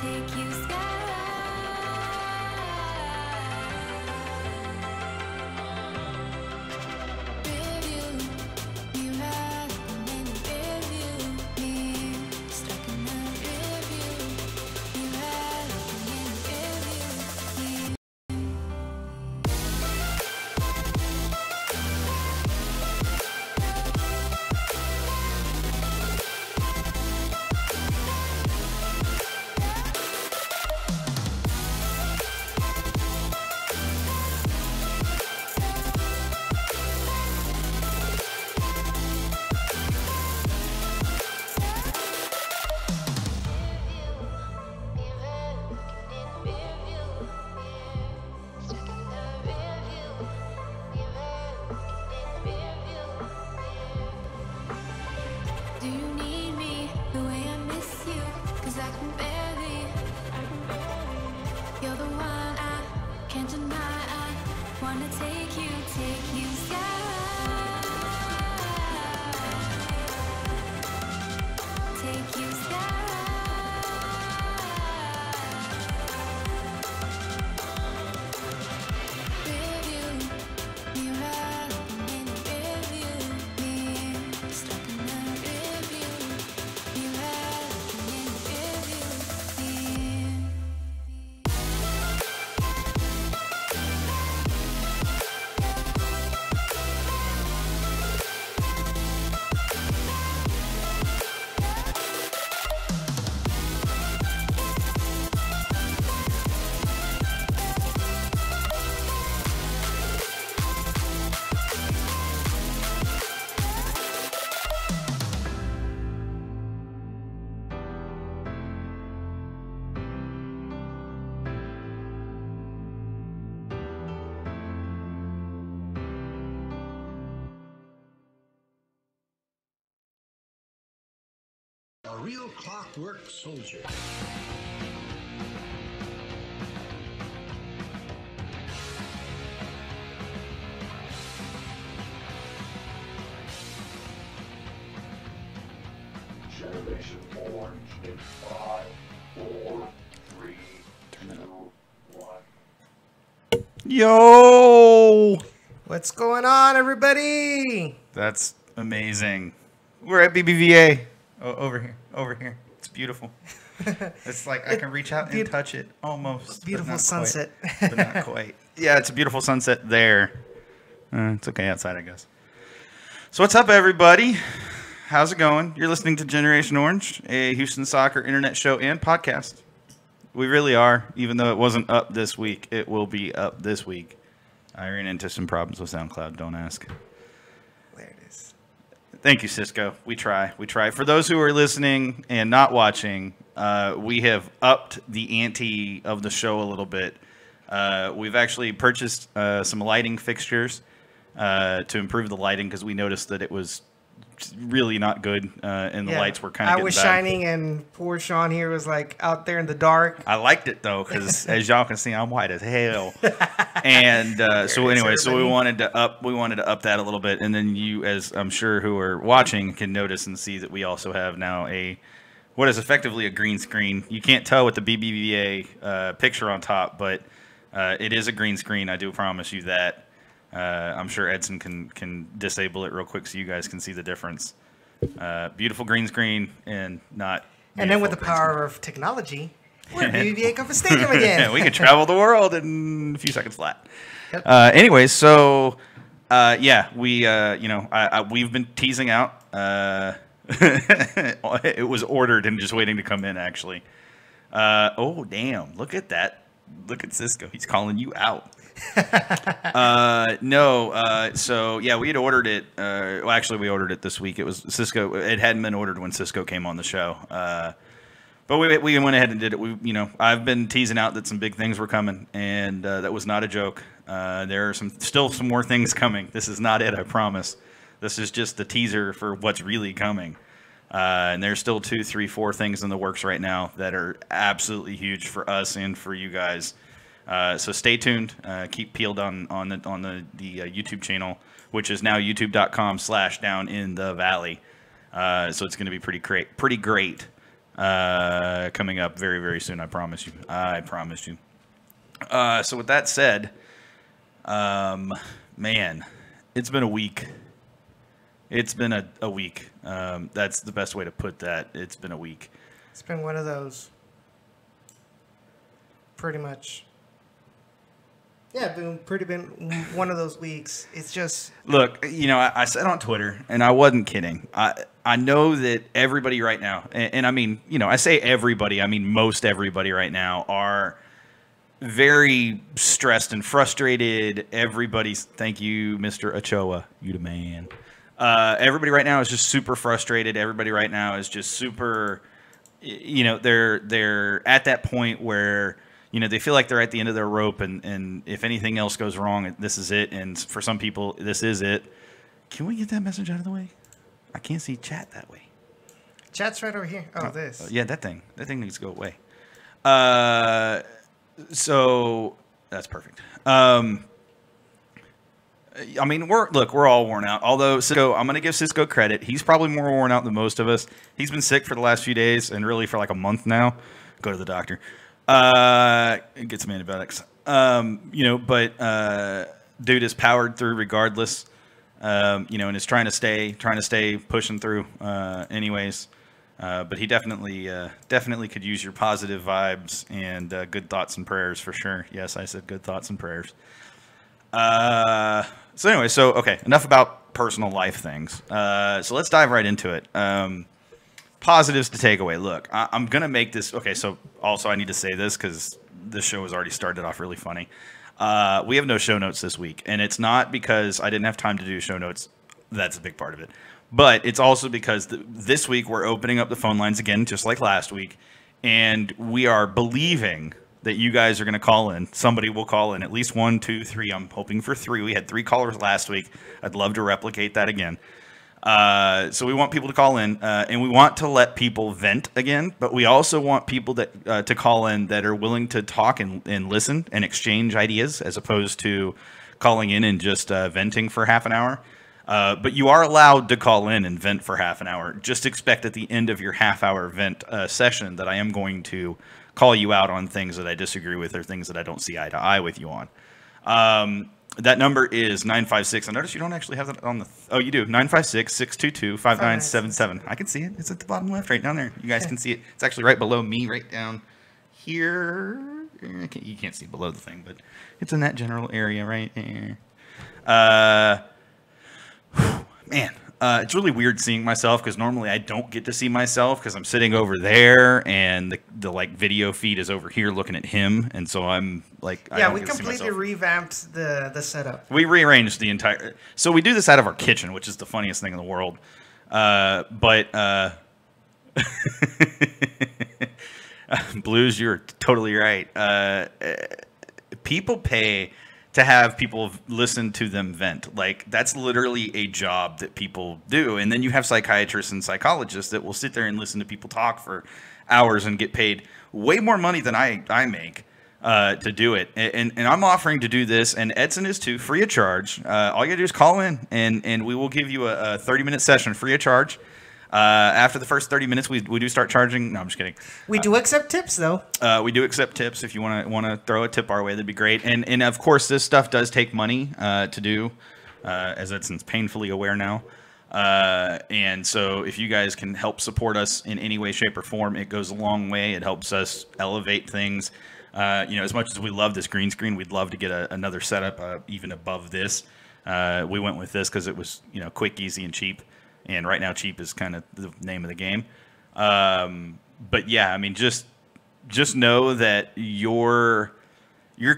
take you sky. A real clockwork soldier. Generation Orange in 5, 4, 3, 2, 1. Yo! What's going on, everybody? That's amazing. We're at BBVA. Oh, over here. It's beautiful. It's like I can reach out and touch it almost. Beautiful sunset. But not quite. Yeah, it's a beautiful sunset there. It's okay outside, I guess. So what's up, everybody? How's it going? You're listening to Generation Orange, a Houston soccer internet show and podcast. We really are, even though it wasn't up this week. It will be up this week. I ran into some problems with SoundCloud. Don't ask. There it is. Thank you, Cisco. We try. For those who are listening and not watching, we have upped the ante of the show a little bit. We've actually purchased some lighting fixtures to improve the lighting because we noticed that it was really not good and the lights were kind of I was shining and poor Sean here was like out there in the dark. I liked it though because as y'all can see, I'm white as hell. And so anyway, so we wanted to up that a little bit, and then you, as I'm sure who are watching, can notice and see that we also have now what is effectively a green screen. You can't tell with the BBVA picture on top, but it is a green screen. I do promise you that. I'm sure Edson can disable it real quick so you guys can see the difference. Beautiful green screen and not. And then with the power of technology, we're at BBVA Comfort Stadium again. We can travel the world in a few seconds flat. Yep. Anyways, so we've been teasing out. It was ordered and just waiting to come in actually. Oh damn! Look at that! Look at Cisco. He's calling you out. So yeah, we had ordered it. Well, actually, we ordered it this week. It was Cisco. It hadn't been ordered when Cisco came on the show. But we went ahead and did it. I've been teasing out that some big things were coming, and that was not a joke. There are still some more things coming. This is not it, I promise. This is just the teaser for what's really coming. And there's still 2, 3, 4 things in the works right now that are absolutely huge for us and for you guys. So stay tuned. Keep peeled on the YouTube channel, which is now youtube.com/downinthevalley. So it's going to be pretty great. coming up very, very soon. I promise you. I promise you. So with that said, man, it's been a week. It's been a week. That's the best way to put that. It's been a week. It's been one of those. Pretty much. Yeah, been one of those weeks. It's just look. I said on Twitter, and I wasn't kidding. I know that everybody right now, and I mean, I say everybody. I mean most everybody right now are very stressed and frustrated. Thank you, Mr. Ochoa. You the man. Everybody right now is just super frustrated. Everybody right now is just super. They're at that point where. They feel like they're at the end of their rope, and if anything else goes wrong, this is it. And for some people, this is it. Can we get that message out of the way? I can't see chat that way. Chat's right over here. Oh, this. Yeah, that thing. That thing needs to go away. So that's perfect. I mean, we're all worn out. Although Cisco, I'm going to give Cisco credit. He's probably more worn out than most of us. He's been sick for the last few days, and really for like a month now. Go to the doctor. Get some antibiotics. But dude is powered through regardless. And is trying to stay pushing through. Anyways, but he definitely could use your positive vibes and good thoughts and prayers for sure. Yes, I said good thoughts and prayers. So anyway, okay, enough about personal life things. So let's dive right into it. Positives to take away. Look, I'm going to make this... Okay, so also I need to say this because this show has already started off really funny. We have no show notes this week, and it's not because I didn't have time to do show notes. That's a big part of it. But it's also because this week we're opening up the phone lines again, just like last week, and we are believing that you guys are going to call in. Somebody will call in, at least 1, 2, 3. I'm hoping for 3. We had 3 callers last week. I'd love to replicate that again. So we want people to call in, and we want to let people vent again, but we also want people that to call in that are willing to talk and listen and exchange ideas as opposed to calling in and just venting for half an hour. But you are allowed to call in and vent for half an hour. Just expect at the end of your half-hour vent session that I am going to call you out on things that I disagree with or things that I don't see eye to eye with you on. That number is 956. I notice you don't actually have that on the... Oh, you do. 956-622-5977. I can see it. It's at the bottom left, right down there. You guys can see it. It's actually right below me, right down here. You can't see below the thing, but it's in that general area right there. Man, it's really weird seeing myself because normally I don't get to see myself because I'm sitting over there and the like video feed is over here looking at him, and so I'm like, yeah, we completely revamped the setup. We rearranged the entire. So we do this out of our kitchen, which is the funniest thing in the world. Blues, you're totally right. People pay to have people listen to them vent. Like, that's literally a job that people do. And then you have psychiatrists and psychologists that will sit there and listen to people talk for hours and get paid way more money than I make to do it. And I'm offering to do this, and Edson is too, free of charge. All you gotta do is call in, and we will give you a 30-minute session free of charge. After the first 30 minutes, we do start charging. No, I'm just kidding. We do accept tips, though. We do accept tips. If you want to throw a tip our way, that'd be great. And of course, this stuff does take money to do, as Edson's painfully aware now. And so if you guys can help support us in any way, shape, or form, it goes a long way. It helps us elevate things. As much as we love this green screen, we'd love to get another setup even above this. We went with this because it was quick, easy, and cheap. And right now, cheap is kind of the name of the game. But yeah, I mean, just know that your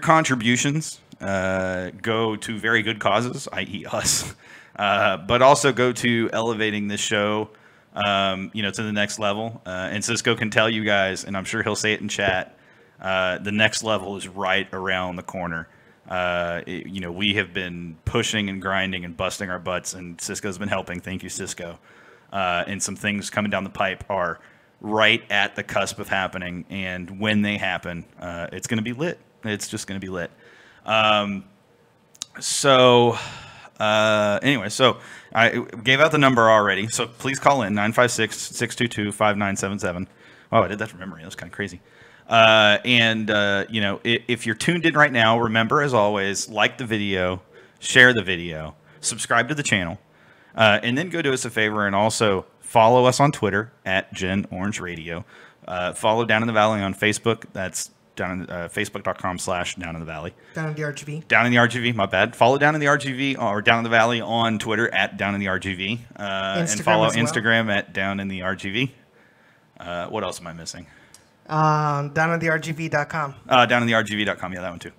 contributions go to very good causes, i.e., us, but also go to elevating this show, to the next level. And Cisco can tell you guys, and I'm sure he'll say it in chat, the next level is right around the corner. We have been pushing and grinding and busting our butts, and Cisco's been helping. Thank you, Cisco. And some things coming down the pipe are right at the cusp of happening, and when they happen, it's going to be lit. It's just going to be lit. Anyway, so I gave out the number already, so please call in 956-622-5977. Oh, I did that from memory. That was kind of crazy. If you're tuned in right now, remember, as always, like the video, share the video, subscribe to the channel, and then go do us a favor and also follow us on Twitter at Gen Orange Radio. Follow Down in the Valley on Facebook. That's facebook.com/Down in the Valley. Down in the RGV. Down in the RGV, my bad. Follow Down in the RGV or Down in the Valley on Twitter at Down in the RGV. And follow Instagram at Down in the RGV. What else am I missing? DownInTheRGV.com. DownInTheRGV.com. Yeah, that one too.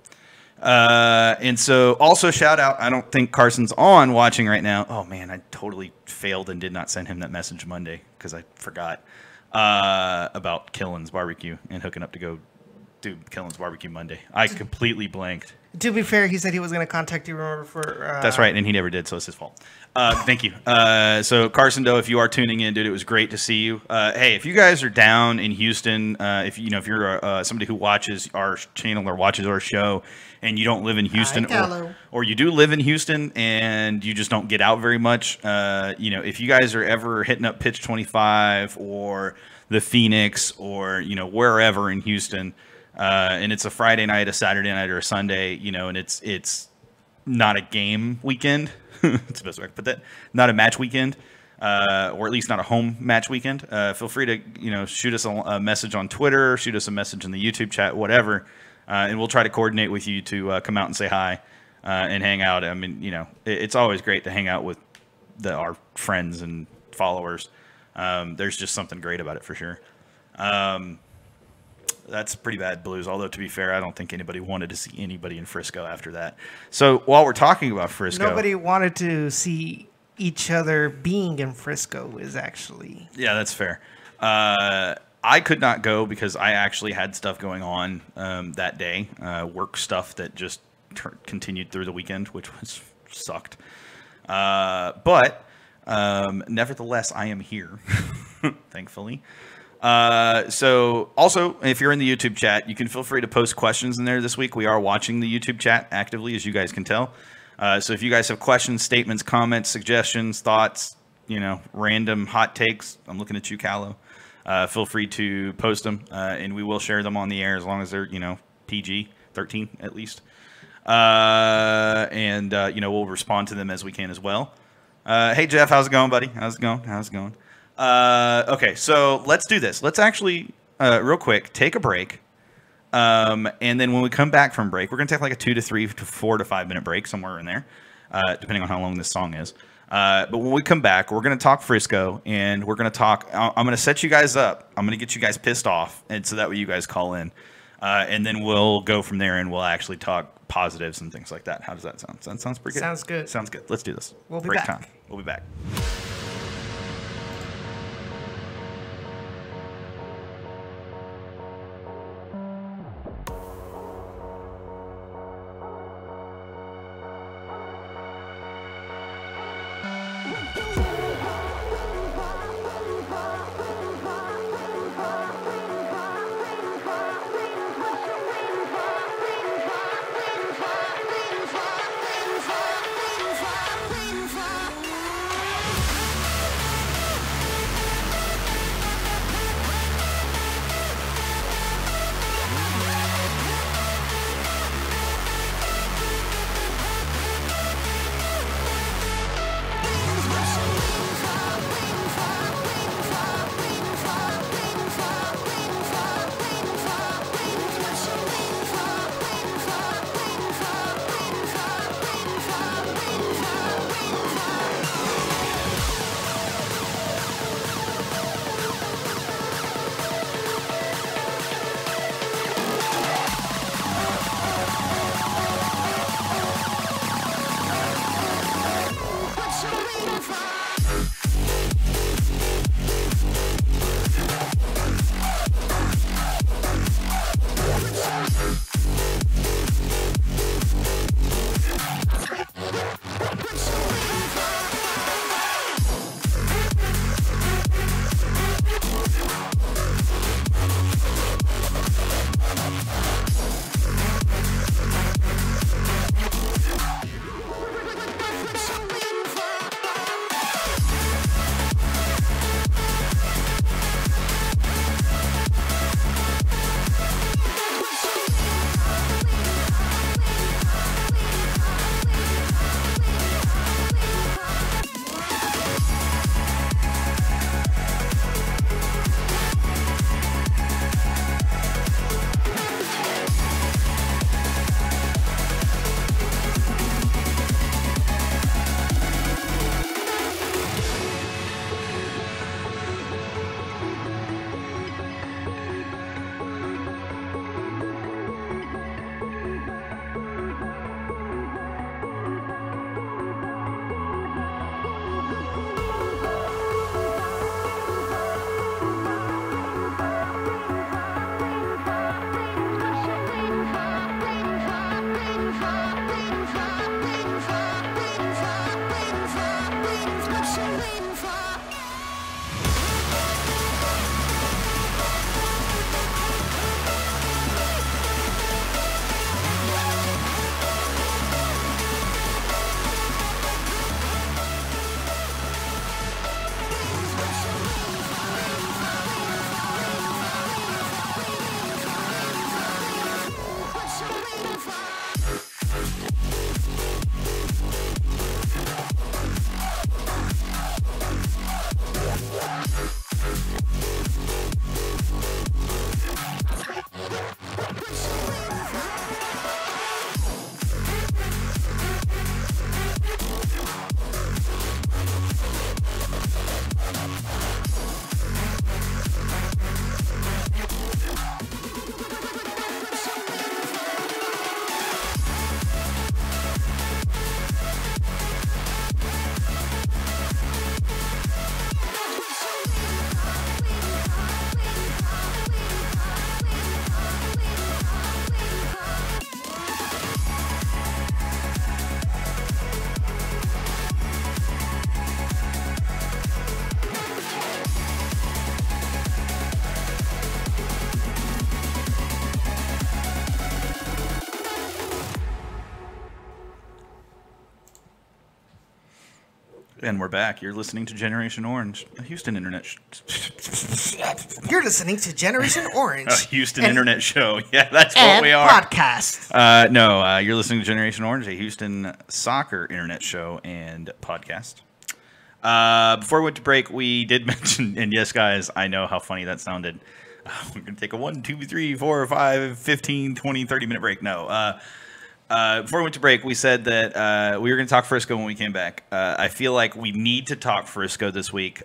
And so also shout out, I don't think Carson's on watching right now. Oh man, I totally failed and did not send him that message Monday because I forgot about Killen's Barbecue and hooking up to go do Killen's Barbecue Monday. I completely blanked. To be fair, he said he was going to contact you, remember, for... That's right, and he never did, so it's his fault. Thank you. So, Carson Doe, if you are tuning in, dude, it was great to see you. Hey, if you guys are down in Houston, if you're somebody who watches our channel or watches our show, and you don't live in Houston, or you do live in Houston and you just don't get out very much, if you guys are ever hitting up Pitch 25 or the Phoenix or wherever in Houston, and it's a Friday night, a Saturday night, or a Sunday, and it's not a game weekend. That's the best way I can put that. Not a match weekend, or at least not a home match weekend. Feel free to shoot us a message on Twitter, shoot us a message in the YouTube chat, whatever, and we'll try to coordinate with you to come out and say hi and hang out. I mean, it's always great to hang out with our friends and followers. There's just something great about it for sure. That's pretty bad blues. Although, to be fair, I don't think anybody wanted to see anybody in Frisco after that. So while we're talking about Frisco... Nobody wanted to see each other being in Frisco is actually... Yeah, that's fair. I could not go because I actually had stuff going on that day. Work stuff that just continued through the weekend, which sucked. But nevertheless, I am here, thankfully. So also, if you're in the YouTube chat, you can feel free to post questions in there this week. We are watching the YouTube chat actively, as you guys can tell. So if you guys have questions, statements, comments, suggestions, thoughts, random hot takes, I'm looking at you, Callow. Feel free to post them, and we will share them on the air as long as they're, PG-13 at least. We'll respond to them as we can as well. Hey, Jeff, how's it going, buddy? How's it going? Okay, so let's do this. Let's actually, real quick, take a break. And then when we come back from break, we're going to take like a 2 to 3 to 4 to 5 minute break, somewhere in there, depending on how long this song is. But when we come back, we're going to talk Frisco, and we're going to talk. I'm going to set you guys up. I'm going to get you guys pissed off, and so that way you guys call in. And then we'll go from there, and we'll actually talk positives and things like that. How does that sound? That sounds pretty good. Sounds good. Sounds good. Let's do this. We'll be break back. Time. We'll be back. And we're back. You're listening to Generation Orange, a Houston internet You're listening to Generation Orange. a Houston internet show. Yeah, that's what we are. Podcast. No, you're listening to Generation Orange, a Houston soccer internet show and podcast. Before we went to break, we did mention, and yes, guys, I know how funny that sounded. We're going to take a 1, 2, 3, 4, 5, 15, 20, 30-minute break. No. Before we went to break, we said that we were going to talk Frisco when we came back. I feel like we need to talk Frisco this week,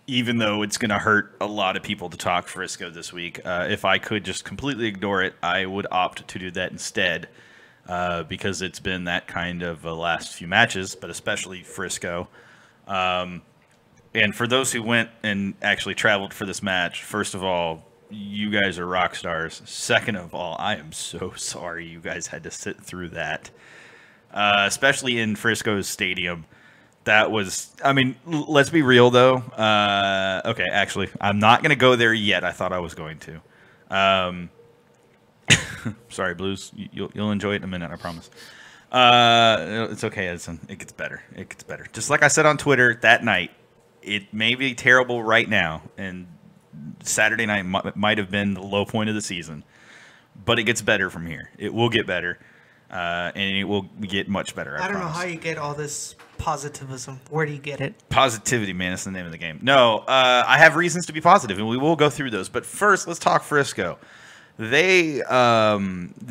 even though it's going to hurt a lot of people to talk Frisco this week. If I could just completely ignore it, I would opt to do that instead, because it's been that kind of last few matches, but especially Frisco. And for those who went and actually traveled for this match, first of all, you guys are rock stars. Second of all, I am so sorry you guys had to sit through that, especially in Frisco's stadium. That was, I mean, let's be real, though. Okay, actually, I'm not going to go there yet. I thought I was going to. Sorry, Blues. You'll enjoy it in a minute, I promise. It's okay, Edson. It gets better. It gets better. Just like I said on Twitter that night, it may be terrible right now, and Saturday night might have been the low point of the season, but it gets better from here. It will get better, and it will get much better. I don't know how you get all this positivism. Where do you get it? Positivity, man. That's the name of the game. No, I have reasons to be positive, and we will go through those. But first, let's talk Frisco. They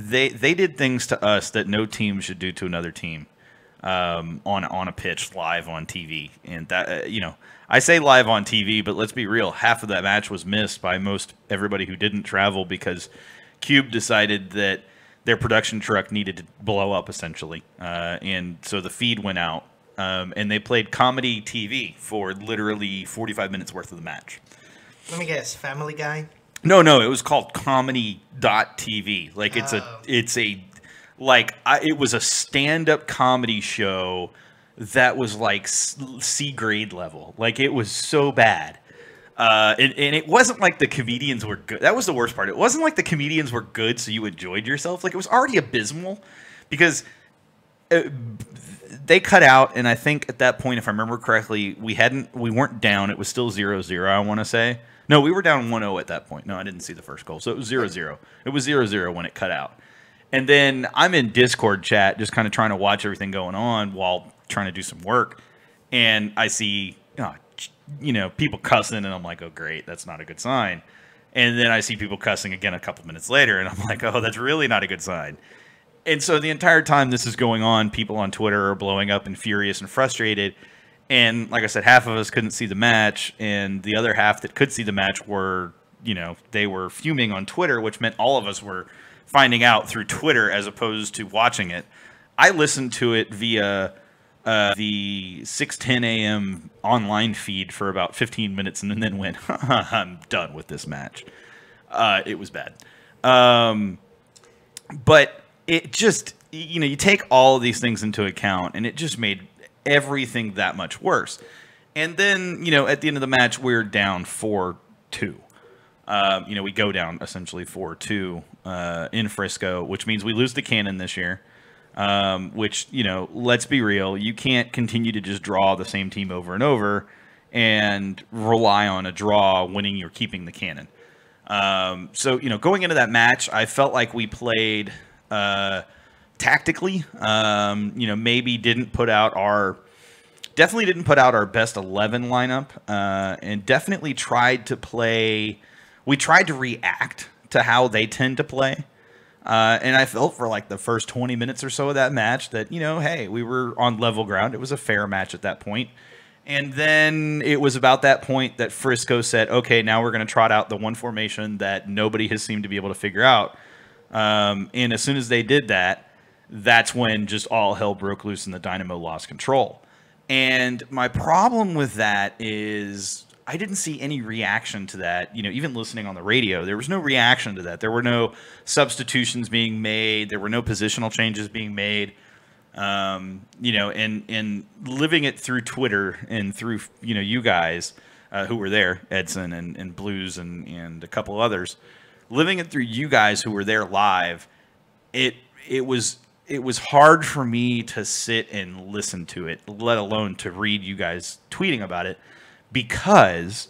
did things to us that no team should do to another team on a pitch live on TV, and that I say live on TV, but let's be real. Half of that match was missed by most everybody who didn't travel because Cube decided that their production truck needed to blow up, essentially. And so the feed went out, and they played comedy TV for literally 45 minutes worth of the match. Let me guess, Family Guy? No, it was called comedy.tv. Like, it was a stand-up comedy show that was like C grade level. Like, it was so bad. And it wasn't like the comedians were good. That was the worst part. It wasn't like the comedians were good so you enjoyed yourself. Like, it was already abysmal because they cut out, and I think at that point, if I remember correctly, we weren't down. It was still 0-0, I want to say. No, we were down 1-0 at that point. No, I didn't see the first goal. So it was 0-0. It was 0-0 when it cut out. And then I'm in Discord chat just kind of trying to watch everything going on while trying to do some work. And I see, people cussing, and I'm like, oh, great, that's not a good sign. And then I see people cussing again a couple minutes later, and I'm like, oh, that's really not a good sign. And so the entire time this is going on, people on Twitter are blowing up and furious and frustrated. And like I said, half of us couldn't see the match, and the other half that could see the match were, they were fuming on Twitter, which meant all of us were finding out through Twitter as opposed to watching it. I listened to it via the 6:10 a.m. online feed for about 15 minutes and then went, I'm done with this match. It was bad. But it just, you take all of these things into account, and it just made everything that much worse. And then, at the end of the match, we're down 4-2. We go down essentially 4-2 in Frisco, which means we lose the Cannon this year. Which, let's be real, you can't continue to just draw the same team over and over and rely on a draw winning or keeping the Cannon. So, going into that match, I felt like we played tactically. Maybe definitely didn't put out our best 11 lineup, and definitely tried to react to how they tend to play. And I felt for like the first 20 minutes or so of that match that, hey, we were on level ground. It was a fair match at that point. And then it was about that point that Frisco said, okay, now we're going to trot out the one formation that nobody has seemed to be able to figure out. And as soon as they did that, that's when just all hell broke loose and the Dynamo lost control. And my problem with that is I didn't see any reaction to that. Even listening on the radio, there was no reaction to that. There were no substitutions being made. There were no positional changes being made. And living it through Twitter and through, you guys who were there, Edson and Blues and a couple others, living it through you guys who were there live, it was it was hard for me to sit and listen to it, let alone to read you guys tweeting about it, because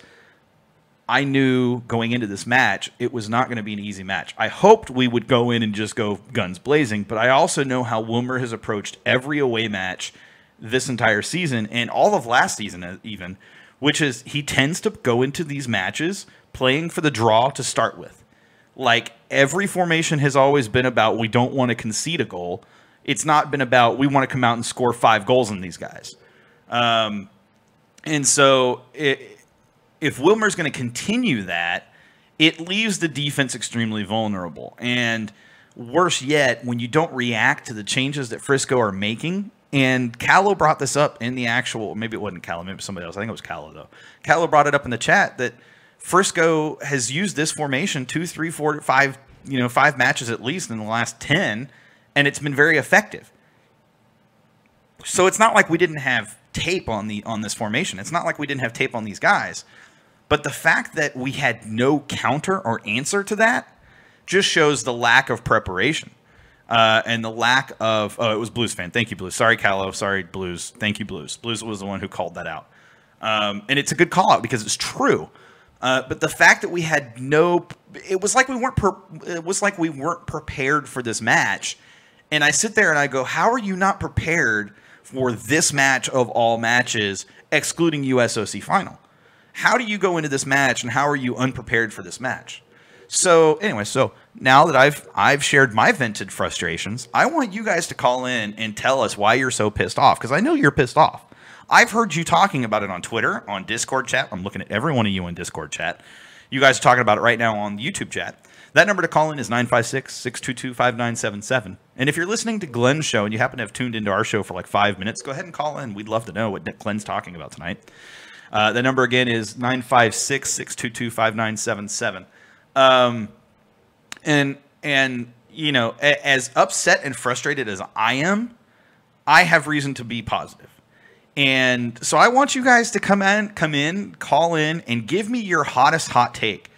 I knew going into this match it was not going to be an easy match. I hoped we would go in and just go guns blazing, but I also know how Wilmer has approached every away match this entire season and all of last season even, which is he tends to go into these matches playing for the draw to start with. Like, every formation has always been about we don't want to concede a goal. It's not been about we want to come out and score 5 goals on these guys. And so if Wilmer's going to continue that, it leaves the defense extremely vulnerable. And worse yet, when you don't react to the changes that Frisco are making, and Callow brought this up in the actual, maybe it wasn't Callow, maybe it was somebody else. I think it was Callow, though. Callow brought it up in the chat that Frisco has used this formation 2, 3, 4, 5, 5 matches at least in the last 10, and it's been very effective. So it's not like we didn't have tape on this formation. It's not like we didn't have tape on these guys. But the fact that we had no counter or answer to that just shows the lack of preparation and the lack of. Oh, it was Blues fan. Thank you, Blues. Sorry, Callow. Sorry, Blues. Thank you, Blues. Blues was the one who called that out, and it's a good call out because it's true. But the fact that we had no, it was like we weren't prepared for this match. And I sit there and I go, how are you not prepared for this match of all matches, excluding USOC final? How do you go into this match and how are you unprepared for this match? So anyway, so now that I've shared my vented frustrations, I want you guys to call in and tell us why you're so pissed off, because I know you're pissed off. I've heard you talking about it on Twitter, on Discord chat. I'm looking at every one of you in Discord chat. You guys are talking about it right now on the YouTube chat. That number to call in is 956-622-5977. And if you're listening to Glenn's show and you happen to have tuned into our show for like 5 minutes, go ahead and call in. We'd love to know what Glenn's talking about tonight. The number again is 956-622-5977. And as upset and frustrated as I am, I have reason to be positive. And so I want you guys to come in, call in, and give me your hottest hot take.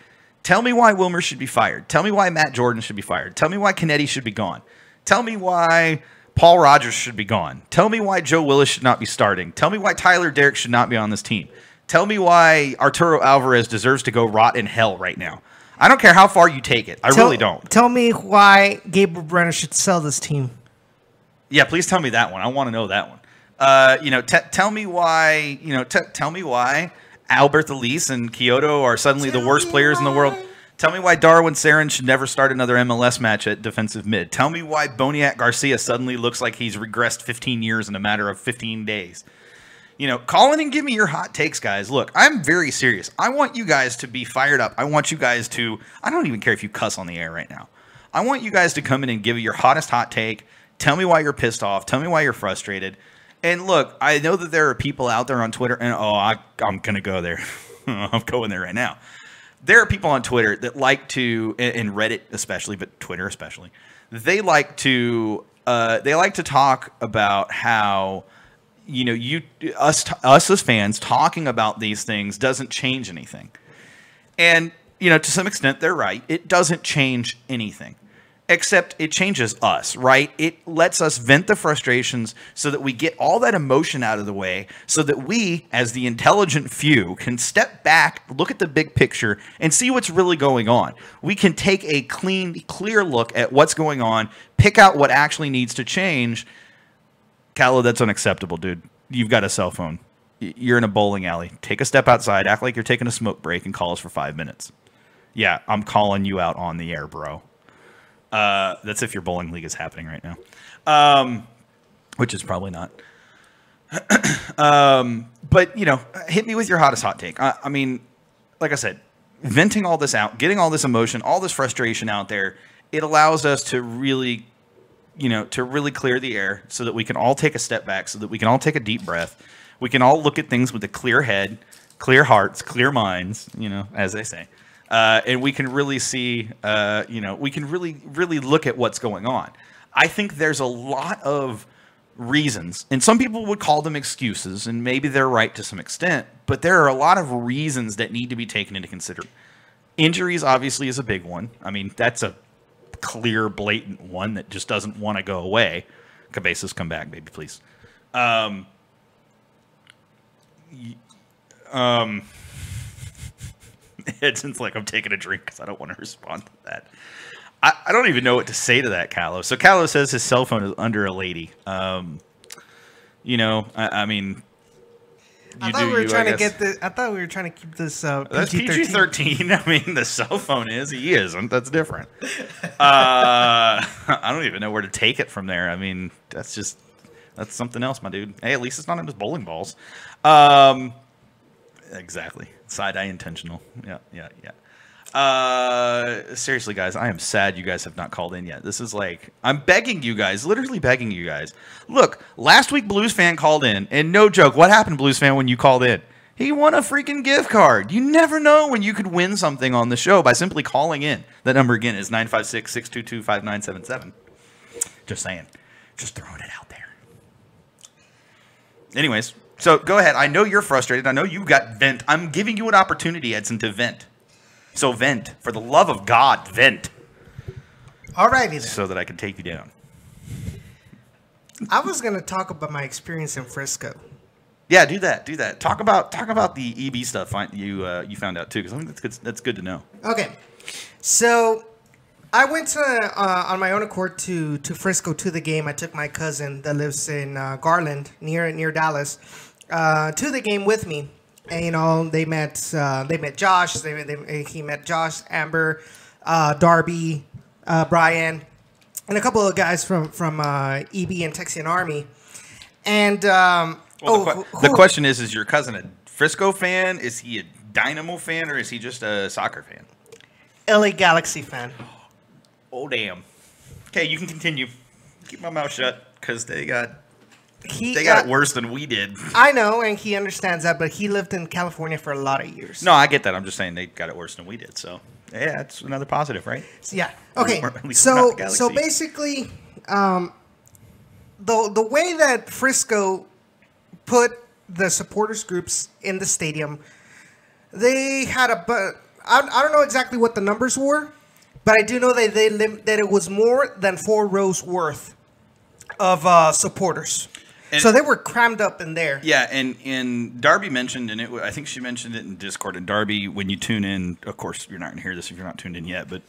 Tell me why Wilmer should be fired. Tell me why Matt Jordan should be fired. Tell me why Canetti should be gone. Tell me why Paul Rogers should be gone. Tell me why Joe Willis should not be starting. Tell me why Tyler Derrick should not be on this team. Tell me why Arturo Alvarez deserves to go rot in hell right now. I don't care how far you take it. I really don't. Tell me why Gabriel Brenner should sell this team. Yeah, please tell me that one. I want to know that one. Tell me why. Tell me why Albert Elise and Kyoto are suddenly the worst players in the world. Tell me why Darwin Sarin should never start another MLS match at defensive mid. Tell me why Boniat Garcia suddenly looks like he's regressed 15 years in a matter of 15 days. Call in and give me your hot takes, guys. Look, I'm very serious. I want you guys to be fired up. I want you guys to, I don't even care if you cuss on the air right now. I want you guys to come in and give your hottest hot take. Tell me why you're pissed off. Tell me why you're frustrated. And look, I know that there are people out there on Twitter, and I'm going to go there. I'm going there right now. There are people on Twitter that like to, and Reddit especially, but Twitter especially, they like to talk about how, us as fans talking about these things doesn't change anything. And, to some extent, they're right. It doesn't change anything. Except it changes us, right? It lets us vent the frustrations so that we get all that emotion out of the way so that we, as the intelligent few, can step back, look at the big picture, and see what's really going on. We can take a clean, clear look at what's going on, pick out what actually needs to change. Callow, that's unacceptable, dude. You've got a cell phone. You're in a bowling alley. Take a step outside, act like you're taking a smoke break, and call us for 5 minutes. Yeah, I'm calling you out on the air, bro. That's if your bowling league is happening right now, which is probably not. But, hit me with your hottest hot take. I mean, like I said, venting all this out, getting all this emotion, all this frustration out there, it allows us to really, clear the air so that we can all take a step back, so that we can all take a deep breath. We can all look at things with a clear head, clear hearts, clear minds, as they say. And we can really see, we can really look at what's going on. I think there's a lot of reasons, and some people would call them excuses, and maybe they're right to some extent, but there are a lot of reasons that need to be taken into consideration. Injuries, obviously, is a big one. I mean, that's a clear, blatant one that just doesn't want to go away. Cabezas, come back, baby, please. Edson's like, I'm taking a drink because I don't want to respond to that. I don't even know what to say to that, Callow. So Callow says his cell phone is under a lady. You know, I mean, I thought we were trying to get this. I thought we were trying to keep this that's PG-13. I mean, the cell phone is. He isn't. That's different. I don't even know where to take it from there. I mean, that's something else, my dude. Hey, at least it's not in his bowling balls. Exactly. Side-eye intentional. Yeah. Seriously, guys, I am sad you guys have not called in yet. This is like, I'm begging you guys, literally begging you guys. Look, last week Blues fan called in, and no joke, what happened, Blues fan, when you called in? He won a freaking gift card. You never know when you could win something on the show by simply calling in. That number again is 956-622-5977. Just saying. Just throwing it out there. Anyways, so go ahead. I know you're frustrated. I know you got vent. I'm giving you an opportunity, Edson, to vent. So vent. For the love of God, vent. Alrighty then. So that I can take you down. I was going to talk about my experience in Frisco. Yeah, do that. Talk about the EB stuff you found out too, because I think that's good to know. Okay, so I went to on my own accord to Frisco to the game. I took my cousin that lives in Garland near Dallas to the game with me, and you know they met Josh. He met Josh, Amber, Darby, Brian, and a couple of guys from EB and Texian Army, and. The question is your cousin a Frisco fan? Is he a Dynamo fan, or is he just a soccer fan? LA Galaxy fan. Oh, damn. Okay, you can continue. Keep my mouth shut, because they got it worse than we did. I know, and he understands that, but he lived in California for a lot of years. No, I get that. I'm just saying they got it worse than we did. So, yeah, that's another positive, right? Yeah. Okay, so basically, the way that Frisco put the supporters groups in the stadium, they had I don't know exactly what the numbers were, but I do know that that it was more than 4 rows worth of supporters. And so they were crammed up in there. Yeah, and Darby mentioned, and I think she mentioned it in Discord. And Darby, when you tune in, of course, you're not going to hear this if you're not tuned in yet, but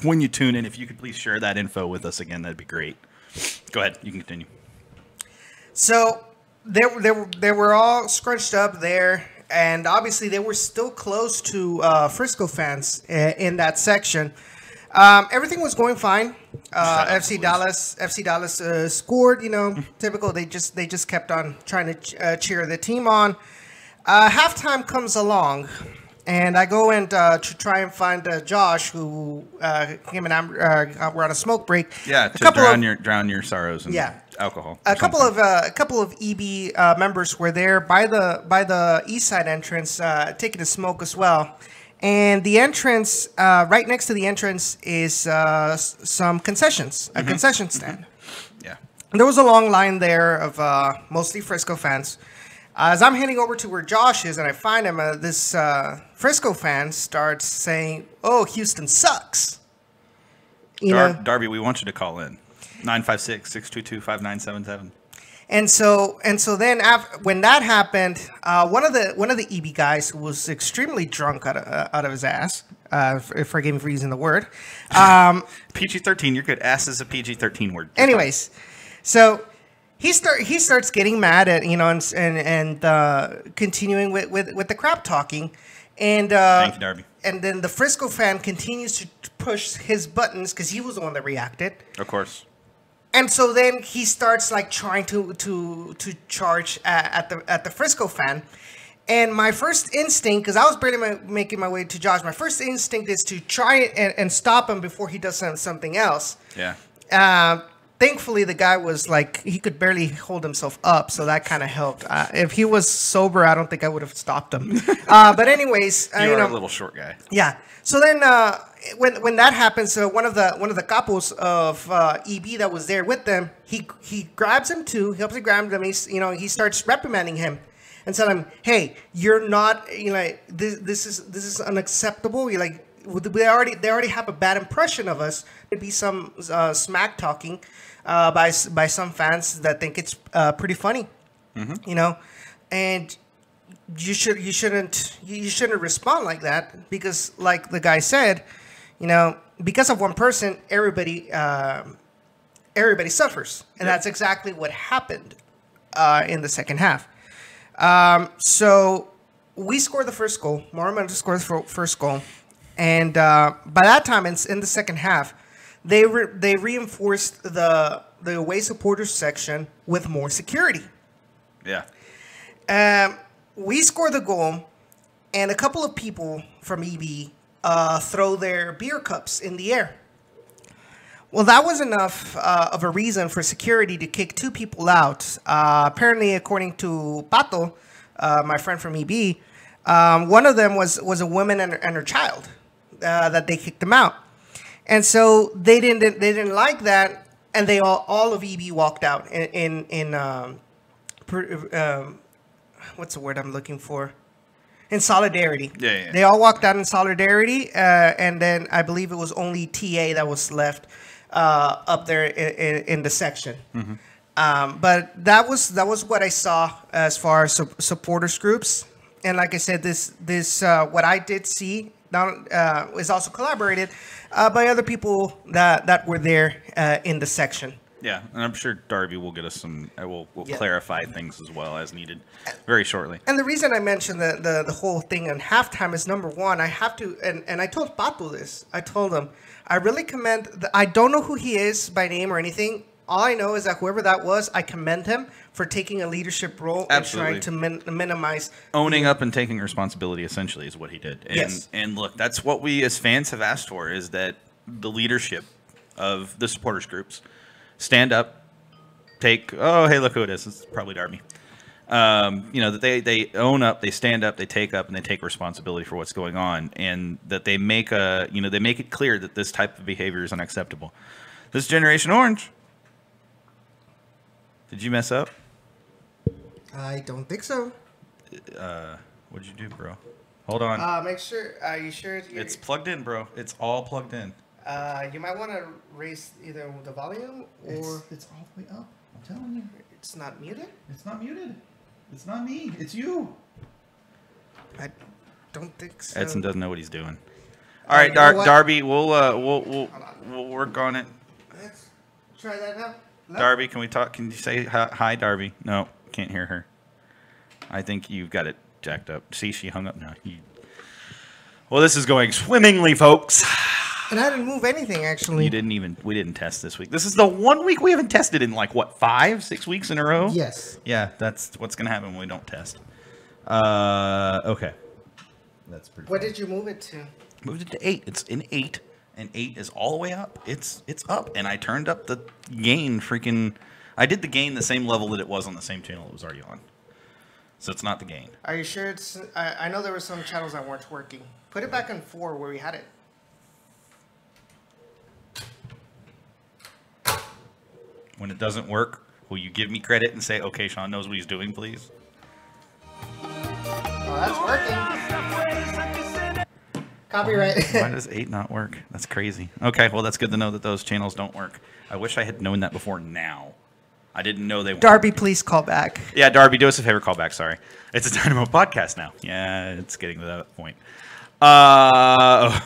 when you tune in, if you could please share that info with us again, that'd be great. Go ahead, you can continue. So they were all scrunched up there, and obviously they were still close to Frisco fans in that section. Everything was going fine. FC Dallas scored. You know, typical. They just kept on trying to cheer the team on. Halftime comes along, and I go and to try and find Josh, who him and I were on a smoke break. Yeah, to drown your sorrows and alcohol. A couple of EB members were there by the east side entrance, taking a smoke as well. And the entrance, right next to the entrance, is some concessions, a concession stand. Yeah. There was a long line there of mostly Frisco fans. As I'm heading over to where Josh is, and I find him, this Frisco fan starts saying, "Oh, Houston sucks." Darby, we want you to call in. 956-622-5977. And so then when that happened, one of the EB guys who was extremely drunk out of his ass, forgive me for using the word, PG-13, you're good. Ass is a PG-13 word. Anyways, so he starts getting mad at and continuing with the crap talking, and thank you, Darby. And then the Frisco fan continues to push his buttons because he was the one that reacted. Of course. And so then he starts like trying to charge at the Frisco fan, and my first instinct, because I was barely making my way to Josh, my first instinct is to try and stop him before he does something else. Yeah. Thankfully, the guy was like, he could barely hold himself up, so that kind of helped. If he was sober, I don't think I would have stopped him. But anyways, you're a little short guy. Yeah. So then, when that happens, one of the capos of EB that was there with them, he grabs him too. He helps him grab him. He starts reprimanding him and telling him, "Hey, you're not. This is unacceptable. they already have a bad impression of us. There'd be some smack talking by some fans that think it's pretty funny, you know, and you shouldn't respond like that, because like the guy said, you know, because of one person, everybody suffers, and that's exactly what happened in the second half. So we scored the first goal. Mormon scored the first goal, and by that time in the second half, they reinforced the away supporters section with more security. Yeah. We scored the goal, and a couple of people from EB throw their beer cups in the air. Well, that was enough of a reason for security to kick two people out. Apparently, according to Pato, my friend from EB, one of them was a woman and her child that they kicked them out, and so they didn't like that, and they all of EB walked out in what's the word I'm looking for? In solidarity. Yeah. They all walked out in solidarity, and then I believe it was only TA that was left up there in the section. But that was what I saw as far as supporters groups. And like I said, this what I did see is also collaborated by other people that were there in the section. Yeah, and I'm sure Darby will get us some. We'll Yeah. clarify things as well as needed very shortly. And the reason I mentioned the whole thing on halftime is, number one, I have to, and I told Pato this. I told him, I really commend, I don't know who he is by name or anything. All I know is that whoever that was, I commend him for taking a leadership role Absolutely. and trying to minimize. Owning up and taking responsibility, essentially, is what he did. And, Yes. and look, that's what we as fans have asked for, is that the leadership of the supporters groups stand up, oh, hey, look who it is. It's probably Darby. You know, that they own up, they stand up, they take up, and they take responsibility for what's going on, and that they make they make it clear that this type of behavior is unacceptable. This Generation Orange. Did you mess up? I don't think so. What'd you do, bro? Hold on. Make sure. Are you sure? It's plugged in, bro. It's all plugged in. You might want to raise either the volume or It's all the way up. I'm telling you. it's not muted. It's not muted. It's not me. It's you. I don't think so. Edson doesn't know what he's doing. All right, you know what? Darby, we'll work on it. Let's try that now. No? Darby, can we talk? Can you say hi, Darby? No, can't hear her. I think you've got it jacked up. See, she hung up now. Well, this is going swimmingly, folks. And I didn't move anything, actually. We didn't test this week. This is the 1 week we haven't tested in like, what, 5-6 weeks in a row? Yes. Yeah, that's what's going to happen when we don't test. Okay. That's pretty What did you move it to? Moved it to 8. It's in 8, and 8 is all the way up. It's up, and I turned up the gain freaking... I did the gain the same level that it was on the same channel it was already on. So it's not the gain. Are you sure it's... I know there were some channels that weren't working. Put it back on 4 where we had it. When it doesn't work, will you give me credit and say, okay, Sean knows what he's doing, please? Oh, that's working. Copyright. Why does 8 not work? That's crazy. Okay, well, that's good to know that those channels don't work. I wish I had known that before now. I didn't know they weren't. Darby, please call back. Yeah, Darby, do us a favor, call back, sorry. It's a Dynamo podcast now. Yeah, it's getting to that point. I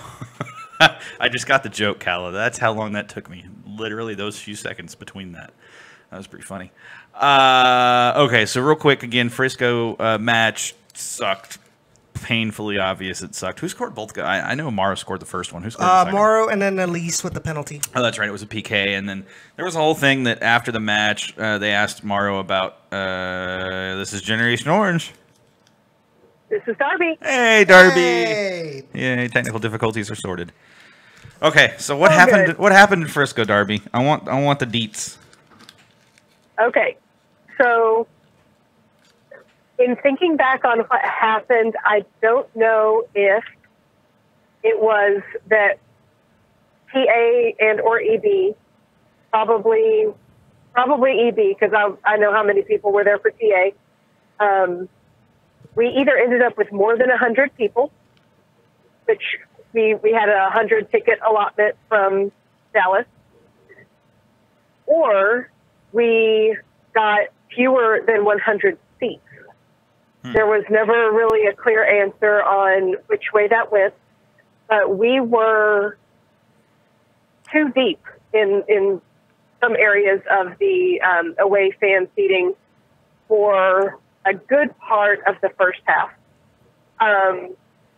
just got the joke, Calla. That's how long that took me. Literally those few seconds between that. That was pretty funny. Okay, so real quick, again, Frisco match sucked. Painfully obvious it sucked. Who scored both? I know Morrow scored the first one. Who scored the second? Morrow and then Elise with the penalty. Oh, that's right. It was a PK. And then there was a whole thing that after the match, they asked Morrow about, this is Generation Orange. This is Darby. Hey, Darby. Hey. Yay, technical difficulties are sorted. Okay, so what happened? Good. What happened in Frisco, Darby? I want the deets. Okay, so in thinking back on what happened, I don't know if it was that TA and or EB, probably EB, because I know how many people were there for TA. We either ended up with more than 100 people, which we had a 100 ticket allotment from Dallas, or we got fewer than 100 seats. There was never really a clear answer on which way that went, but we were too deep in some areas of the away fan seating for a good part of the first half.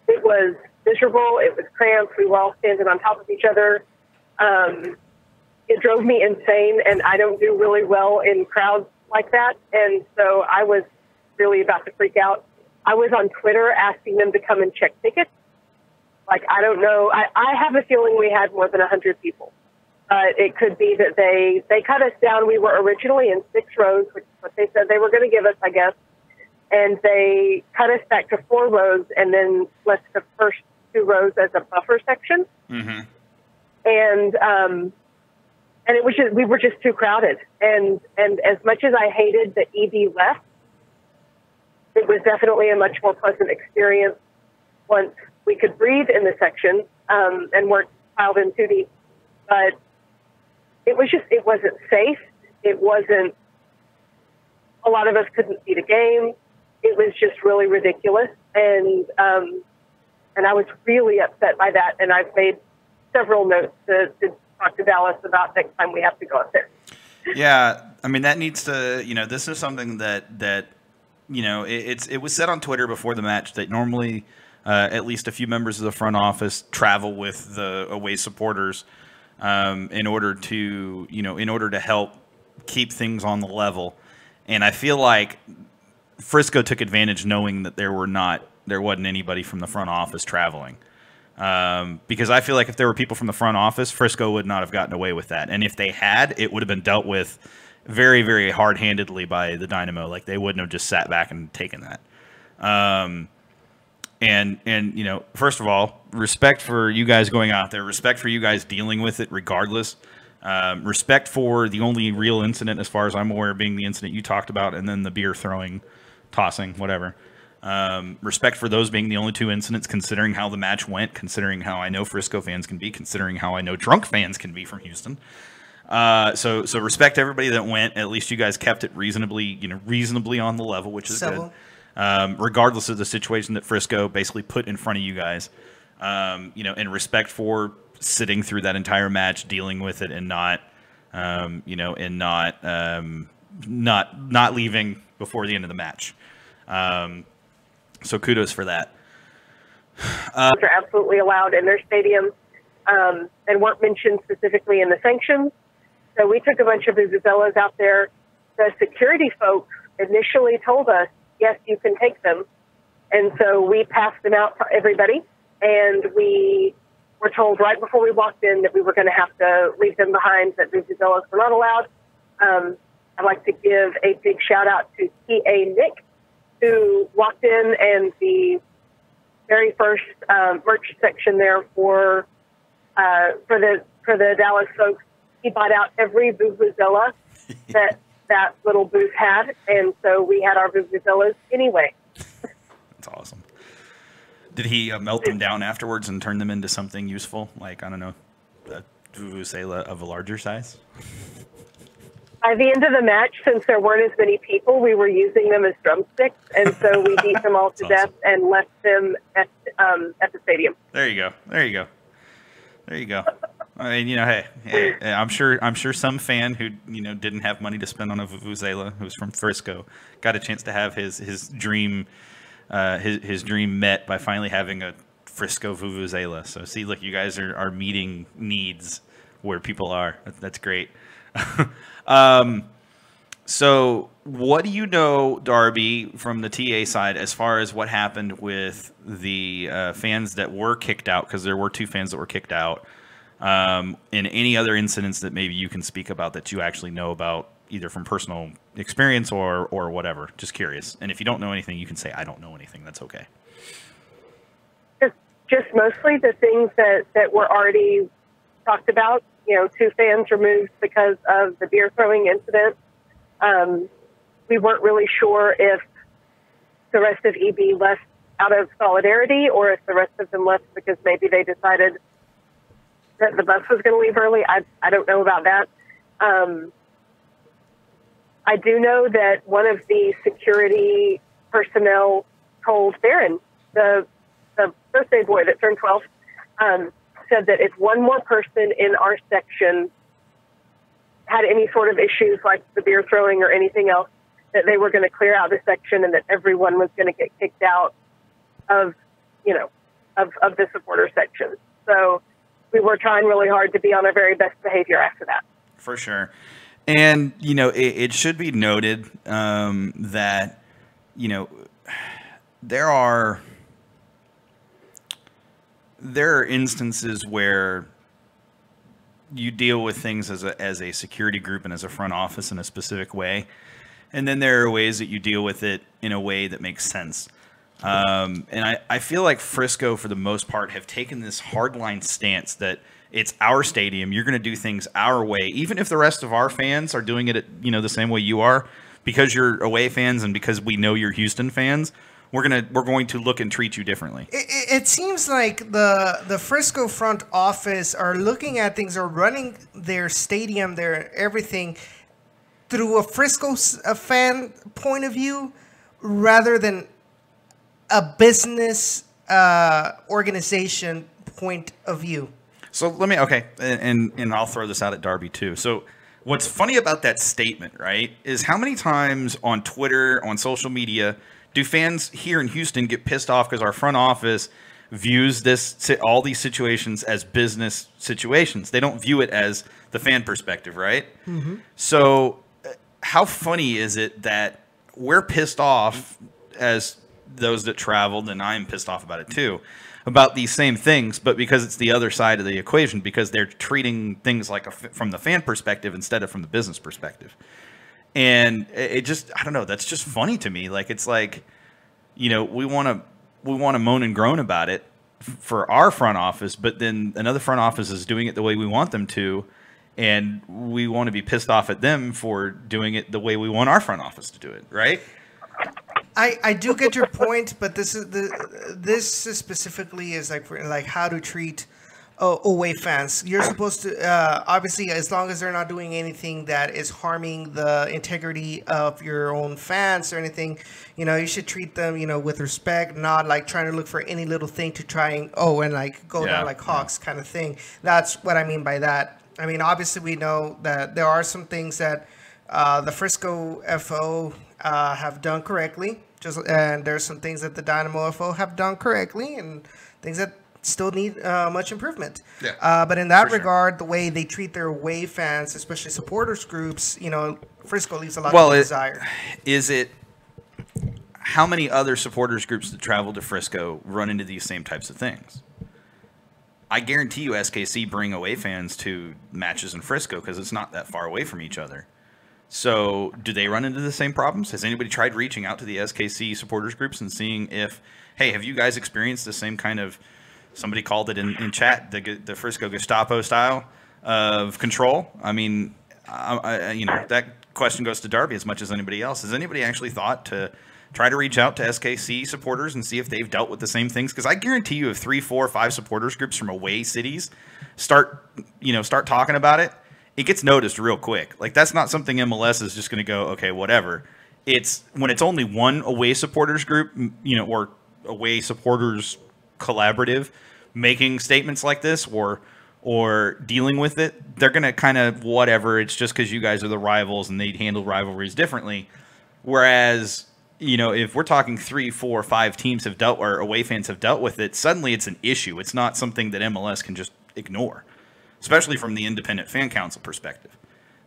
It was miserable. It was cramped. We were all standing on top of each other. It drove me insane, and I don't do really well in crowds like that. And so I was really about to freak out. I was on Twitter asking them to come and check tickets. Like, I don't know. I have a feeling we had more than 100 people. It could be that they cut us down. We were originally in 6 rows, which is what they said they were going to give us, I guess. And they cut us back to 4 rows and then left the first 2 rows as a buffer section. Mm-hmm. And it was just, we were just too crowded. And as much as I hated that EB left, it was definitely a much more pleasant experience once we could breathe in the section and weren't piled in too deep. But it wasn't safe. It wasn't, a lot of us couldn't see the game. It was just really ridiculous. And I was really upset by that. And I've made several notes to talk to Dallas about next time we have to go up there. Yeah. I mean, that needs to, this is something that it was said on Twitter before the match that normally at least a few members of the front office travel with the away supporters in order to help keep things on the level. And I feel like Frisco took advantage knowing that there wasn't anybody from the front office traveling. Because I feel like if there were people from the front office, Frisco would not have gotten away with that. And if they had, it would have been dealt with very, very hard-handedly by the Dynamo. Like, they wouldn't have just sat back and taken that. And first of all, respect for you guys going out there. Respect for you guys dealing with it regardless. Respect for the only real incident, as far as I'm aware, being the incident you talked about, and then the beer throwing, tossing, whatever. Respect for those being the only 2 incidents, considering how the match went, considering how I know Frisco fans can be, considering how I know drunk fans can be from Houston. So respect everybody that went. At least you guys kept it reasonably on the level, which is good. Regardless of the situation that Frisco basically put in front of you guys, and respect for sitting through that entire match, dealing with it, and not leaving before the end of the match. So kudos for that. Are absolutely allowed in their stadium, and weren't mentioned specifically in the sanctions. So we took a bunch of vuvuzelas out there. The security folks initially told us, yes, you can take them. And so we passed them out to everybody. And we were told right before we walked in that we were going to have to leave them behind, that vuvuzelas were not allowed. I'd like to give a big shout out to TA Nick, who walked in, and the very first merch section there for the Dallas folks, he bought out every vuvuzela that little booth had, and so we had our vuvuzelas anyway. That's awesome. Did he melt them down afterwards and turn them into something useful, like, I don't know, a vuvuzela of a larger size? By the end of the match, since there weren't as many people, we were using them as drumsticks, and so we beat them all to death and left them at the stadium. There you go. I mean, hey, I'm sure some fan who didn't have money to spend on a vuvuzela, who's from Frisco, got a chance to have his dream met by finally having a Frisco vuvuzela. So see, look, you guys are meeting needs where people are. That's great. So what do you know, Darby, from the TA side, as far as what happened with the fans that were kicked out? Because there were 2 fans that were kicked out. And any other incidents that maybe you can speak about that you actually know about, either from personal experience or whatever. Just curious. And if you don't know anything, you can say, I don't know anything. That's okay. Just mostly the things that were already talked about. 2 fans removed because of the beer throwing incident. We weren't really sure if the rest of EB left out of solidarity or if the rest of them left because maybe they decided that the bus was going to leave early. I don't know about that. I do know that one of the security personnel told Barron, the birthday boy that turned 12, said that if one more person in our section had any sort of issues like the beer throwing or anything else, that they were going to clear out the section and that everyone was going to get kicked out of the supporter section. So we were trying really hard to be on our very best behavior after that. For sure. And, it should be noted that, there are instances where you deal with things as a security group and as a front office in a specific way. And then there are ways that you deal with it in a way that makes sense. And I feel like Frisco, for the most part, have taken this hardline stance that it's our stadium. You're going to do things our way, even if the rest of our fans are doing it, the same way you are, because you're away fans and because we know you're Houston fans. We're going to look and treat you differently. It seems like the Frisco front office are looking at things, are running their stadium, their everything through a Frisco fan point of view rather than a business organization point of view. So and I'll throw this out at Darby too. So what's funny about that statement, right, is how many times on Twitter, on social media, do fans here in Houston get pissed off because our front office views all these situations as business situations? They don't view it as the fan perspective, right? Mm-hmm. So how funny is it that we're pissed off as those that traveled, and I'm pissed off about it too, about these same things, but because it's the other side of the equation, because they're treating things like from the fan perspective instead of from the business perspective. And it just, I don't know, that's just funny to me. Like, it's like, we want to moan and groan about it for our front office, but then another front office is doing it the way we want them to, and we want to be pissed off at them for doing it the way we want our front office to do it, right? I do get your point, but this is specifically is like how to treat away fans. You're supposed to obviously, as long as they're not doing anything that is harming the integrity of your own fans or anything, you should treat them with respect, not like trying to look for any little thing to try and go down like hawks kind of thing. That's what I mean by that. I mean, obviously we know that there are some things that the Frisco FO have done correctly. And there's some things that the Dynamo FO have done correctly, and things that still need much improvement. Yeah. But in that regard, the way they treat their away fans, especially supporters groups, Frisco leaves a lot to desire. Is it how many other supporters groups that travel to Frisco run into these same types of things? I guarantee you SKC bring away fans to matches in Frisco because it's not that far away from each other. So do they run into the same problems? Has anybody tried reaching out to the SKC supporters groups and seeing if, hey, have you guys experienced the same kind of, somebody called it in chat, the Frisco Gestapo style of control? I mean, that question goes to Darby as much as anybody else. Has anybody actually thought to try to reach out to SKC supporters and see if they've dealt with the same things? Because I guarantee you if 3, 4, 5 supporters groups from away cities start talking about it, it gets noticed real quick. Like, that's not something MLS is just going to go, okay, whatever. It's when it's only one away supporters group, or away supporters collaborative making statements like this or dealing with it, they're going to kind of whatever. It's just because you guys are the rivals and they handle rivalries differently. Whereas, if we're talking 3, 4, 5 teams have dealt, or away fans have dealt with it, suddenly it's an issue. It's not something that MLS can just ignore, especially from the independent fan council perspective.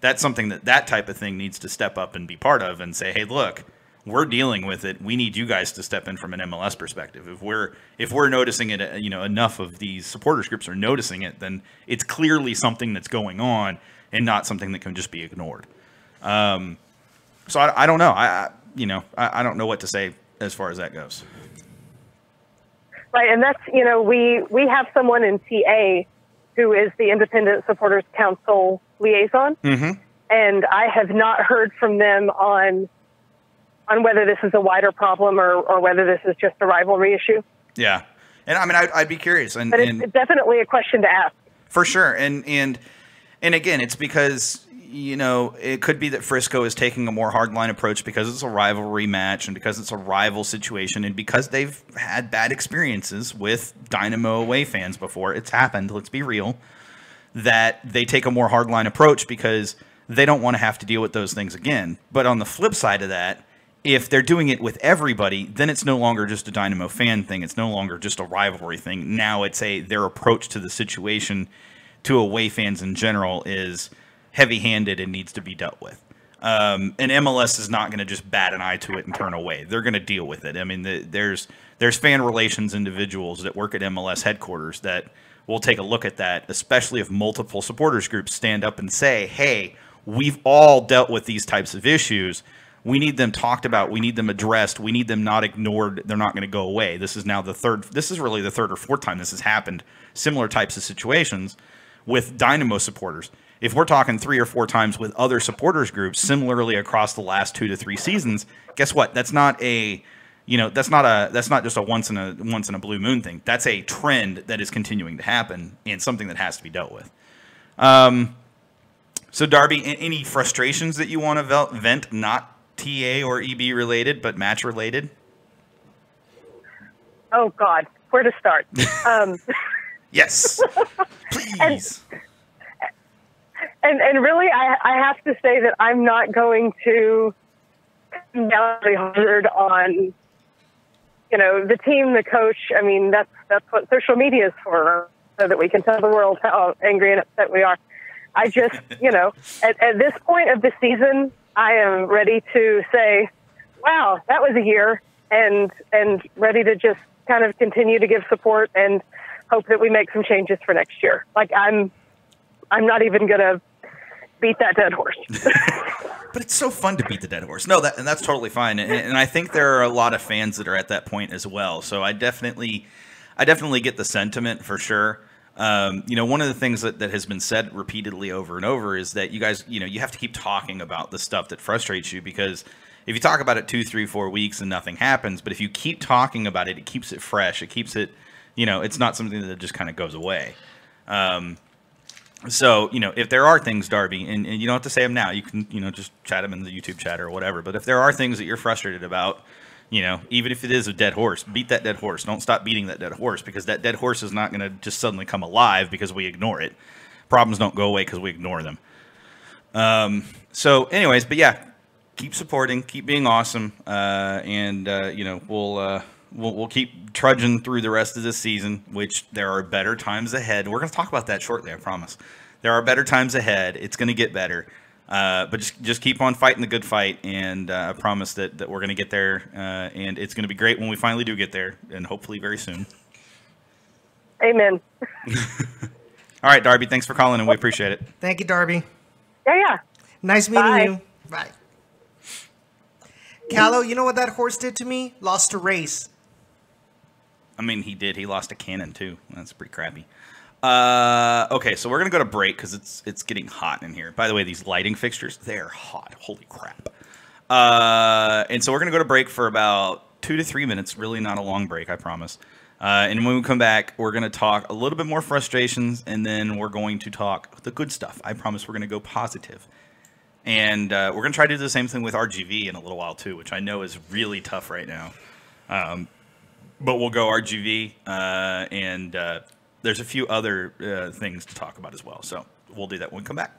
That's something that type of thing needs to step up and be part of and say, hey, look, we're dealing with it. We need you guys to step in from an MLS perspective. If we're noticing it, enough of these supporters groups are noticing it, then it's clearly something that's going on and not something that can just be ignored. So I don't know. I don't know what to say as far as that goes. Right, and that's, we have someone in TA who is the Independent Supporters Council liaison, mm-hmm. and I have not heard from them on on whether this is a wider problem or whether this is just a rivalry issue. Yeah. And I mean, I'd be curious. But it's definitely a question to ask. For sure. And again, it's because, you know, it could be that Frisco is taking a more hardline approach because it's a rivalry match and because it's a rival situation and because they've had bad experiences with Dynamo away fans before. It's happened, let's be real, that they take a more hardline approach because they don't want to have to deal with those things again. But on the flip side of that, if they're doing it with everybody, then it's no longer just a Dynamo fan thing. It's no longer just a rivalry thing. Now it's their approach to the situation to away fans in general is heavy-handed and needs to be dealt with. And MLS is not going to just bat an eye to it and turn away. They're going to deal with it. I mean, there's fan relations individuals that work at MLS headquarters that will take a look at that, especially if multiple supporters groups stand up and say, hey, we've all dealt with these types of issues. We need them talked about. We need them addressed. We need them not ignored. They're not going to go away. This is now this is really the third or fourth time this has happened, similar types of situations with Dynamo supporters. If we're talking 3 or 4 times with other supporters groups similarly across the last 2 to 3 seasons, guess what? That's not just a once in a blue moon thing. That's a trend that is continuing to happen and something that has to be dealt with. So Darby, any frustrations that you want to vent, not TA or EB related, but match related? Oh God, where to start? Yes, please. And really, I have to say that I'm not going to really hard on, the team, the coach. I mean, that's what social media is for, so that we can tell the world how angry and upset we are. I just, at this point of the season, I am ready to say, wow, that was a year, and ready to just kind of continue to give support and hope that we make some changes for next year. Like, I'm not even going to beat that dead horse. But it's so fun to beat the dead horse. No, that's totally fine. And I think there are a lot of fans that are at that point as well. So I definitely get the sentiment for sure. One of the things that has been said repeatedly over and over is that you guys, you have to keep talking about the stuff that frustrates you, because if you talk about it 2, 3, 4 weeks and nothing happens, but if you keep talking about it, it keeps it fresh. It keeps it, it's not something that just kind of goes away. So, if there are things, Darby, and you don't have to say them now, you can, just chat them in the YouTube chat or whatever. But if there are things that you're frustrated about, even if it is a dead horse, beat that dead horse. Don't stop beating that dead horse, because that dead horse is not going to just suddenly come alive because we ignore it. Problems don't go away because we ignore them. So anyways, but yeah, keep supporting, keep being awesome. We'll keep trudging through the rest of this season, which there are better times ahead. We're going to talk about that shortly, I promise. There are better times ahead. It's going to get better. But just keep on fighting the good fight, and I promise that we're going to get there, and it's going to be great when we finally do get there, and hopefully very soon. Amen. All right, Darby, thanks for calling, and we appreciate it. Thank you, Darby. Yeah. Nice meeting Bye. you. Bye. Callow, you know what that horse did to me? Lost a race. I mean, he did. He lost a cannon, too. That's pretty crappy. Okay, so we're going to go to break because it's getting hot in here. By the way, these lighting fixtures, they're hot. Holy crap. And so we're going to go to break for about 2 to 3 minutes. Really not a long break, I promise. And when we come back, we're going to talk a little bit more frustrations, and then we're going to talk the good stuff. I promise we're going to go positive. And we're going to try to do the same thing with RGV in a little while, too, which I know is really tough right now. But we'll go RGV, and there's a few other things to talk about as well. So we'll do that when we come back.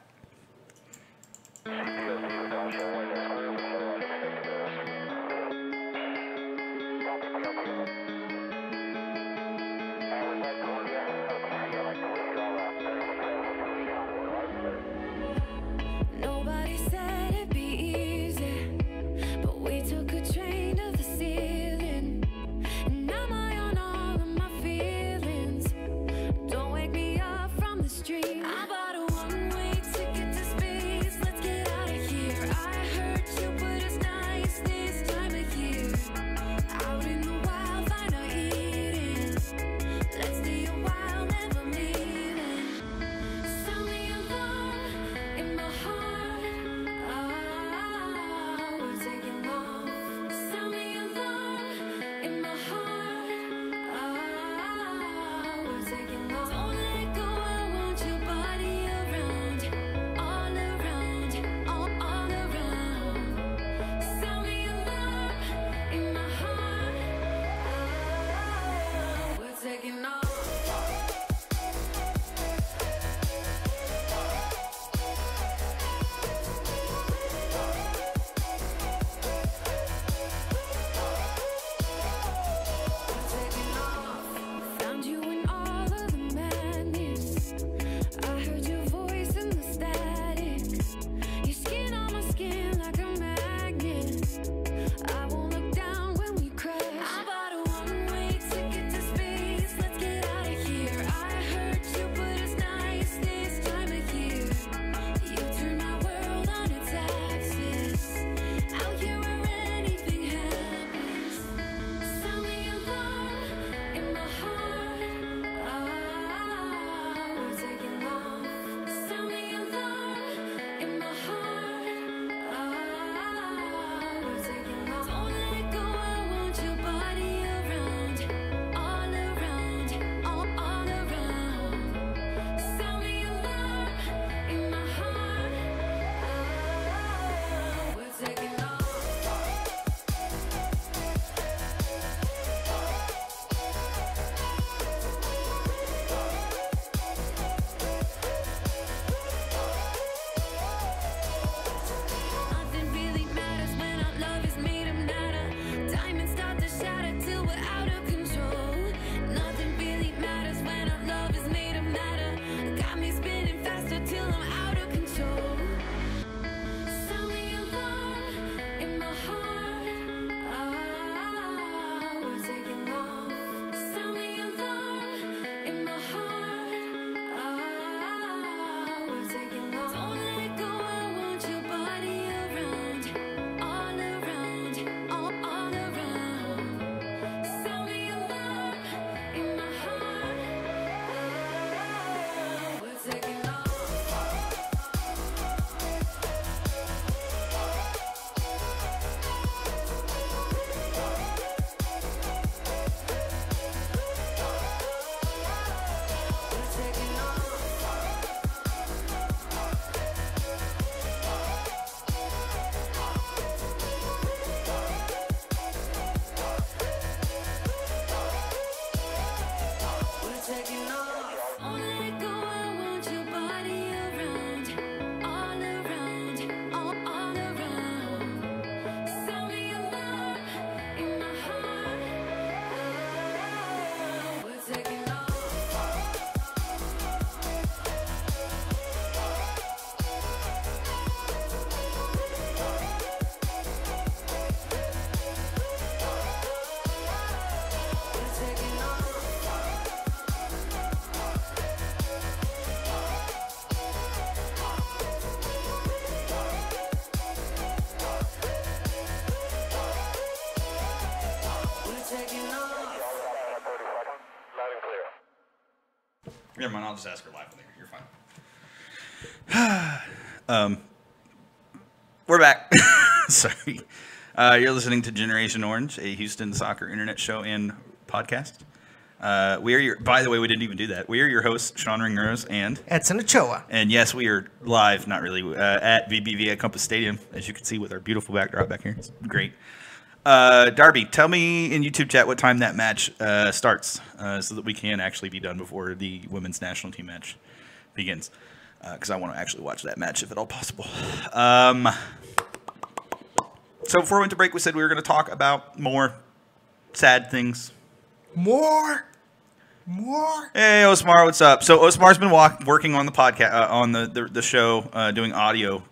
Nobody said it'd be easy, but we took a train to the ceiling, and now I own all of my feelings. Don't wake me up from the street. I bought a one-way ticket to space. Let's get out of Never mind, I'll just ask her live later. You're fine. We're back. Sorry. You're listening to Generation Orange, a Houston soccer internet show and podcast. We are your. By the way, we didn't even do that. We are your hosts, Sean Ringrose and Edson Ochoa. And yes, we are live, not really, at VBV at Compass Stadium, as you can see with our beautiful backdrop back here. It's great. Darby, tell me in YouTube chat what time that match starts, so that we can actually be done before the women's national team match begins. Because I want to actually watch that match if at all possible. So before we went to break, we said we were going to talk about more sad things. More. Hey, Osmar, what's up? So Osmar's been working on the podcast, on the show, doing audio.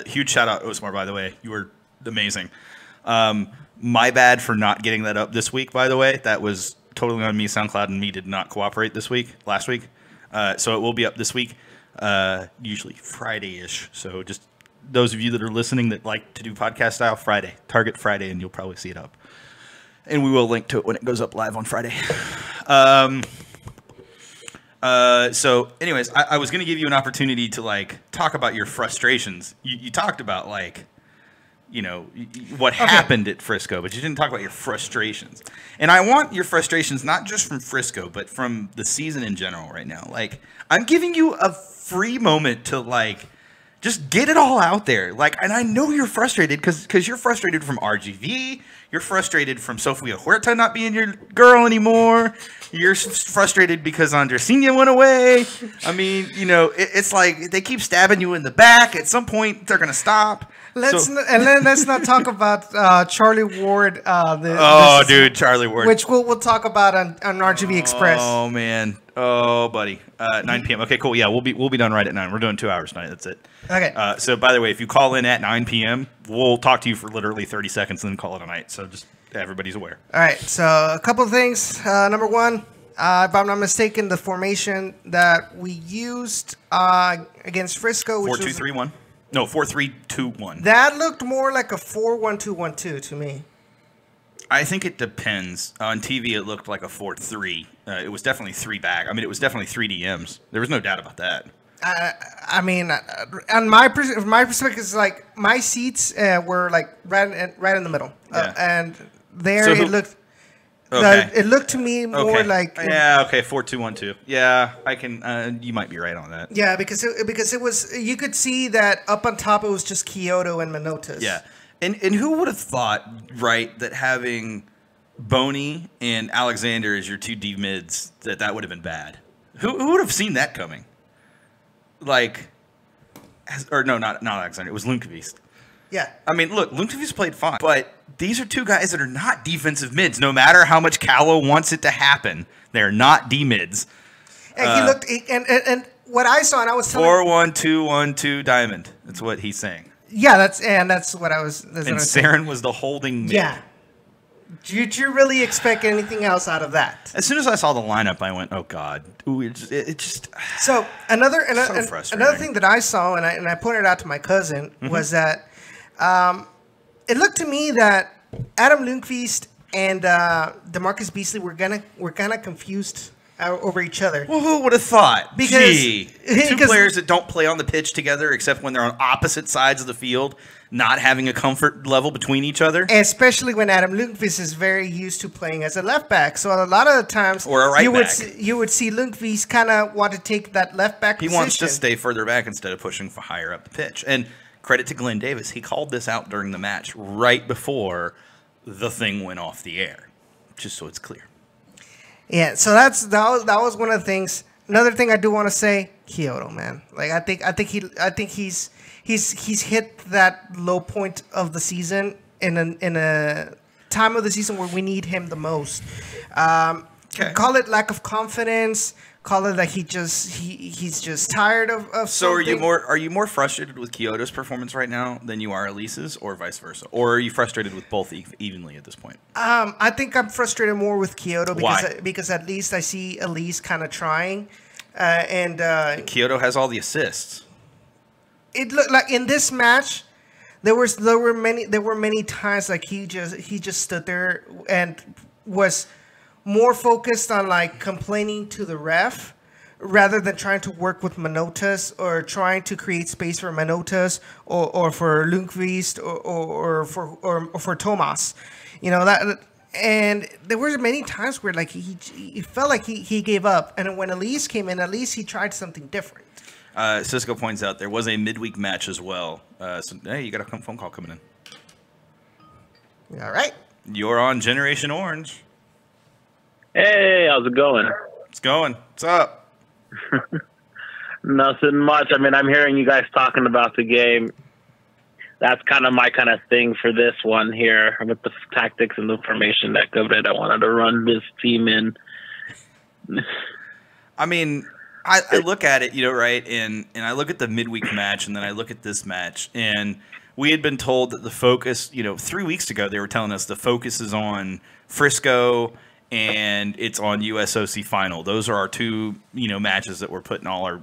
Huge shout out, Osmar, by the way. You were amazing. My bad for not getting that up this week, by the way. That was totally on me. SoundCloud and me did not cooperate last week. So it will be up this week, usually Friday-ish. So just those of you that are listening that like to do podcast style, target Friday, and you'll probably see it up. And we will link to it when it goes up live on Friday. So anyways, I was going to give you an opportunity to talk about your frustrations. You talked about what happened at Frisco, but you didn't talk about your frustrations. And I want your frustrations not just from Frisco, but from the season in general right now. I'm giving you a free moment to just get it all out there. And I know you're frustrated because you're frustrated from RGV. You're frustrated from Sofia Huerta not being your girl anymore. You're frustrated because Andresina went away. I mean, it's like they keep stabbing you in the back. At some point, they're going to stop. Let's not talk about Charlie Ward. Charlie Ward. Which we'll talk about on RGV Express. Oh, man. Oh, buddy. 9 p.m. Okay, cool. Yeah, we'll be done right at 9. We're doing 2 hours tonight. That's it. Okay. So, by the way, if you call in at 9 p.m., we'll talk to you for literally 30 seconds and then call it a night. So just everybody's aware. All right. So a couple of things. Number one, if I'm not mistaken, the formation that we used against Frisco, which 4-2-3-1. No, 4-3-2-1. That looked more like a 4-1-2-1-2 to me. I think it depends. On TV, it looked like a 4-3. It was definitely 3 back. I mean, it was definitely 3 DMs. There was no doubt about that. I mean, on my perspective, it's my seats were right in the middle, and there it looked. Okay. It looked to me more like 4-2-1-2. Yeah, I can. You might be right on that. Yeah, because it was, you could see that up on top it was just Kyoto and Manotas. Yeah, and who would have thought, right, that having Boney and Alexander as your 2 D mids that would have been bad? Who would have seen that coming? Not Alexander. It was Lundqvist. Yeah. I mean, look, Lundqvist played fine, but these are 2 guys that are not defensive mids. No matter how much Callow wants it to happen, they're not D mids. And he looked, and what I saw, and I was telling 4-1-2-1-2 diamond. That's what he's saying. Yeah, that's what I was. And Saren was the holding mid. Yeah. Did you really expect anything else out of that? As soon as I saw the lineup, I went, "Oh God!" Ooh, it just. So another frustrating. thing that I saw, and I pointed out to my cousin, was that it looked to me that Adam Lundqvist and DeMarcus Beasley were kind of confused over each other. Well, who would have thought? Because 2 players that don't play on the pitch together, except when they're on opposite sides of the field, not having a comfort level between each other. Especially when Adam Lundqvist is very used to playing as a left back. So a lot of the times, or a right back, you would see Lundqvist kind of want to take that left back position. He wants to stay further back instead of pushing for higher up the pitch. And credit to Glenn Davis, he called this out during the match right before the thing went off the air, just so it's clear. Yeah, so that was one of the things. Another thing I do want to say, Kyoto, man. I think he's hit that low point of the season in a time of the season where we need him the most. Call it lack of confidence. Call it that he's just tired of So something. are you more frustrated with Kyoto's performance right now than you are Elise's, or vice versa? Or are you frustrated with both evenly at this point? I think I'm frustrated more with Kyoto Why? because at least I see Elise kind of trying, and Kyoto has all the assists. It looked like in this match there were many times he just stood there and was more focused on complaining to the ref rather than trying to work with Manotas or trying to create space for Manotas or for Lundqvist or for Tomas. You know, that. And there were many times where like he felt like he gave up. And when Elise came in, at least he tried something different. Cisco points out there was a midweek match as well. So, hey, you got a phone call coming in. All right. You're on Generation Orange. Hey, how's it going? It's going. What's up? Nothing much. I mean, I'm hearing you guys talking about the game. That's kind of my kind of thing for this one here with the tactics and the formation that Cabrera wanted to run this team in. I mean, I look at it, you know, right, and I look at the midweek match, and then I look at this match, and we had been told that the focus, you know, 3 weeks ago they were telling us the focus is on Frisco and it's on USOC final. Those are our two, you know, matches that we're putting all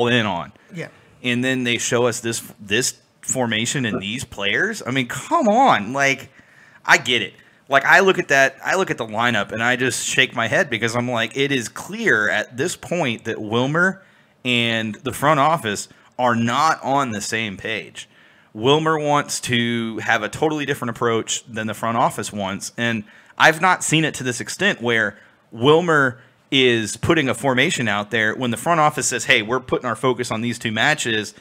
in on. Yeah. And then they show us this formation and these players. I mean, come on. Like, I get it. Like, I look at the lineup and I just shake my head because I'm like, it is clear at this point that Wilmer and the front office are not on the same page. Wilmer wants to have a totally different approach than the front office wants. And I've not seen it to this extent where Wilmer is putting a formation out there when the front office says, hey, we're putting our focus on these two matches,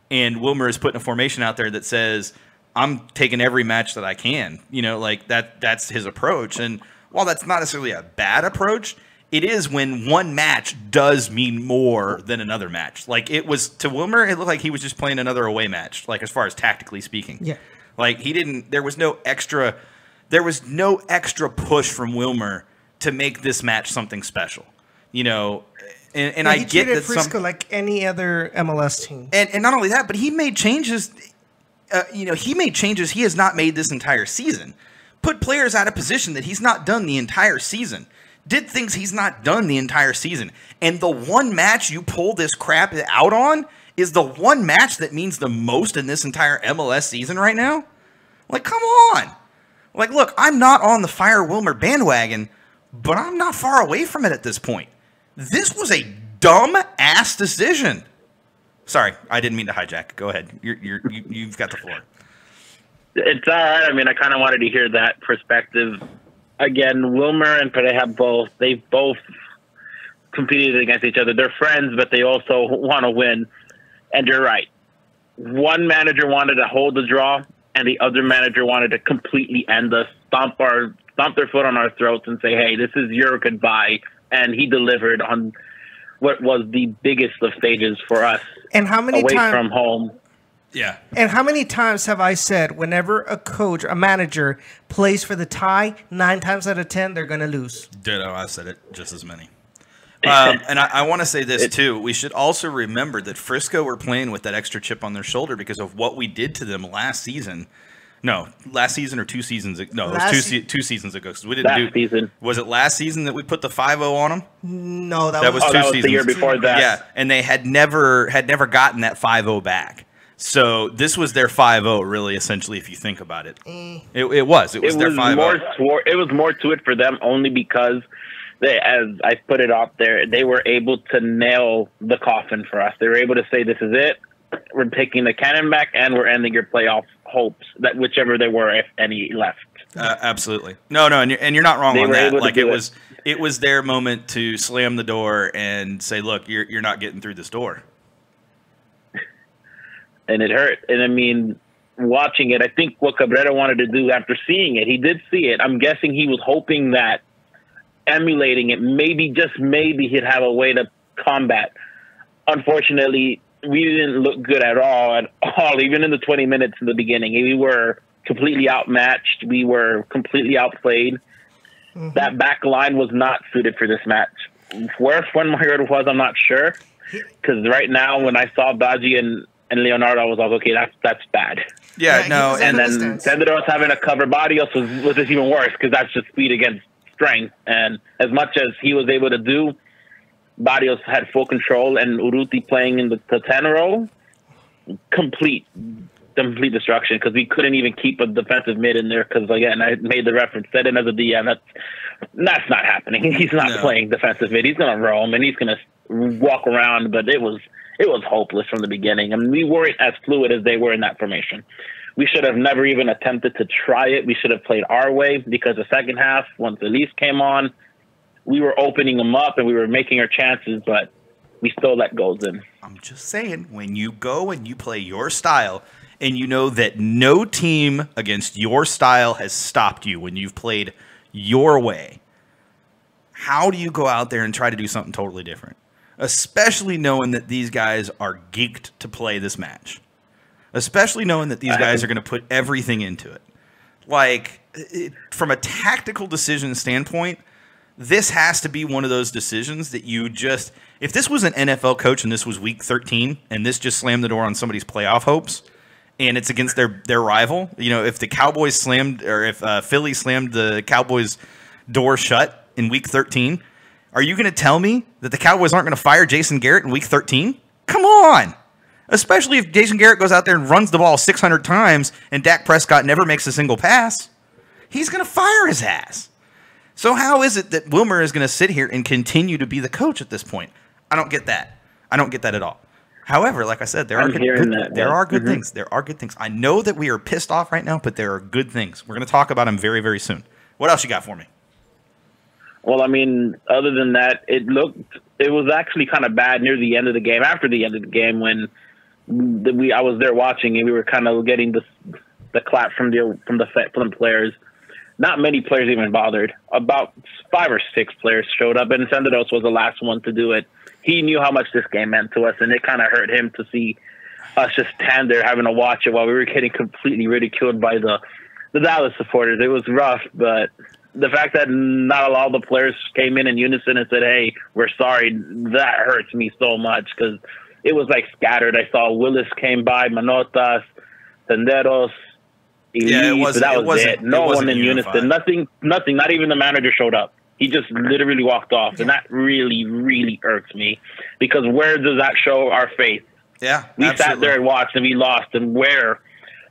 and Wilmer is putting a formation out there that says, I'm taking every match that I can. You know, like that's his approach. And while that's not necessarily a bad approach, it is when one match does mean more than another match. Like, it was to Wilmer, it looked like he was just playing another away match, like as far as tactically speaking. Yeah. Like, there was no extra push from Wilmer to make this match something special, you know. And Yeah, I he get treated that Frisco like any other MLS team. and not only that, but he made changes. He made changes he has not made this entire season. Put players out of position that he's not done the entire season. Did things he's not done the entire season. And the one match you pull this crap out on is the one match that means the most in this entire MLS season right now. Like, come on. Like, look, I'm not on the Fire Wilmer bandwagon, but I'm not far away from it at this point. This was a dumb-ass decision. Sorry, I didn't mean to hijack. Go ahead. You've got the floor. It's all right. I mean, I kind of wanted to hear that perspective. Again, Wilmer and Pereja they've both competed against each other. They're friends, but they also want to win. And you're right. One manager wanted to hold the draw, and the other manager wanted to completely end us, stomp their foot on our throats and say, hey, this is your goodbye. And he delivered on what was the biggest of stages for us. And how many away times from home? Yeah. And how many times have I said, whenever a manager plays for the tie, 9 times out of 10 they're going to lose? Ditto. I said it just as many. And I want to say this too. We should also remember that Frisco were playing with that extra chip on their shoulder because of what we did to them last season. No, last season or 2 seasons ago. No, it was two seasons ago. Because we didn't season. Was it last season that we put the 5-0 on them? No, that was 2 seasons. The year before that. Yeah, and they had never gotten that 5-0 back. So this was their 5-0, really, essentially, if you think about it. It was their 5-0. It was more to it for them only because they, as I put it out there, they were able to nail the coffin for us. They were able to say, this is it. We're taking the cannon back, and we're ending your playoff hopes, that whichever they were, if any, left. Absolutely. No, and you're not wrong on that. Like, it was their moment to slam the door and say, look, you're not getting through this door. And it hurt. And I mean, watching it, I think what Cabrera wanted to do after seeing it, he did see it. I'm guessing he was hoping that emulating it, maybe, just maybe, he'd have a way to combat. Unfortunately, we didn't look good at all, even in the 20 minutes in the beginning. We were completely outmatched. We were completely outplayed. Mm-hmm. That back line was not suited for this match. Where Fuenmayor was, I'm not sure. Because right now, when I saw Baji and Leonardo, I was like, okay, that's bad. Yeah, no. And then Senderos having a cover Barrios was just even worse because that's just speed against strength. And as much as he was able to do, Barrios had full control, and Urruti playing in the 10 role, complete complete destruction because we couldn't even keep a defensive mid in there. Because again, I made the reference, said it as a DM. That's not happening. He's not playing defensive mid. He's going to roam and he's going to walk around. But it was hopeless from the beginning. I mean, we weren't as fluid as they were in that formation. We should have never even attempted to try it. We should have played our way because the second half, once Elise came on, we were opening them up and we were making our chances, but we still let goals in. I'm just saying, when you go and you play your style and you know that no team against your style has stopped you when you've played your way, how do you go out there and try to do something totally different? Especially knowing that these guys are geeked to play this match. Especially knowing that these guys are going to put everything into it. Like, from a tactical decision standpoint, this has to be one of those decisions that you just... If this was an NFL coach and this was week 13 and this just slammed the door on somebody's playoff hopes and it's against their rival, you know, if the Cowboys slammed or if Philly slammed the Cowboys' door shut in week 13, are you going to tell me that the Cowboys aren't going to fire Jason Garrett in week 13? Come on! Especially if Jason Garrett goes out there and runs the ball 600 times and Dak Prescott never makes a single pass. He's going to fire his ass. So how is it that Wilmer is going to sit here and continue to be the coach at this point? I don't get that. I don't get that at all. However, like I said, there are good things. There are good things. I know that we are pissed off right now, but there are good things. We're going to talk about them very, very soon. What else you got for me? Well, I mean, other than that, it was actually kind of bad near the end of the game, after the end of the game when I was there watching and we were kind of getting the clap from the players. Not many players even bothered. About 5 or 6 players showed up, and Senderos was the last one to do it. He knew how much this game meant to us, and it kind of hurt him to see us just stand there having to watch it while we were getting completely ridiculed by the Dallas supporters. It was rough, but the fact that not all the players came in unison and said, "Hey, we're sorry," that hurts me so much because it was like scattered. I saw Willis came by, Manotas, Senderos. Yeah, it wasn't it. No one in unison. Nothing. Not even the manager showed up. He just literally walked off, and that really, really irks me because where does that show our faith? Yeah, we sat there and watched, and we lost. And where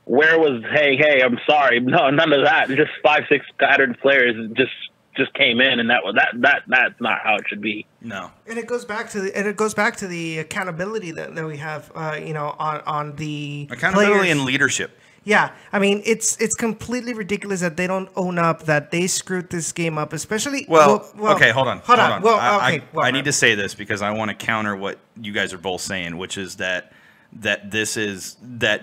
was hey, I'm sorry? No, none of that. Just 5, 6 scattered players just came in, and that's not how it should be. No, and it goes back to the accountability that we have, on the accountability players. And leadership. Yeah, I mean it's completely ridiculous that they don't own up that they screwed this game up, especially. Okay, hold on. Well, I need to say this because I want to counter what you guys are both saying, which is that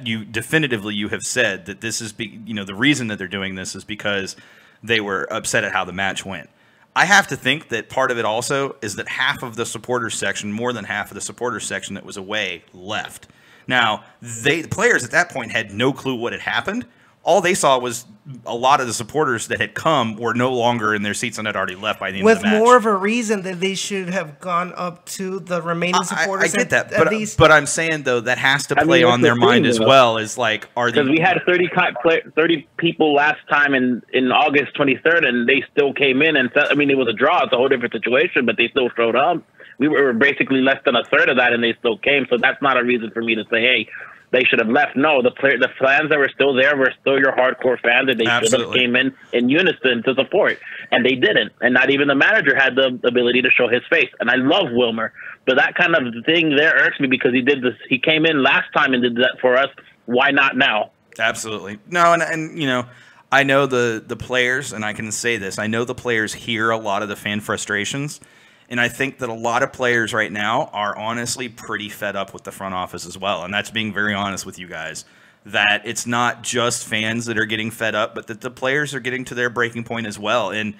you definitively have said that this is the reason that they're doing this is because they were upset at how the match went. I have to think that part of it also is that half of the supporters section, more than half of the supporters section that was away, left. Now, the players at that point had no clue what had happened. All they saw was a lot of the supporters that had come were no longer in their seats and had already left by the end of the match. With more of a reason that they should have gone up to the remaining supporters. I get that, but I'm saying, though, that has to play on their mind as well. Is like, because we had 30 people last time in August 23rd, and they still came in. And it was a draw. It's a whole different situation, but they still showed up. We were basically less than a third of that, and they still came. So that's not a reason for me to say, hey, they should have left. No, the fans that were still there were still your hardcore fans, and they should have came in unison to support, and they didn't. And not even the manager had the ability to show his face. And I love Wilmer, but that kind of thing there irks me because he did this. He came in last time and did that for us. Why not now? Absolutely. No, and I know the players, and I can say this. I know the players hear a lot of the fan frustrations. And I think that a lot of players right now are honestly pretty fed up with the front office as well. And that's being very honest with you guys, that it's not just fans that are getting fed up, but that the players are getting to their breaking point as well. And,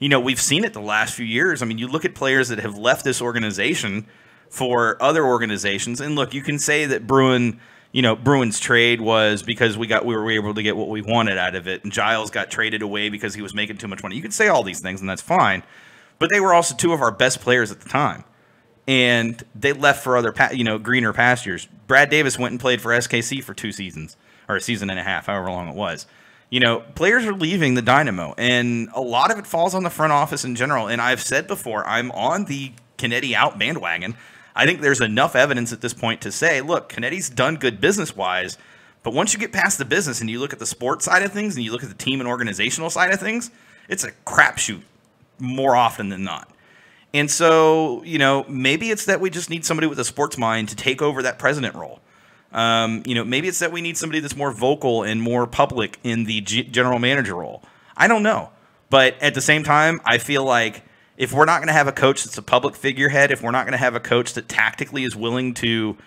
we've seen it the last few years. I mean, you look at players that have left this organization for other organizations. And look, you can say that Bruins trade was because we were able to get what we wanted out of it. And Giles got traded away because he was making too much money. You can say all these things, and that's fine. But they were also 2 of our best players at the time. And they left for other, greener pastures. Brad Davis went and played for SKC for 2 seasons, or a season and a half, however long it was. Players are leaving the Dynamo, and a lot of it falls on the front office in general. And I've said before, I'm on the Canetti out bandwagon. I think there's enough evidence at this point to say, look, Canetti's done good business-wise, But once you get past the business and you look at the sports side of things and you look at the team and organizational side of things, it's a crapshoot more often than not. And so, maybe it's that we just need somebody with a sports mind to take over that president role. Maybe it's that we need somebody that's more vocal and more public in the general manager role. I don't know. But at the same time, I feel like if we're not going to have a coach that's a public figurehead, if we're not going to have a coach that tactically is willing to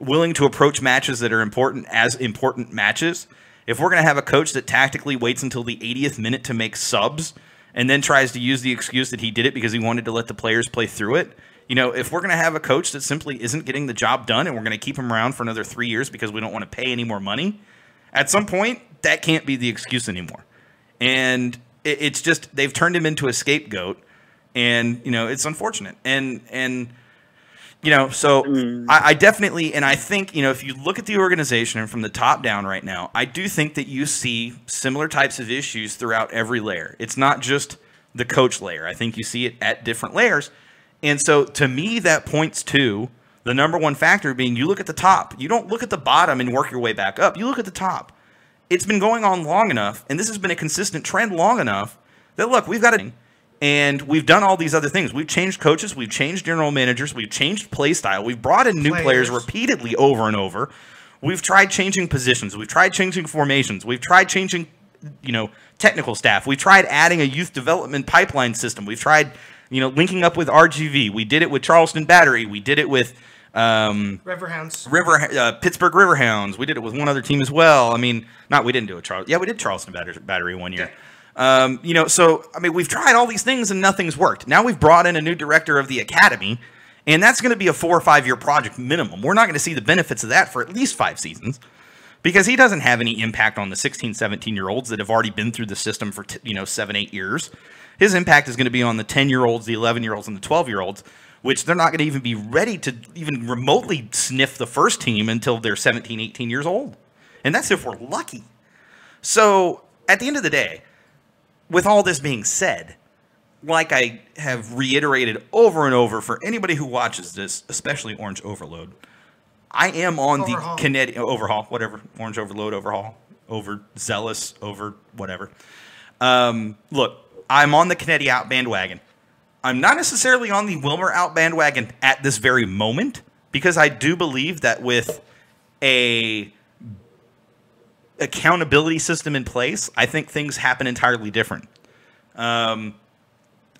approach matches that are important as important matches, if we're going to have a coach that tactically waits until the 80th minute to make subs and then tries to use the excuse that he did it because he wanted to let the players play through it, if we're going to have a coach that simply isn't getting the job done and we're going to keep him around for another 3 years because we don't want to pay any more money, at some point, that can't be the excuse anymore. And it's just they've turned him into a scapegoat, and, it's unfortunate. So I definitely, and I think, if you look at the organization and from the top down right now, I do think that you see similar types of issues throughout every layer. It's not just the coach layer. I think you see it at different layers. And so to me, that points to the number one factor being you look at the top. You don't look at the bottom and work your way back up. You look at the top. It's been going on long enough, and this has been a consistent trend long enough that, look, we've got it. And we've done all these other things. We've changed coaches. We've changed general managers. We've changed play style. We've brought in new players repeatedly over and over. We've tried changing positions. We've tried changing formations. We've tried changing, technical staff. We've tried adding a youth development pipeline system. We've tried, linking up with RGV. We did it with Charleston Battery. We did it with Riverhounds. Pittsburgh Riverhounds. We did it with one other team as well. We didn't do it. We did Charleston Battery one year. Yeah. We've tried all these things and nothing's worked. Now we've brought in a new director of the academy, and that's going to be a 4 or 5 year project minimum. We're not going to see the benefits of that for at least 5 seasons because he doesn't have any impact on the 16, 17-year-olds that have already been through the system for 7, 8 years. His impact is going to be on the 10-year-olds, the 11-year-olds, and the 12-year-olds, which they're not going to even be ready to even remotely sniff the first team until they're 17, 18 years old. And that's if we're lucky. So at the end of the day, with all this being said, like I have reiterated over and over for anybody who watches this, especially Orange Overload, I am on the Canadian overhaul, whatever, Orange Overload, overhaul, overzealous, over whatever. Look, I'm on the Canetti out bandwagon. I'm not necessarily on the Wilmer out bandwagon at this very moment because I do believe that with a accountability system in place, I think things happen entirely different. And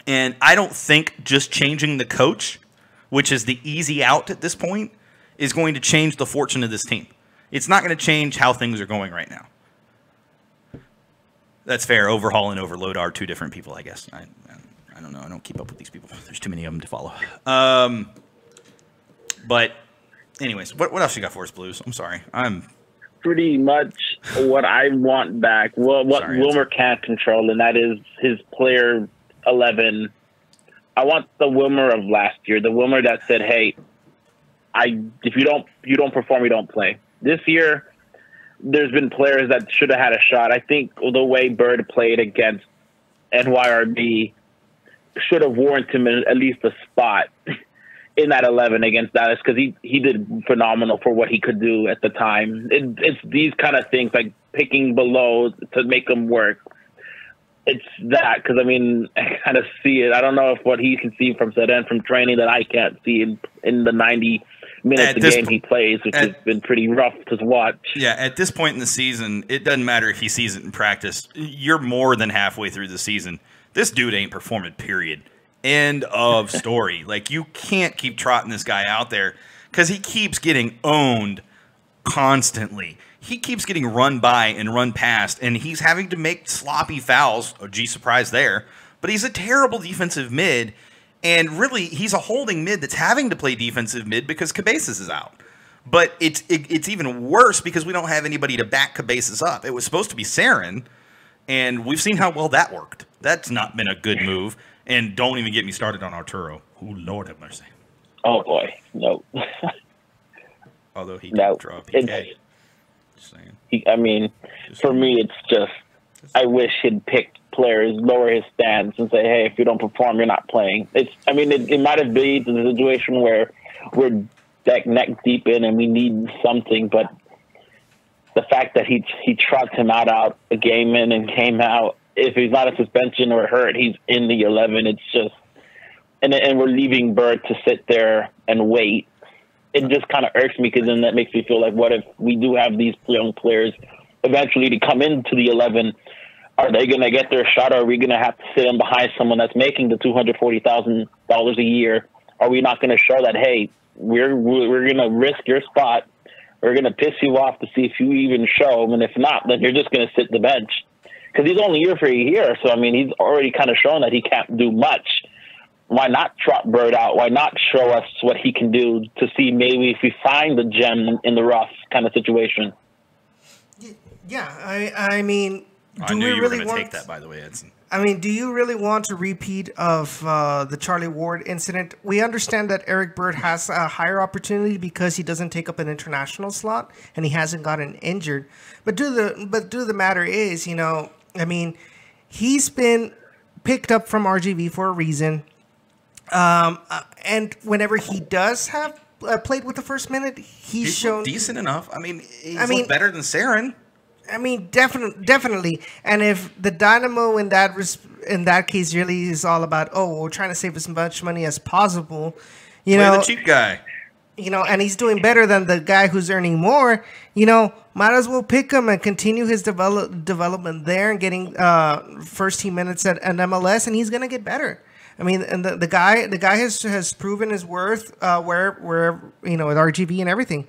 I don't think just changing the coach, which is the easy out at this point, is going to change the fortune of this team. It's not going to change how things are going right now. That's fair. Overhaul and overload are two different people, I guess. I don't know. I don't keep up with these people. There's too many of them to follow. But anyways, what else you got for us, Blues? I'm sorry. Pretty much what I want back. Well, what Wilmer can't control, and that is his player 11. I want the Wilmer of last year, the Wilmer that said, "Hey, if you don't perform, you don't play." This year, there's been players that should have had a shot. I think the way Bird played against NYRB should have warranted him at least a spot in that 11 against Dallas because he did phenomenal for what he could do at the time. It's these kind of things like picking below to make them work. It's that because I kind of see it. I don't know if what he can see from Sedan from training that I can't see in the 90 minutes a game he plays, which has been pretty rough to watch. Yeah, at this point in the season, it doesn't matter if he sees it in practice. You're more than halfway through the season. This dude ain't performing, period. End of story. Like, you can't keep trotting this guy out there because he keeps getting owned constantly. He keeps getting run by and run past, and he's having to make sloppy fouls. Oh, gee, surprise there. But he's a terrible defensive mid, and really, he's a holding mid that's having to play defensive mid because Cabezas is out. But it's even worse because we don't have anybody to back Cabezas up. It was supposed to be Saren, and we've seen how well that worked. That's not been a good move. And don't even get me started on Arturo. Oh, Lord have mercy. Oh, boy. No. Although he did draw a PK. Just saying. For me, it's just, I wish he'd pick players, lower his stance, and say, hey, if you don't perform, you're not playing. It might have been the situation where we're neck deep in and we need something, but the fact that he trots him out a game in and came out. If he's not a suspension or hurt, he's in the 11. It's just, and we're leaving Bird to sit there and wait. It just kind of irks me because then that makes me feel like, what if we do have these young players eventually to come into the 11? Are they going to get their shot, or are we going to have to sit in behind someone that's making the $240,000 a year? Are we not going to show that, hey, we're going to risk your spot? We're going to piss you off to see if you even show, and if not, then you're just going to sit the bench. Because he's only here for a year, so, I mean, he's already kind of shown that he can't do much. Why not trot Bird out? Why not show us what he can do to see maybe if we find the gem in the rough kind of situation? Yeah, I mean... I knew you were going to take that, by the way, Edson. I mean, do you really want a repeat of the Charlie Ward incident? We understand that Eric Bird has a higher opportunity because he doesn't take up an international slot and he hasn't gotten injured. But the matter is, I mean, he's been picked up from RGV for a reason. And whenever he does have played with the first minute, he's shown decent enough. I mean, he's better than Saren. I mean, definitely. And if the Dynamo in that case really is all about, we're trying to save as much money as possible, Play the cheap guy, and he's doing better than the guy who's earning more, might as well pick him and continue his development there and getting first team minutes at an MLS, and he's gonna get better. I mean, and the guy has proven his worth where with RGV and everything.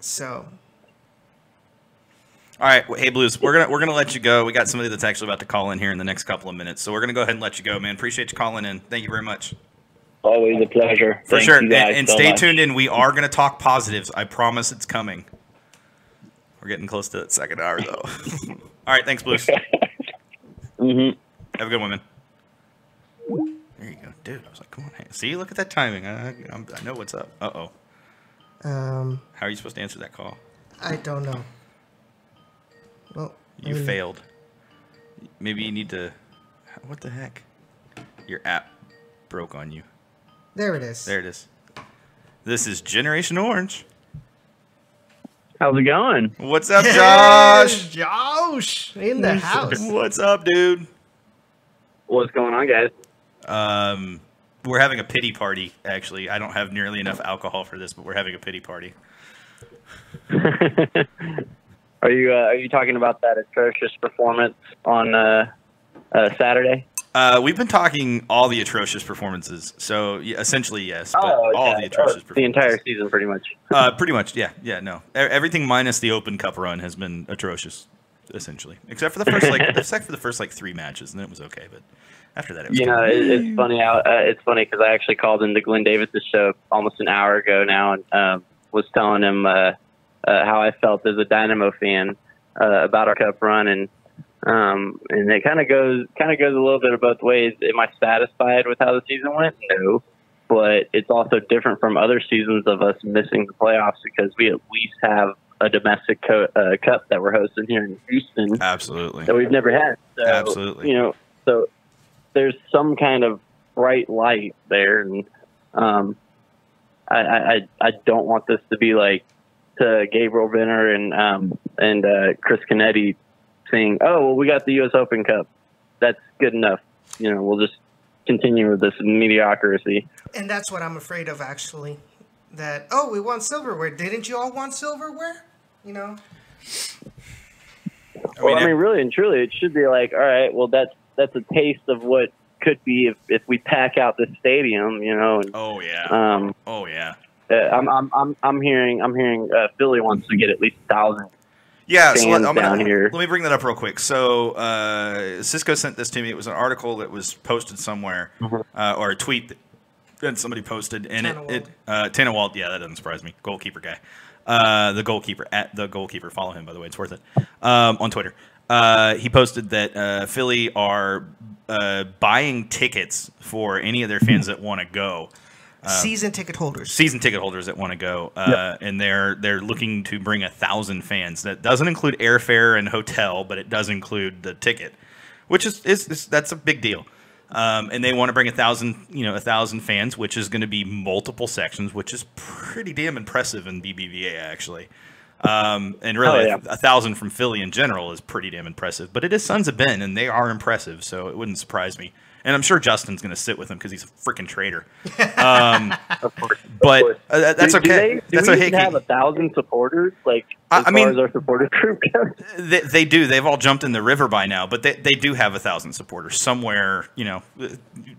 So. All right, hey Blues, we're gonna let you go. We got somebody that's actually about to call in here in the next couple of minutes, so we're gonna go ahead and let you go, man. Appreciate you calling in. Thank you very much. Always a pleasure. For sure, and stay tuned in. We are gonna talk positives. I promise it's coming. We're getting close to that second hour though. All right, thanks, Blues. Mm-hmm. Have a good one, man. There you go, dude. I was like, come on, hey. See, look at that timing. I know what's up. How are you supposed to answer that call? I don't know. Well, you failed. Maybe you need to... What the heck? Your app broke on you. There it is. There it is. This is Generation Orange. How's it going? What's up, Josh? Josh in the house. What's up, dude? What's going on, guys? We're having a pity party, actually. I don't have nearly enough alcohol for this, but we're having a pity party. Are you talking about that atrocious performance on Saturday? We've been talking all the atrocious performances. So yeah, essentially, yes. But all the atrocious performances. The entire season, pretty much. Pretty much, yeah. Yeah, no. Everything minus the Open Cup run has been atrocious, essentially. Except for the first 3 matches, and then it was okay. But after that, it was it's funny. It's funny because I actually called into Glenn Davis' show almost an hour ago now, and was telling him how I felt as a Dynamo fan about our cup run, and it kind of goes a little bit of both ways. Am I satisfied with how the season went? No, but it's also different from other seasons of us missing the playoffs because we at least have a domestic cup that we're hosting here in Houston. Absolutely, that we've never had. So, absolutely, so there's some kind of bright light there, and I don't want this to be like to Gabriel Benner and Chris Canetti saying, "Oh, well, we got the U.S. Open Cup. That's good enough. We'll just continue with this mediocrity." And that's what I'm afraid of, actually. That we won silverware. Didn't you all want silverware? Well, I mean, really and truly, it should be like, all right, well, that's a taste of what could be if we pack out this stadium, And, oh yeah. I'm hearing Philly wants to get at least 1,000. Yeah, so down here. Let me bring that up real quick. So Cisco sent this to me. It was an article that was posted somewhere, or a tweet that somebody posted, and Tanner Walt. Yeah, that doesn't surprise me. Goalkeeper guy, the goalkeeper. Follow him, by the way. It's worth it. On Twitter, he posted that Philly are buying tickets for any of their fans that want to go. Season ticket holders that want to go, and they're looking to bring 1,000 fans. That doesn't include airfare and hotel, but it does include the ticket, which is that's a big deal. And they want to bring 1,000 fans, which is going to be multiple sections, which is pretty damn impressive in BBVA actually. And really, Oh, yeah. 1,000 from Philly in general is pretty damn impressive. But it is Sons of Ben, and they are impressive, so it wouldn't surprise me. And I'm sure Justin's going to sit with him because he's a freaking traitor. Of course. But that's Do okay. That's we okay. even have 1,000 supporters? Like, I as far mean- as our supporter group goes? They do. They've all jumped in the river by now, but they do have 1,000 supporters somewhere. You know,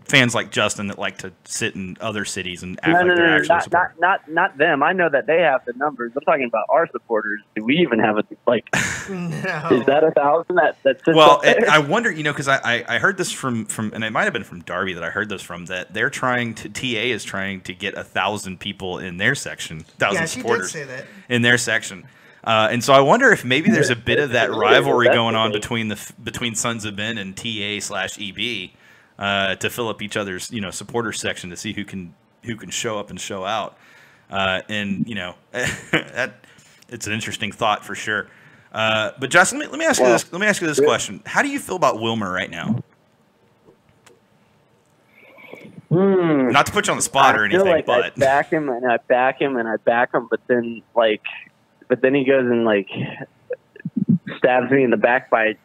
fans like Justin that like to sit in other cities and act like they're actual supporters. Not them. I know that they have the numbers. I'm talking about our supporters. Do we even have No. Is that 1,000 that sits Well, up there? I wonder, because I heard this from, and it might have been from Darby that I heard this from, that they're TA is trying to get 1,000 people in their section, 1,000 Yeah, she did supporters say that. in their section. And so I wonder if maybe there's a bit of that rivalry That's going on the between Sons of Ben and TA/EB to fill up each other's supporter section to see who can show up and show out. And that it's an interesting thought for sure. But Justin, let me ask you this. Let me ask you this question: how do you feel about Wilmer right now? Not to put you on the spot or I feel anything, like but I back him and I back him and I back him, but then he goes and stabs me in the back by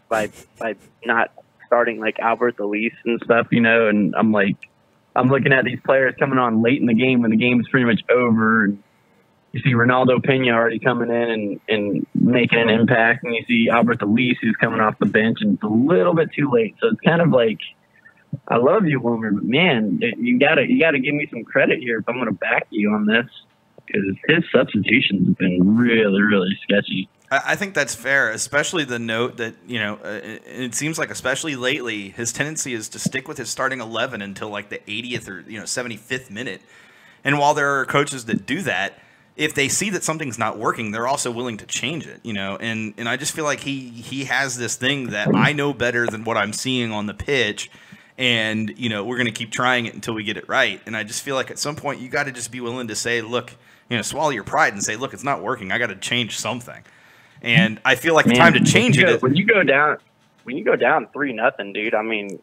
not starting like Albert Elise and stuff, and I'm looking at these players coming on late in the game when the game is pretty much over. And you see Ronaldo Pena already coming in and making an impact, and you see Albert Elise who's coming off the bench, and it's a little bit too late. So it's kind of like, I love you, Wilmer, but man, you gotta give me some credit here if I'm gonna back you on this, because his substitutions have been really, really sketchy. I think that's fair, especially the note that, it seems like especially lately, his tendency is to stick with his starting 11 until like the 80th or 75th minute. And while there are coaches that do that, if they see that something's not working, they're also willing to change it, And I just feel like he has this thing that I know better than what I'm seeing on the pitch. And, we're going to keep trying it until we get it right. And I just feel like at some point you got to just be willing to say, look, swallow your pride and say, look, it's not working. I got to change something. And I feel like the time to change when you go down 3-0, dude. I mean,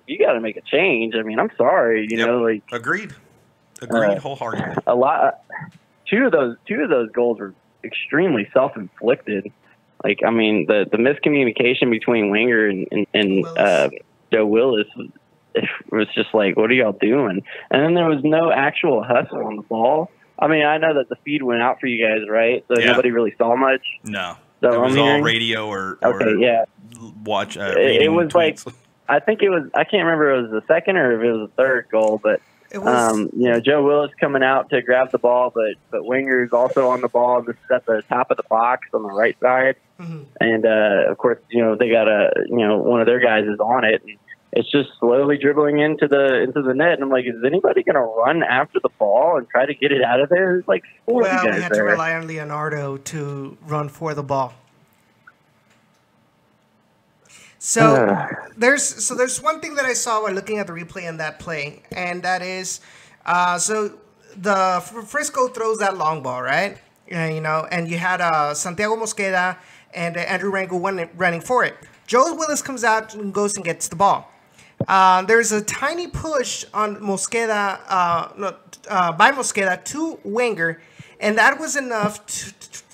you got to make a change. I mean, I'm sorry, Agreed wholeheartedly. Two of those goals were extremely self-inflicted. Like, I mean, the miscommunication between Wenger and Joe Willis was just like, what are y'all doing? And then there was no actual hustle on the ball. I mean, I know that the feed went out for you guys, right? So nobody really saw much. No, so it was all radio or watch. It was tweets. like, I think it was. I can't remember if it was the second or if it was the third goal, but It was, Joe Willis coming out to grab the ball, but Winger's also on the ball. This is at the top of the box on the right side, and of course, they got one of their guys is on it. And it's just slowly dribbling into the net, and I'm like, is anybody going to run after the ball and try to get it out of there? There's like four of you we guys had there. to rely on Leonardo to run for the ball. So there's one thing that I saw while looking at the replay in that play, and that is, so the Frisco throws that long ball, right? And you had Santiago Mosqueda and Andrew Rangel running for it. Joe Willis comes out and goes and gets the ball. There's a tiny push on Mosqueda, by Mosqueda to Wenger, and that was enough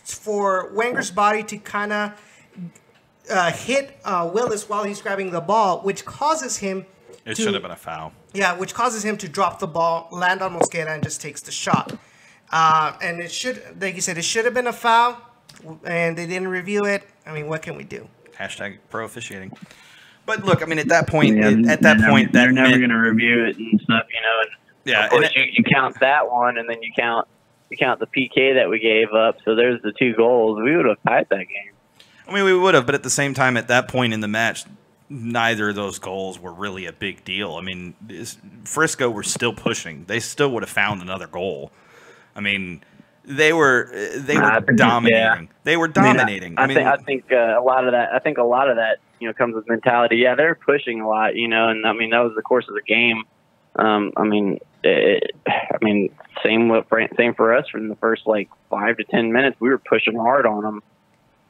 for Wenger's body to kind of hit Willis while he's grabbing the ball, which causes him It should have been a foul. Yeah, which causes him to drop the ball, land on Mosqueda, and just takes the shot. And it should, like you said, it should have been a foul, and they didn't review it. I mean, what can we do? Hashtag pro officiating. But look, I mean, at that point, they're never meant- going to review it and stuff, And Yeah, of course, and you count that one, and then you count the PK that we gave up. So there's the 2 goals. We would have tied that game. I mean, we would have, but at the same time, at that point in the match, neither of those goals were really a big deal. I mean, Frisco were still pushing. They still would have found another goal. I mean, they were dominating. Yeah. They were dominating. I think a lot of that comes with mentality. Yeah, they're pushing a lot, and I mean that was the course of the game. Same for us from the first 5 to 10 minutes. We were pushing hard on them.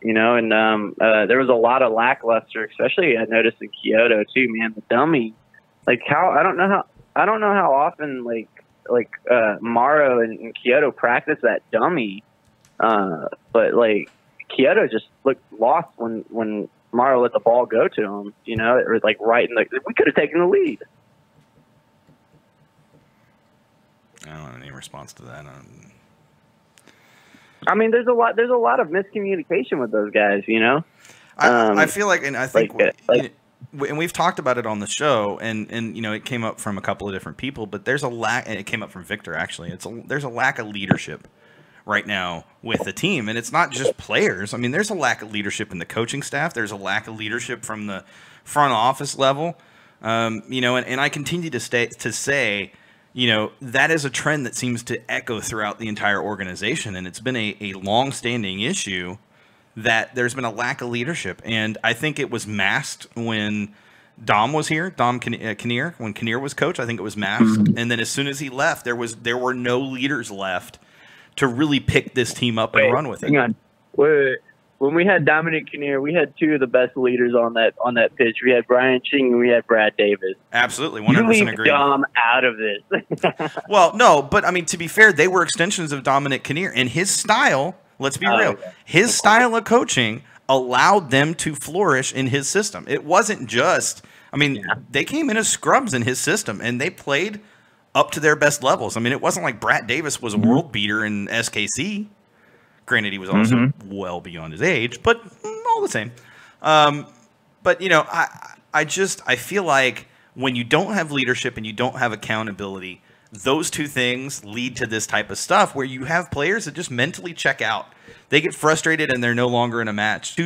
And there was a lot of lackluster, especially I noticed in Kyoto too, man. The dummy, I don't know how often Morrow and Kyoto practice that dummy, But like Kyoto just looked lost when Morrow let the ball go to him. Or like right in the. We could have taken the lead. I don't have any response to that. I mean, there's a lot of miscommunication with those guys. I feel like, and I think, like and we've talked about it on the show, and it came up from a couple of different people, but there's a lack, and it came up from Victor actually. There's a lack of leadership right now with the team, and it's not just players. I mean, there's a lack of leadership in the coaching staff. There's a lack of leadership from the front office level. And I continue to say, that is a trend that seems to echo throughout the entire organization, and it's been a long-standing issue that there's been a lack of leadership. And I think it was masked when Dom was here, Kinnear, when Kinnear was coach. I think it was masked. And then as soon as he left, there were no leaders left to really pick this team up and run with it. Hang on. Wait. When we had Dominic Kinnear, we had two of the best leaders on that pitch. We had Brian Ching and we had Brad Davis. Absolutely, 100% you leave agree. Dom out of this. Well, no, but I mean, to be fair, they were extensions of Dominic Kinnear, and his style. Let's be real. Yeah. His style of coaching allowed them to flourish in his system. It wasn't just. I mean, they came in as scrubs in his system, and they played up to their best levels. I mean, it wasn't like Brad Davis was a world beater in SKC. Granted, he was also well beyond his age, but all the same. But I feel like when you don't have leadership and you don't have accountability, those two things lead to this type of stuff where you have players that just mentally check out. They get frustrated and they're no longer in a match.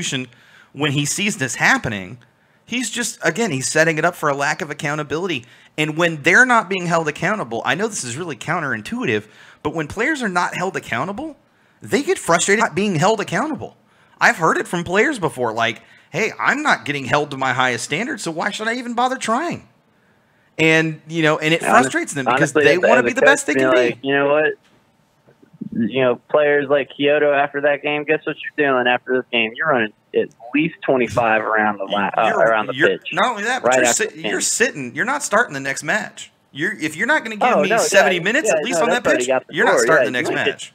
When he sees this happening, he's setting it up for a lack of accountability. And when they're not being held accountable, I know this is really counterintuitive, but when players are not held accountable, they get frustrated not being held accountable. I've heard it from players before, like, hey, I'm not getting held to my highest standards, so why should I even bother trying? And, and it frustrates them because they want to be the best they can be. You know what? Players like Kyoto after that game, guess what you're doing after this game? You're running at least 25 around the pitch. Not only that, but you're sitting. You're not starting the next match. If you're not going to give me 70 minutes at least on that pitch, you're not starting the next match.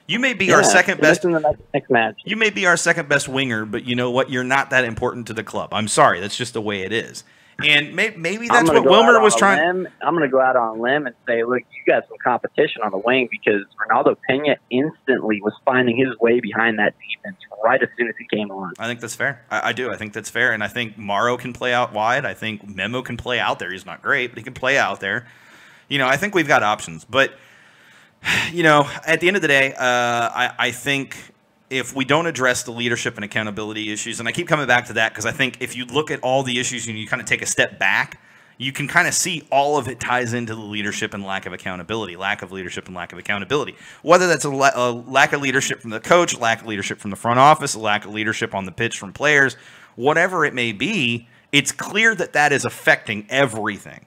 You may be our second best. Next match. You may be our second best winger, but you know what? You're not that important to the club. I'm sorry. That's just the way it is. And maybe that's what Wilmer was trying. I'm going to go out on a limb and say, look, you got some competition on the wing because Ronaldo Pena instantly was finding his way behind that defense right as soon as he came on. I think that's fair. I do. I think that's fair. And I think Morrow can play out wide. I think Memo can play out there. He's not great, but he can play out there. I think we've got options. But at the end of the day, I think if we don't address the leadership and accountability issues, and I keep coming back to that because I think if you look at all the issues and you kind of take a step back, you can kind of see all of it ties into the leadership and lack of accountability, whether that's a lack of leadership from the coach, lack of leadership from the front office, a lack of leadership on the pitch from players, whatever it may be, it's clear that is affecting everything.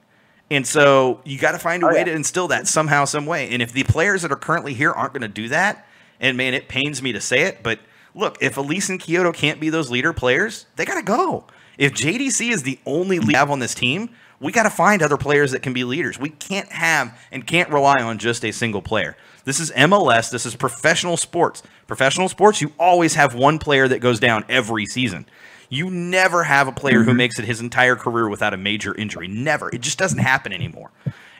And so you got to find a way to instill that somehow, some way. And if the players that are currently here aren't going to do that, and man, it pains me to say it, but look, if Elise and Kyoto can't be those leader players, they got to go. If JDC is the only leader we have on this team, we got to find other players that can be leaders. We can't have and can't rely on just a single player. This is MLS. This is professional sports. Professional sports, you always have one player that goes down every season. You never have a player who makes it his entire career without a major injury. Never. It just doesn't happen anymore.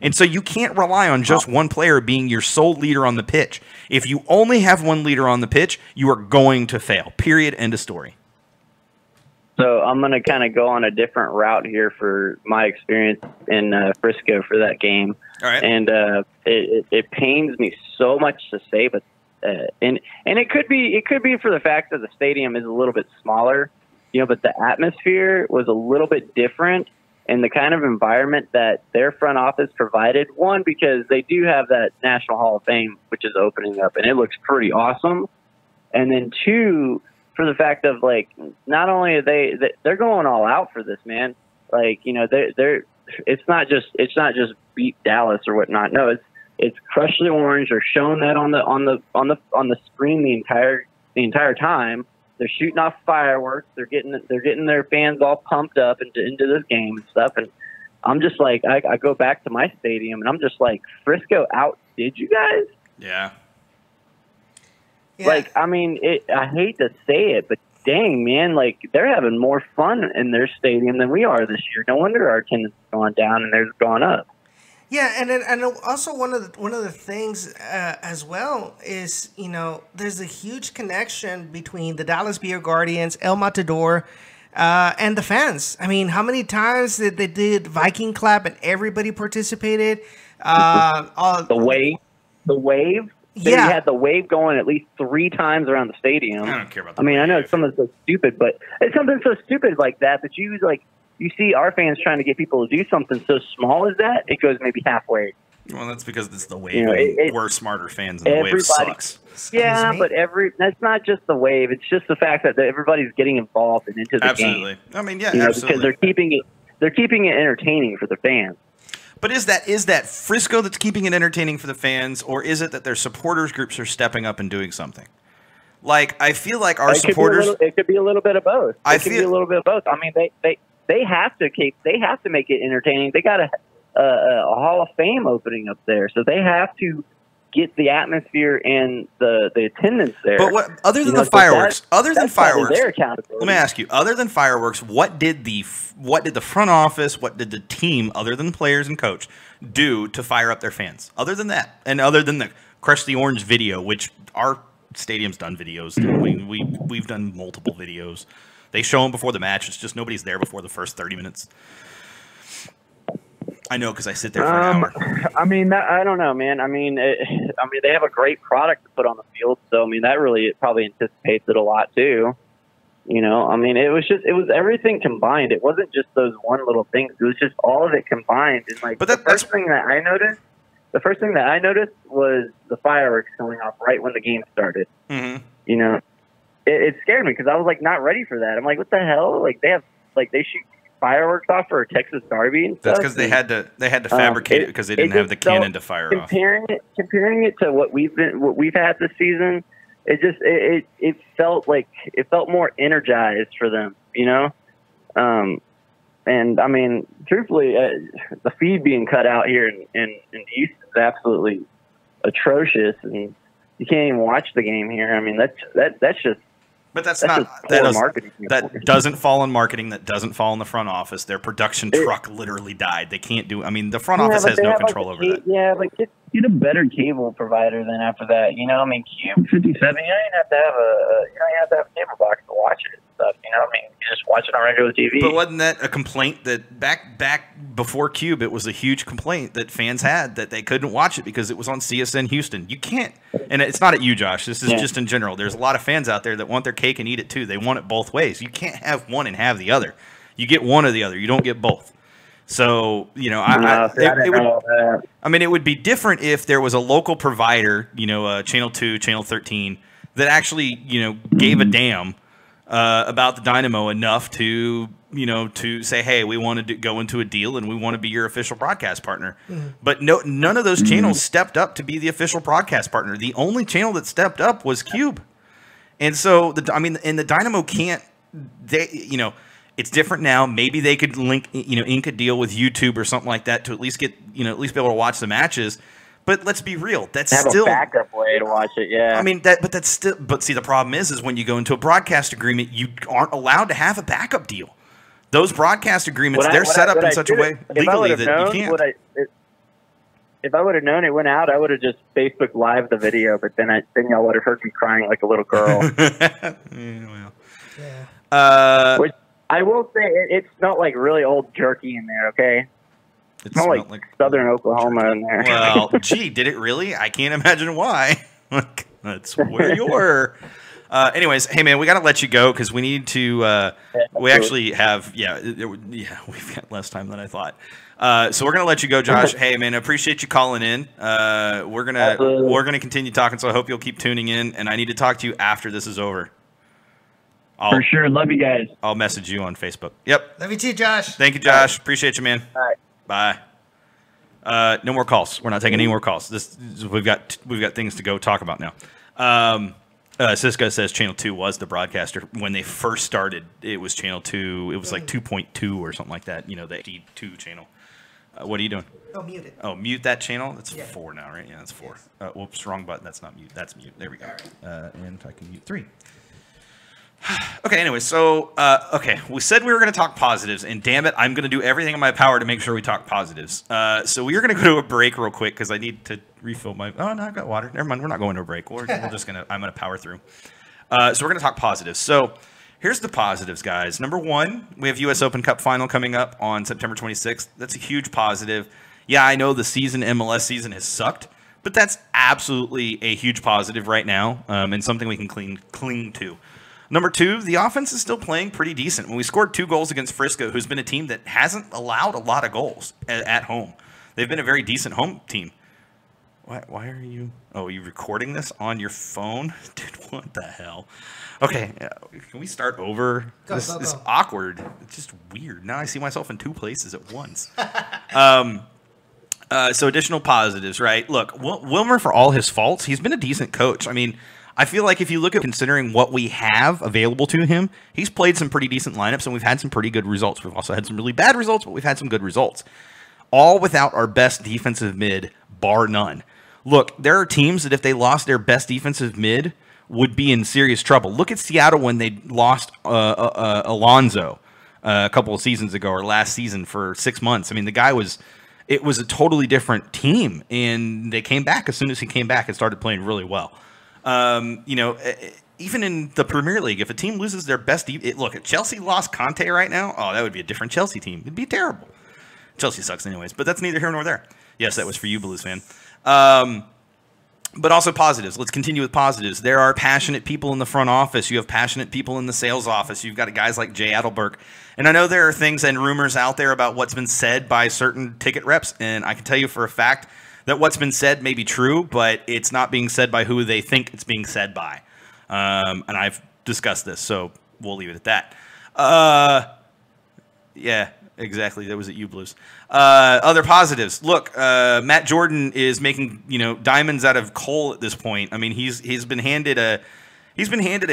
And so you can't rely on just one player being your sole leader on the pitch. If you only have one leader on the pitch, you are going to fail. Period. End of story. So I'm going to kind of go on a different route here for my experience in Frisco for that game. All right. And it pains me so much to say, but and it could be for the fact that the stadium is a little bit smaller. But the atmosphere was a little bit different and the kind of environment that their front office provided. One, because they do have that National Hall of Fame, which is opening up, and it looks pretty awesome. And then two, for the fact of like, not only are they're going all out for this, man. Like, they're it's not just beat Dallas or whatnot. No, it's crush the orange. They're showing that on the screen the entire time. They're shooting off fireworks. They're getting their fans all pumped up into this game and stuff. And I'm just like, I go back to my stadium and I'm just like, Frisco outdid you guys. Yeah. Yeah. Like, I mean, I hate to say it, but dang, man, like they're having more fun in their stadium than we are this year. No wonder our attendance has gone down and theirs has gone up. Yeah, and also one of the things as well is, you know, there's a huge connection between the Dallas Beer Guardians, El Matador, and the fans. I mean, how many times did they did Viking clap and everybody participated? The wave. They Yeah. had the wave going at least 3 times around the stadium. I don't care about the I mean, I know wave. something's so stupid, but it's something so stupid like that you see our fans trying to get people to do something so small as that, it goes maybe halfway. Well, that's because it's the wave. You know, and we're smarter fans, and the wave sucks. Yeah, me? but that's not just the wave. It's just the fact that everybody's getting involved and into the Absolutely. game. I mean, yeah, You know, absolutely. because they're keeping it entertaining for the fans. But is that Frisco that's keeping it entertaining for the fans, or is it that their supporters groups are stepping up and doing something? Like, I feel like our supporters. It could be a little bit of both. I It could be feel- a little bit of both. I mean, they have to make it entertaining. They got a Hall of Fame opening up there, so they have to get the atmosphere and the attendance there. But what other than You know, the fireworks? that's Fireworks, probably their accountability. let me ask you. Other than fireworks, what did the front office, what did the team, other than players and coach, do to fire up their fans? Other than that, and other than the Crush the Orange video, which our stadium's done videos. We've done multiple videos. They show them before the match. It's just nobody's there before the first 30 minutes. I know because I sit there for an hour. I mean, I don't know, man. I mean, they have a great product to put on the field, so I mean, it probably anticipates it a lot too. You know, I mean, it was everything combined. It wasn't just those one little things. It was just all of it combined. And like, the first thing that I noticed was the fireworks going off right when the game started. Mm-hmm. You know, it scared me because I was like not ready for that. I'm like, what the hell? Like they shoot fireworks off for a Texas Derby and That's stuff. because they had to fabricate it because they didn't have the cannon to fire off. Comparing it to what we've had this season, it felt more energized for them, you know. And I mean, truthfully, the feed being cut out here in the East is absolutely atrocious, and you can't even watch the game here. I mean, that's just. But that doesn't fall in marketing. That doesn't fall in the front office. Their production truck literally died. They can't do. I mean, the front office has no control over that. Yeah, but get a better cable provider than after that. You know, I mean, Cube 57. You don't even have to have a cable box to watch it and stuff. You know, I mean, you just watch it on regular TV. But wasn't that a complaint that back before Cube? It was a huge complaint that fans had that they couldn't watch it because it was on CSN Houston. You can't, and it's not at you, Josh. This is just in general. There's a lot of fans out there that want their cake and eat it too. They want it both ways. You can't have one and have the other. You get one or the other. You don't get both. So, you know, it would be different if there was a local provider, you know, Channel 2, Channel 13, that actually, you know, gave a damn about the Dynamo enough to, you know, to say, hey, we want to go into a deal and we want to be your official broadcast partner. Mm-hmm. But none of those channels stepped up to be the official broadcast partner. The only channel that stepped up was Cube. And so, the Dynamo can't, you know, it's different now. Maybe they could ink a deal with YouTube or something like that to at least be able to watch the matches. But let's be real, that's still a backup way to watch it. Yeah, I mean but see, the problem is when you go into a broadcast agreement, you aren't allowed to have a backup deal. Those broadcast agreements, they're set up in such a way legally that you can't. If I would have known it went out, I would have just Facebook Live the video. But then y'all would have heard me crying like a little girl. Which I will say, it smelled like really old jerky in there. Okay, it smelled like Southern Oklahoma jerky in there. Well, gee, did it really? I can't imagine why. That's where you were. Anyways, hey man, we got to let you go because we need to. We actually have we've got less time than I thought. So we're gonna let you go, Josh. Hey man, I appreciate you calling in. We're gonna continue talking, so I hope you'll keep tuning in. And I need to talk to you after this is over. For sure, love you guys. I'll message you on Facebook. Yep. Love you too, Josh. Thank you, Josh. Appreciate you, man. All right. Bye. No more calls. We're not taking any more calls. We've got things to go talk about now. Cisco says Channel 2 was the broadcaster when they first started. It was Channel 2. It was like 2.2 or something like that. You know, the HD2 channel. What are you doing? Oh, mute it. Oh, mute that channel. That's Yeah. 4 now, right? Yeah, that's 4. Whoops, wrong button. That's not mute. That's mute. There we go. And I can mute 3. Okay, anyway, so, okay, we said we were going to talk positives, and damn it, I'm going to do everything in my power to make sure we talk positives. So we are going to go to a break real quick because I need to refill my, oh, no, I've got water. Never mind, we're not going to a break. We're just going to, I'm going to power through. So we're going to talk positives. So here's the positives, guys. Number 1, we have U.S. Open Cup final coming up on September 26th. That's a huge positive. Yeah, I know the MLS season has sucked, but that's absolutely a huge positive right now, and something we can cling to. Number 2, the offense is still playing pretty decent. When we scored 2 goals against Frisco, who's been a team that hasn't allowed a lot of goals at home. They've been a very decent home team. Why are you... Oh, are you recording this on your phone? Dude, what the hell? Okay, can we start over? This is awkward. It's just weird. Now I see myself in 2 places at once. So additional positives, right? Look, Wilmer, for all his faults, he's been a decent coach. I mean, I feel like if you look at considering what we have available to him, he's played some pretty decent lineups, and we've had some pretty good results. We've also had some really bad results, but we've had some good results. All without our best defensive mid, bar none. Look, there are teams that if they lost their best defensive mid would be in serious trouble. Look at Seattle when they lost Alonso a couple of seasons ago, or last season for 6 months. I mean, the guy was... It was a totally different team, and they came back as soon as he came back and started playing really well. Even in the Premier League, if a team loses their best... Look, if Chelsea lost Conte right now, oh, that would be a different Chelsea team. It'd be terrible. Chelsea sucks anyways, but that's neither here nor there. Yes, that was for you, Blues fan. But also positives. Let's continue with positives. There are passionate people in the front office. You have passionate people in the sales office. You've got guys like Jay Adelberg. And I know there are things and rumors out there about what's been said by certain ticket reps, and I can tell you for a fact that what's been said may be true, but it's not being said by who they think it's being said by. And I've discussed this, so we'll leave it at that. Yeah, exactly. That was at you, Blues. Other positives. Look, Matt Jordan is making diamonds out of coal at this point. I mean, he's been handed a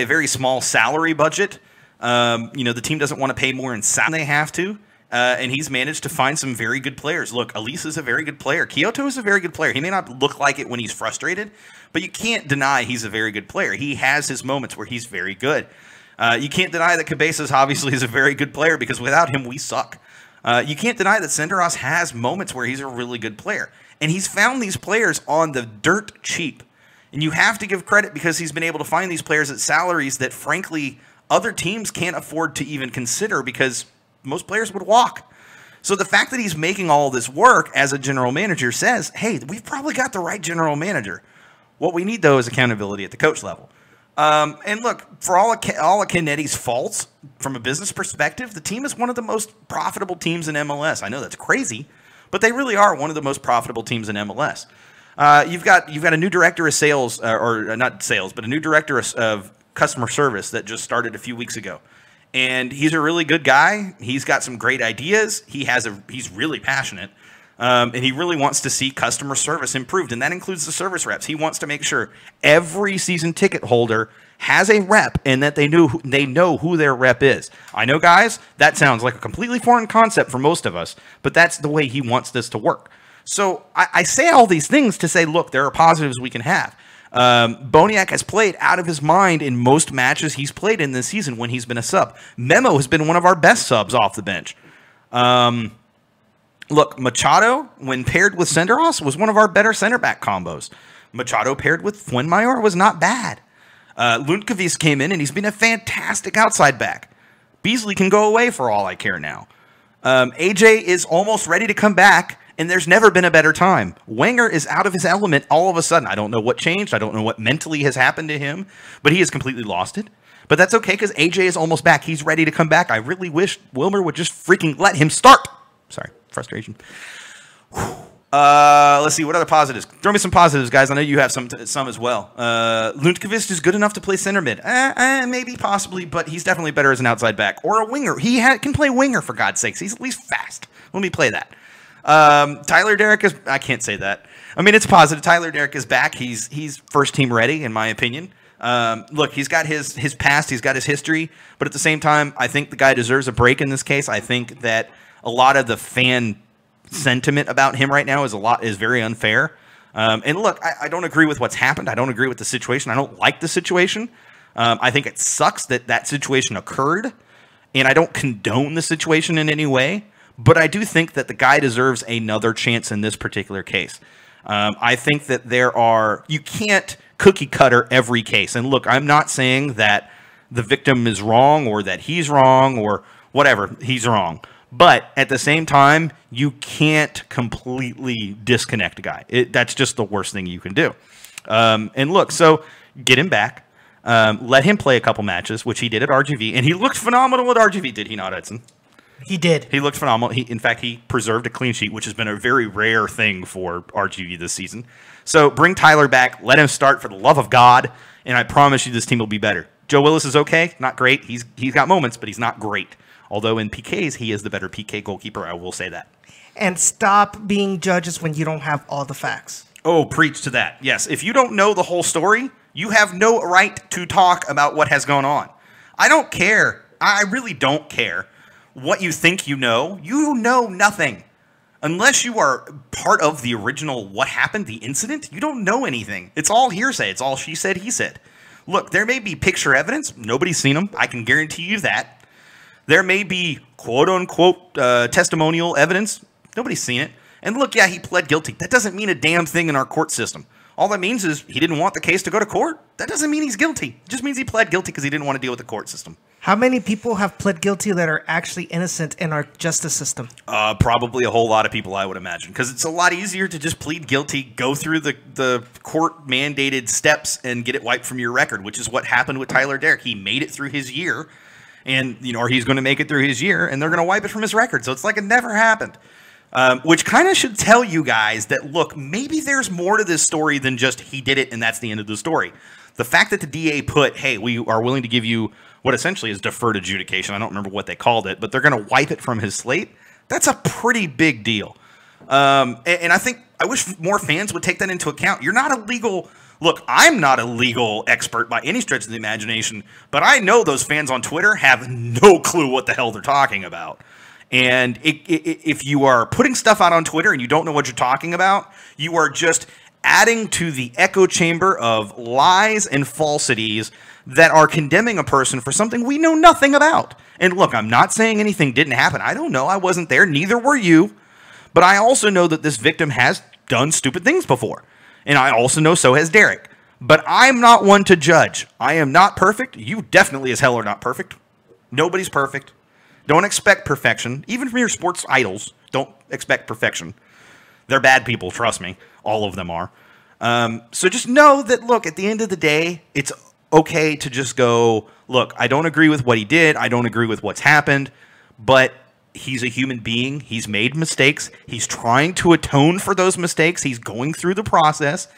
very small salary budget. The team doesn't want to pay more in salary than they have to. And he's managed to find some very good players. Look, Elise is a very good player. Kyoto is a very good player. He may not look like it when he's frustrated, but you can't deny he's a very good player. He has his moments where he's very good. You can't deny that Cabezas obviously is a very good player because without him, we suck. You can't deny that Senderos has moments where he's a really good player. And he's found these players on the dirt cheap. And you have to give credit because he's been able to find these players at salaries that, frankly, other teams can't afford to even consider because most players would walk. So the fact that he's making all this work as a general manager says, hey, we've probably got the right general manager. What we need, though, is accountability at the coach level. And look, for all of Kennetti's faults, from a business perspective, the team is one of the most profitable teams in MLS. I know that's crazy, but they really are one of the most profitable teams in MLS. You've got a new director of sales, or not sales, but a new director of customer service that just started a few weeks ago. And he's a really good guy. He's got some great ideas. He's really passionate. And he really wants to see customer service improved, and that includes the service reps. He wants to make sure every season ticket holder has a rep and that they know who their rep is. I know, guys, that sounds like a completely foreign concept for most of us, but that's the way he wants this to work. So I say all these things to say, look, there are positives we can have. Boniek has played out of his mind in most matches he's played in this season when he's been a sub. Memo has been one of our best subs off the bench. Look, Machado, when paired with Senderos, was one of our better center back combos. Machado paired with Fuenmayor was not bad. Lundqvist came in, and he's been a fantastic outside back. Beasley can go away for all I care now. AJ is almost ready to come back, and there's never been a better time. Wenger is out of his element all of a sudden. I don't know what changed. I don't know what mentally has happened to him, but he has completely lost it. But that's okay because AJ is almost back. He's ready to come back. I really wish Wilmer would just freaking let him start. Sorry, frustration. Let's see, what other positives? Throw me some positives, guys. I know you have some as well. Lundqvist is good enough to play center mid. Maybe, possibly, but he's definitely better as an outside back. Or a winger. He can play winger, for God's sakes. He's at least fast. Let me play that. Tyler Derrick is... I can't say that. I mean, it's positive. Tyler Derrick is back. He's first team ready, in my opinion. Look, he's got his past. He's got his history. But at the same time, I think the guy deserves a break in this case. I think that a lot of the fan sentiment about him right now is very unfair. And look, I don't agree with what's happened. I don't agree with the situation. I don't like the situation. I think it sucks that situation occurred, and I don't condone the situation in any way. But I do think that the guy deserves another chance in this particular case. I think that you can't cookie cutter every case. And look, I'm not saying that the victim is wrong or that he's wrong or whatever. He's wrong. But at the same time, you can't completely disconnect a guy. That's just the worst thing you can do. And look, so get him back. Let him play a couple matches, which he did at RGV. And he looked phenomenal at RGV, did he not, Edson? He did. He looked phenomenal. In fact, he preserved a clean sheet, which has been a very rare thing for RGV this season. So bring Tyler back. Let him start for the love of God. And I promise you this team will be better. Joe Willis is okay. Not great. He's got moments, but he's not great. Although in PKs, he is the better PK goalkeeper. I will say that. And stop being judges when you don't have all the facts. Oh, preach to that. Yes. If you don't know the whole story, you have no right to talk about what has gone on. I don't care. I really don't care what you think you know. You know nothing. Unless you are part of the original what happened, the incident, you don't know anything. It's all hearsay. It's all she said, he said. Look, there may be picture evidence. Nobody's seen them. I can guarantee you that. There may be quote-unquote testimonial evidence. Nobody's seen it. And look, yeah, he pled guilty. That doesn't mean a damn thing in our court system. All that means is he didn't want the case to go to court. That doesn't mean he's guilty. It just means he pled guilty because he didn't want to deal with the court system. How many people have pled guilty that are actually innocent in our justice system? Probably a whole lot of people, I would imagine, because it's a lot easier to just plead guilty, go through the court-mandated steps, and get it wiped from your record, which is what happened with Tyler Derrick. He made it through his year, and or he's going to make it through his year, and they're going to wipe it from his record. So it's like it never happened, which kind of should tell you guys that, look, maybe there's more to this story than just he did it and that's the end of the story. The fact that the DA put, hey, we are willing to give you what essentially is deferred adjudication. I don't remember what they called it, but they're going to wipe it from his slate. That's a pretty big deal. And I wish more fans would take that into account. You're not a legal... Look, I'm not a legal expert by any stretch of the imagination, but I know those fans on Twitter have no clue what the hell they're talking about. And if you are putting stuff out on Twitter and you don't know what you're talking about, you are just adding to the echo chamber of lies and falsities that are condemning a person for something we know nothing about. And look, I'm not saying anything didn't happen. I don't know. I wasn't there. Neither were you. But I also know that this victim has done stupid things before. And I also know so has Derrick. But I'm not one to judge. I am not perfect. You definitely as hell are not perfect. Nobody's perfect. Don't expect perfection. Even from your sports idols, don't expect perfection. They're bad people, trust me. All of them are. So just know that, look, at the end of the day, it's okay to just go, look, I don't agree with what he did. I don't agree with what's happened. But he's a human being. He's made mistakes. He's trying to atone for those mistakes. He's going through the process.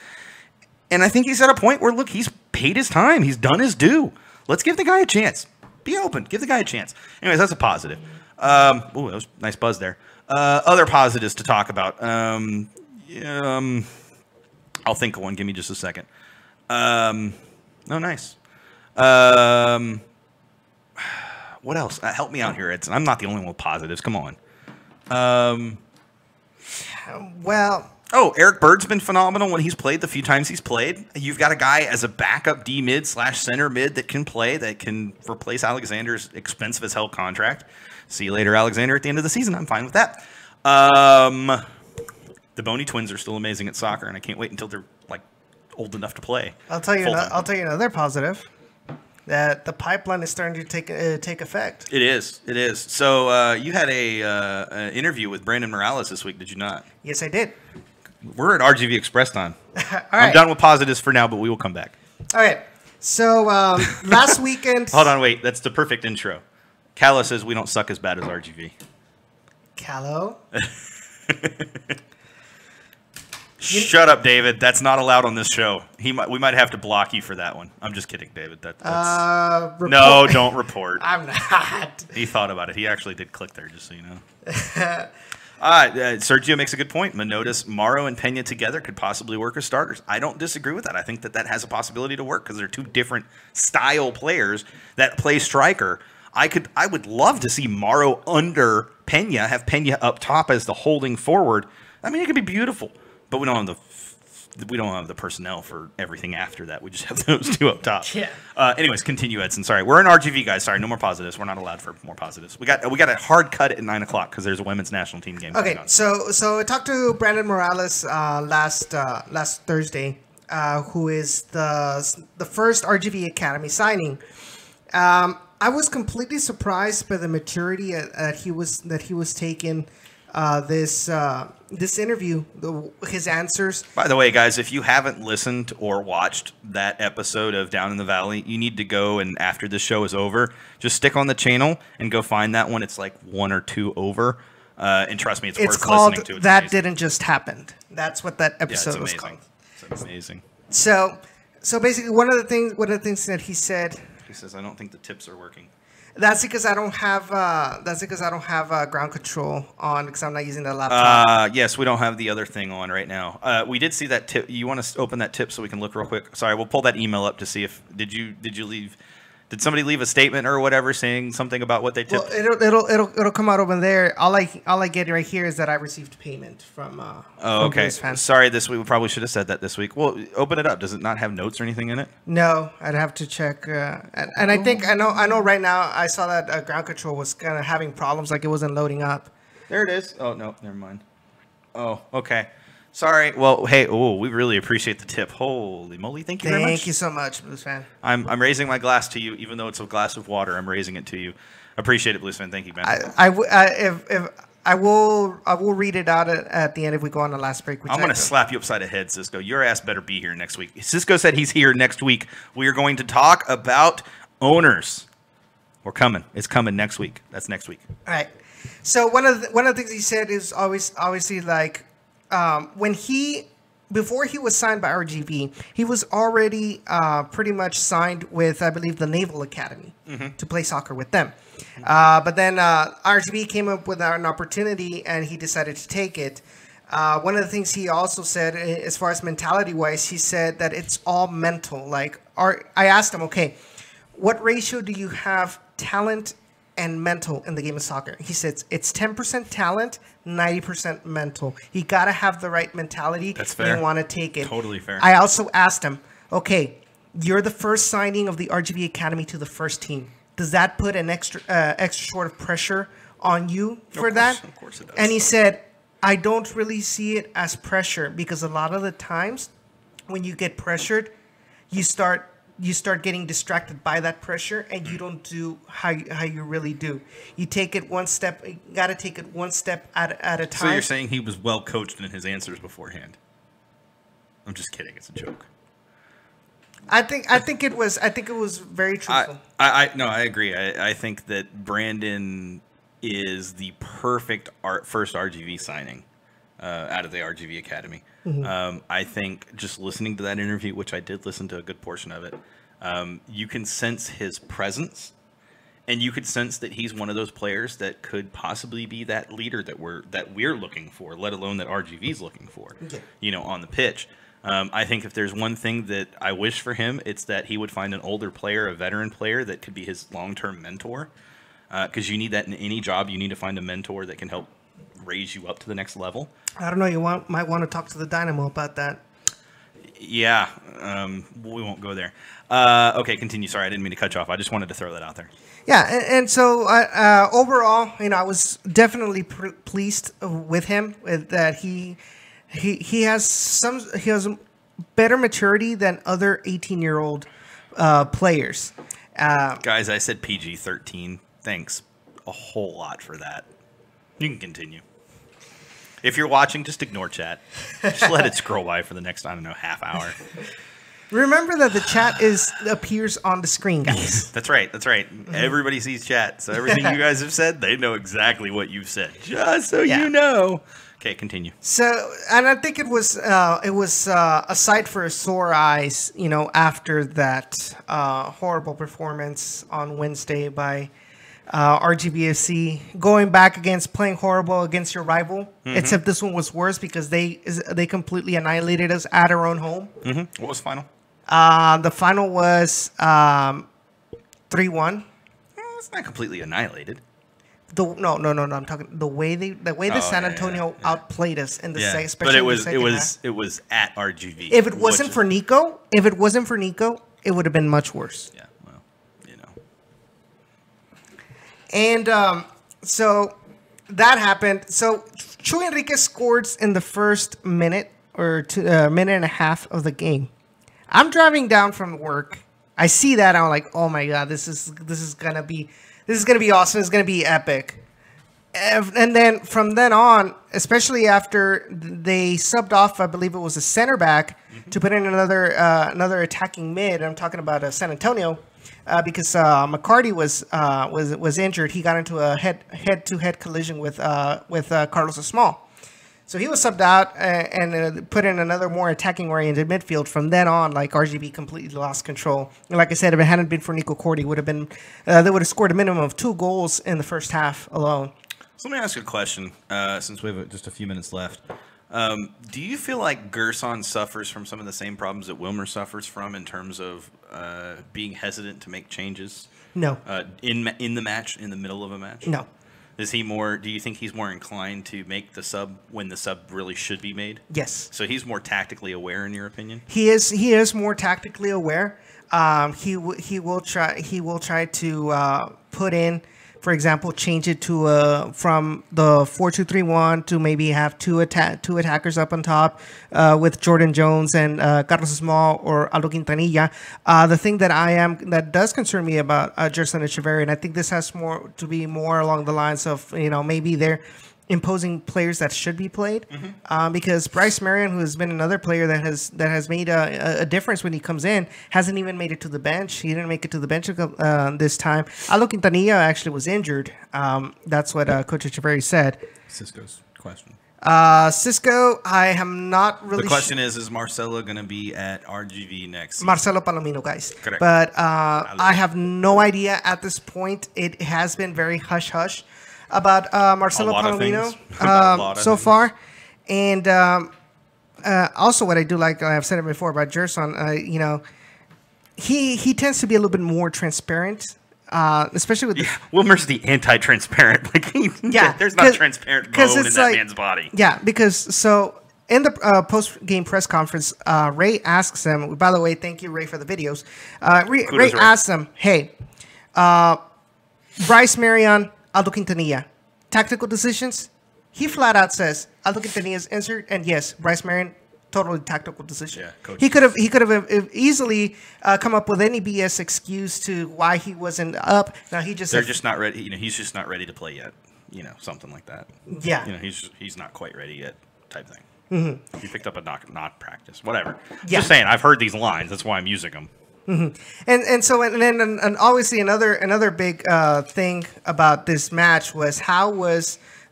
And I think he's at a point where, look, he's paid his time. He's done his due. Let's give the guy a chance. Be open. Give the guy a chance. Anyways, that's a positive. That was a nice buzz there. Other positives to talk about. I'll think of one. Give me just a second. Nice. What else? Help me out here, Edson. I'm not the only one with positives. Come on. Eric Bird's been phenomenal when he's played the few times he's played. You've got a guy as a backup D mid / center mid that can play, that can replace Alexander's expensive as hell contract. See you later, Alexander, at the end of the season. I'm fine with that. The Boney twins are still amazing at soccer, and I can't wait until they're like old enough to play. I'll tell you another positive. That the pipeline is starting to take effect. It is. So you had an interview with Brandon Morales this week, did you not? Yes, I did. We're at RGV Express time. All right. I'm done with positives for now, but we will come back. All right. So last weekend... Hold on, wait. That's the perfect intro. Callow says we don't suck as bad as RGV. Callow? Shut up, David. That's not allowed on this show. We might have to block you for that one. I'm just kidding, David. No, don't report. I'm not. He thought about it. He actually did click there, just so you know. Sergio makes a good point. Manotas, Morrow, and Pena together could possibly work as starters. I don't disagree with that. I think that has a possibility to work because they're two different style players that play striker. I would love to see Morrow under Pena, have Pena up top as the holding forward. I mean, it could be beautiful, but we don't have the personnel for everything after that. We just have those two up top. Yeah. Anyways, continue, Edson. Sorry, we're in RGV, guys. Sorry, no more positives. We're not allowed for more positives. We got a hard cut at 9 o'clock because there's a women's national team game. Okay, going on. so I talked to Brandon Morales last Thursday, who is the first RGV Academy signing. I was completely surprised by the maturity that he was taking this interview, his answers. By the way, guys, if you haven't listened or watched that episode of Down in the Valley, you need to go, and after this show is over, just stick on the channel and go find that one. It's like 1 or 2 over. And trust me, it's worth called listening to. It's That amazing. Didn't Just Happen. That's what that episode was called. It's amazing. So basically, one of the things that he said. He says, "I don't think the tips are working." That's because I don't have ground control on because I'm not using that laptop. Yes, we don't have the other thing on right now. We did see that tip. You want to open that tip so we can look real quick? Sorry, we'll pull that email up to see if did you leave. Did somebody leave a statement or whatever saying something about what they tipped? Well, it'll come out over there. All I get right here is that I received payment from. Oh, okay. From fans. Sorry, this week we probably should have said that this week. Well, open it up. Does it not have notes or anything in it? No, I'd have to check. And I think I know right now. I saw that ground control was kind of having problems, like it wasn't loading up. There it is. Oh no, never mind. Oh, okay. Sorry. Well, hey, we really appreciate the tip. Holy moly! Thank you very much. Thank you so much, Blues fan. I'm raising my glass to you, even though it's a glass of water. I'm raising it to you. Appreciate it, Blues fan. Thank you, man. I will read it out at the end if we go on the last break. I'm going to slap you upside the head, Cisco. Your ass better be here next week. Cisco said he's here next week. We are going to talk about owners. We're coming. It's coming next week. That's next week. All right. So one of the things he said is obviously like before he was signed by RGV, he was already pretty much signed with, I believe, the Naval Academy to play soccer with them. But then RGV came up with an opportunity, and he decided to take it. One of the things he also said, as far as mentality-wise, he said that it's all mental. Like, I asked him, okay, what ratio do you have talent and mental in the game of soccer? He says it's 10% talent, 90% mental. You got to have the right mentality. That's fair. You want to take it. Totally fair. I also asked him, okay, you're the first signing of the RGV Academy to the first team. Does that put an extra sort of pressure on you for that? Of course it does. And he said, I don't really see it as pressure because a lot of the times when you get pressured, you start getting distracted by that pressure, and you don't do how you really do. You take it one step. You got to take it one step at a time. So you're saying he was well coached in his answers beforehand? I'm just kidding. It's a joke. I think it was very truthful. I agree. I think that Brandon is the perfect first RGV signing out of the RGV Academy. I think just listening to that interview, which I did listen to a good portion of it, you can sense his presence, and you could sense that he's one of those players that could possibly be that leader that we're looking for, let alone that RGV's looking for, on the pitch. I think if there's one thing that I wish for him, it's that he would find an older player, a veteran player that could be his long-term mentor, because you need that in any job. You need to find a mentor that can help raise you up to the next level. I don't know. You might want to talk to the Dynamo about that. Yeah, we won't go there. Okay, continue. Sorry, I didn't mean to cut you off. I just wanted to throw that out there. Yeah, and so overall, I was definitely pleased with him that he has better maturity than other 18-year-old players. Guys, I said PG-13. Thanks a whole lot for that. You can continue. If you're watching, just ignore chat. Just let it scroll by for the next, half hour. Remember that the chat appears on the screen, guys. That's right. Everybody sees chat. So everything you guys have said, they know exactly what you've said. Just so you know. Okay, continue. So, and I think it was a sight for sore eyes, after that horrible performance on Wednesday by RGBFC, going back against playing horrible against your rival. Except this one was worse because they completely annihilated us at our own home. What was the final? The final was 3-1. It's not completely annihilated. No. I'm talking the way the San Antonio outplayed us in the second, especially but in the second half. it was at RGV. If it wasn't for Nico, it would have been much worse. Yeah, well, you know. And so that happened. So Chuy Enriquez scores in the first minute or minute and a half of the game. I'm driving down from work. I see that. I'm like, oh my god, this is gonna be awesome. It's gonna be epic. And then from then on, especially after they subbed off, I believe it was a center back to put in another attacking mid. I'm talking about San Antonio because McCarty was injured. He got into a head-to-head collision with Carlos Small. So he was subbed out and put in another more attacking-oriented midfield. From then on, like RGB completely lost control. And like I said, if it hadn't been for Nico Corti, they would have scored a minimum of 2 goals in the first half alone. So let me ask you a question, since we have just a few minutes left. Do you feel like Gerson suffers from some of the same problems that Wilmer suffers from in terms of being hesitant to make changes? No. In the match, in the middle of a match? No. Is he more? Do you think he's more inclined to make the sub when the sub really should be made? Yes. So he's more tactically aware, in your opinion? He is more tactically aware. He will try to put in, for example, change it to from the 4-2-3-1 to maybe have two attackers up on top with Jordan Jones and Carlos Small or Aldo Quintanilla. The thing that does concern me about Gerson Echeverri, and I think this has to be more along the lines of, maybe they're imposing players that should be played, because Bryce Marion, who has been another player that has made a difference when he comes in, hasn't even made it to the bench. He didn't make it to the bench this time. Aldo Quintanilla actually was injured. That's what Coach Echeverri said. Cisco's question. Cisco, I am not really. The question is Marcelo going to be at RGV next season? Marcelo Palomino, guys. Correct. But I have no idea at this point. It has been very hush-hush about Marcelo Palomino so far. And also what I do like, I've said it before about Gerson, he tends to be a little bit more transparent, especially with Wilmer's the anti-transparent. There's not transparent bone in that man's body. Yeah, because so in the post-game press conference, Ray asks him, by the way, thank you, Ray, for the videos. Ray asks him, hey, Bryce Marion, Aldo Quintanilla, tactical decisions? He flat out says Aldo Quintanilla's injured, and yes, Bryce Marion, totally tactical decision. Yeah, coach. He could have easily come up with any BS excuse to why he wasn't up. Now they're just not ready. He's just not ready to play yet. Something like that. Yeah. He's not quite ready yet, type thing. Mm-hmm. He picked up a not practice, whatever. Yeah. Just saying, I've heard these lines. That's why I'm using them. Mm-hmm. And obviously another big thing about this match was how were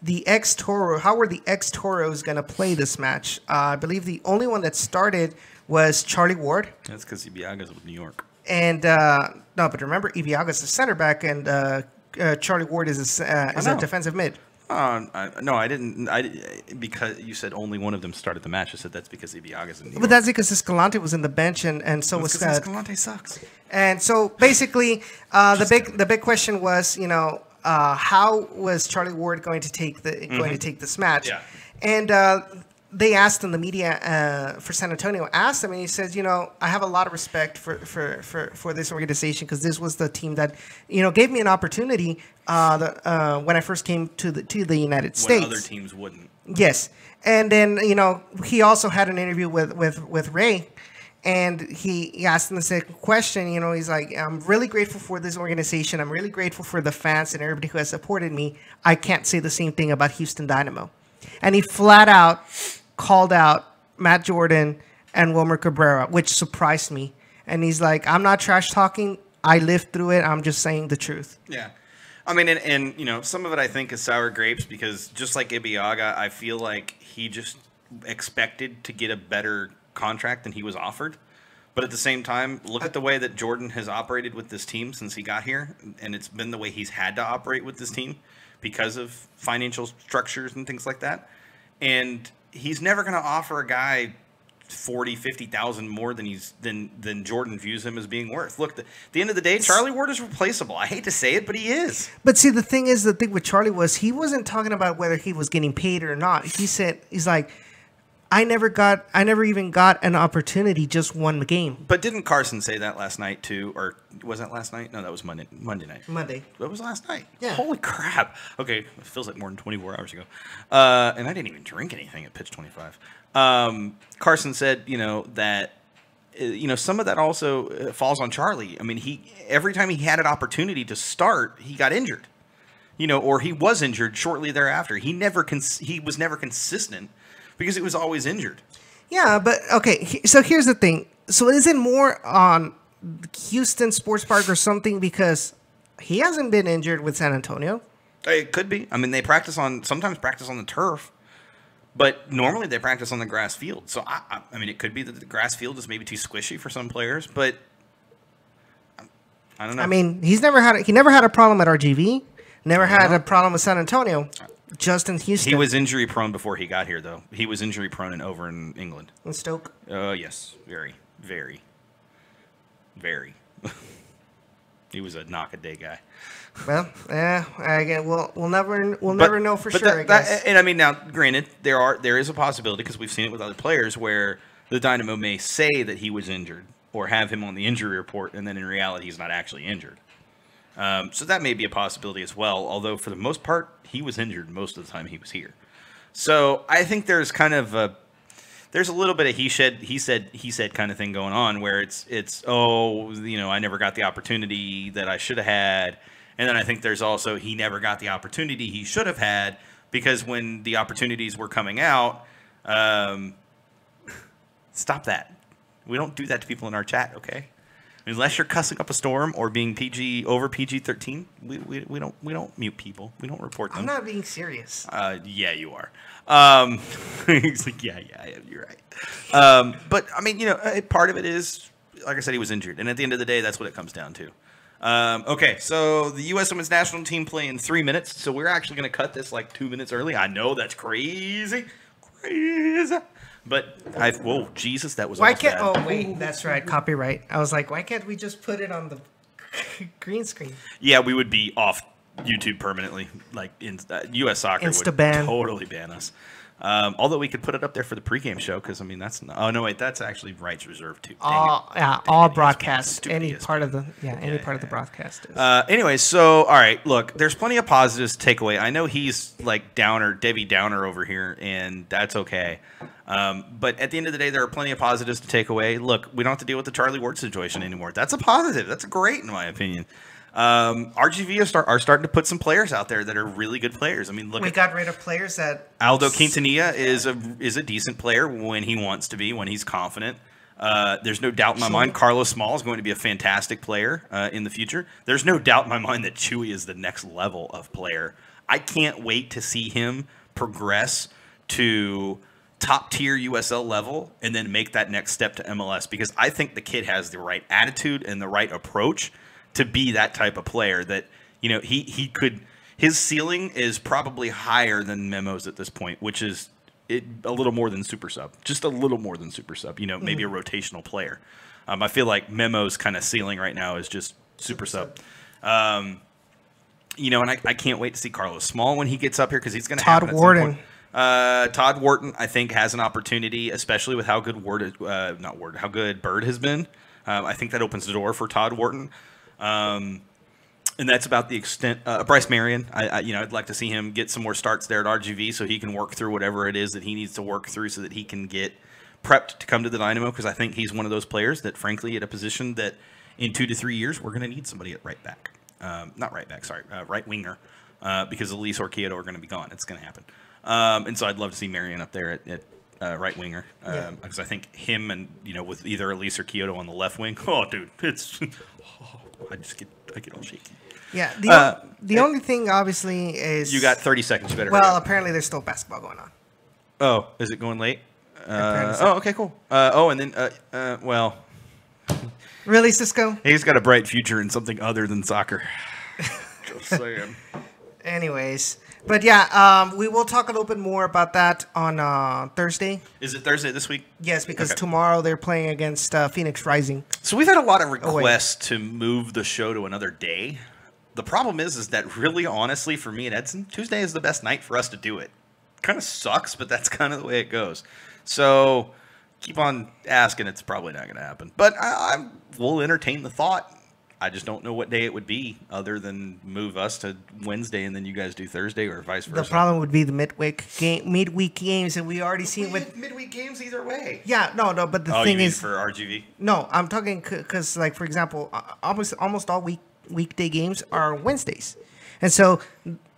the ex-Toros going to play this match? I believe the only one that started was Charlie Ward. That's because Ibiaga's with New York. And no, but remember, Ibiaga's a center back, and Charlie Ward is a defensive mid. No, I didn't. Because you said only one of them started the match. I said that's because Ibiaga's in New York. But that's because Escalante was in the bench, and so was Escalante sucks. And so basically, the big question was, how was Charlie Ward going to take this match? Yeah. And they asked him, the media for San Antonio asked him, and he says, I have a lot of respect for this organization, because this was the team that gave me an opportunity when I first came to the United States. When other teams wouldn't. Yes, and then he also had an interview with Ray. And he asked him the second question, he's like, I'm really grateful for this organization. I'm really grateful for the fans and everybody who has supported me. I can't say the same thing about Houston Dynamo. And he flat out called out Matt Jordan and Wilmer Cabrera, which surprised me. And he's like, I'm not trash talking. I lived through it. I'm just saying the truth. Yeah. I mean, and some of it I think is sour grapes, because just like Ibiaga, I feel like he just expected to get a better contract than he was offered. But at the same time, look at the way that Jordan has operated with this team since he got here, and it's been the way he's had to operate with this team because of financial structures and things like that. And he's never going to offer a guy 40, 50,000 more than than Jordan views him as being worth. Look, at the end of the day, Charlie Ward is replaceable. I hate to say it, but he is. But see, the thing with Charlie was he wasn't talking about whether he was getting paid or not. He's like, I never even got an opportunity, just one game. But didn't Carson say that last night too? Or was that last night? No, that was Monday night. Monday. That was last night. Yeah. Holy crap. Okay, it feels like more than 24 hours ago. And I didn't even drink anything at pitch 25. Carson said, that some of that also falls on Charlie. I mean, every time he had an opportunity to start, he got injured. Or he was injured shortly thereafter. He was never consistent because he was always injured. Yeah, but okay. So here's the thing. So is it more on Houston Sports Park or something because he hasn't been injured with San Antonio? It could be. I mean, they sometimes practice on the turf. But normally they practice on the grass field. So, I mean, it could be that the grass field is maybe too squishy for some players, but I don't know. I mean, he never had a problem at RGV, never had a problem with San Antonio, just in Houston. He was injury prone before he got here, though. He was injury prone over in England. In Stoke? Yes. Very, very, very. He was a knock-a-day guy. Well, again, we'll never know for sure. I guess. And I mean, now, granted, there is a possibility because we've seen it with other players where the Dynamo may say that he was injured or have him on the injury report, and then in reality, he's not actually injured. So that may be a possibility as well. Although for the most part, he was injured most of the time he was here. So I think there's kind of there's a little bit of he said kind of thing going on where it's I never got the opportunity that I should have had. And then I think there's also he never got the opportunity he should have had because when the opportunities were coming out, stop that. We don't do that to people in our chat, okay? Unless you're cussing up a storm or being PG-13, we don't mute people. We don't report them. I'm not being serious. Yeah, you are. He's like, yeah, you're right. But I mean, part of it is, like I said, he was injured, and at the end of the day, that's what it comes down to. Okay, so the U.S. Women's National Team play in 3 minutes, so we're actually going to cut this like 2 minutes early. I know that's crazy. But whoa, Jesus, that was why almost can't? bad. Oh wait, that's right, copyright. I was like, why can't we just put it on the green screen? Yeah, we would be off YouTube permanently. Like in U.S. Soccer would totally ban us. Although we could put it up there for the pregame show because I mean that's that's actually rights reserved too. All broadcasts, any part of the part of the broadcast is. Anyway, so all right, look, there's plenty of positives to take away. I know he's like Debbie Downer over here, and that's okay. But at the end of the day, there are plenty of positives to take away. Look, we don't have to deal with the Charlie Ward situation anymore. That's a positive. That's great in my opinion. RGV are starting to put some players out there that are really good players. I mean, look, we got rid of players that Aldo Quintanilla is a decent player when he wants to be, when he's confident. There's no doubt in my mind Carlos Small is going to be a fantastic player in the future. There's no doubt in my mind that Chewy is the next level of player. I can't wait to see him progress to top tier USL level and then make that next step to MLS because I think the kid has the right attitude and the right approach to be that type of player that, he could, his ceiling is probably higher than Memo's at this point, which is a little more than super sub, just a little more than super sub, maybe a rotational player. I feel like Memo's kind of ceiling right now is just super sub. And I can't wait to see Carlos Small when he gets up here because he's going to happen at some point. Todd Wharton, I think, has an opportunity, especially with how good how good Bird has been. I think that opens the door for Todd Wharton. And that's about the extent. Bryce Marion, I'd like to see him get some more starts there at RGV so he can work through whatever it is that he needs to work through so that he can get prepped to come to the Dynamo because I think he's one of those players that, frankly, at a position that in 2 to 3 years we're going to need somebody at right back. Right winger because Elise or Kyoto are going to be gone. It's going to happen. And so I'd love to see Marion up there at right winger because I think him and with either Elise or Kyoto on the left wing. Oh, dude, it's I get all shaky. Yeah. The only thing obviously is you got 30 seconds. Better. Well, apparently there's still basketball going on. Oh, is it going late? Okay, cool. And then well. Really, Cisco? He's got a bright future in something other than soccer. Just saying. Anyways, But yeah, we will talk a little bit more about that on Thursday. Is it Thursday this week? Yes, because Okay. tomorrow they're playing against Phoenix Rising. So we've had a lot of wait. requests to move the show to another day. The problem is that really, honestly, for me and Edson, Tuesday is the best night for us to do it. Kind of sucks, but that's kind of the way it goes. So keep on asking. It's probably not going to happen. But I will entertain the thought. I just don't know what day it would be other than move us to Wednesday and then you guys do Thursday or vice versa. The problem would be the midweek games, and we already seen with midweek games either way. yeah, no, but the Oh, you thing mean is, for RGV? no, I'm talking because like for example, almost all weekday games are Wednesdays, and so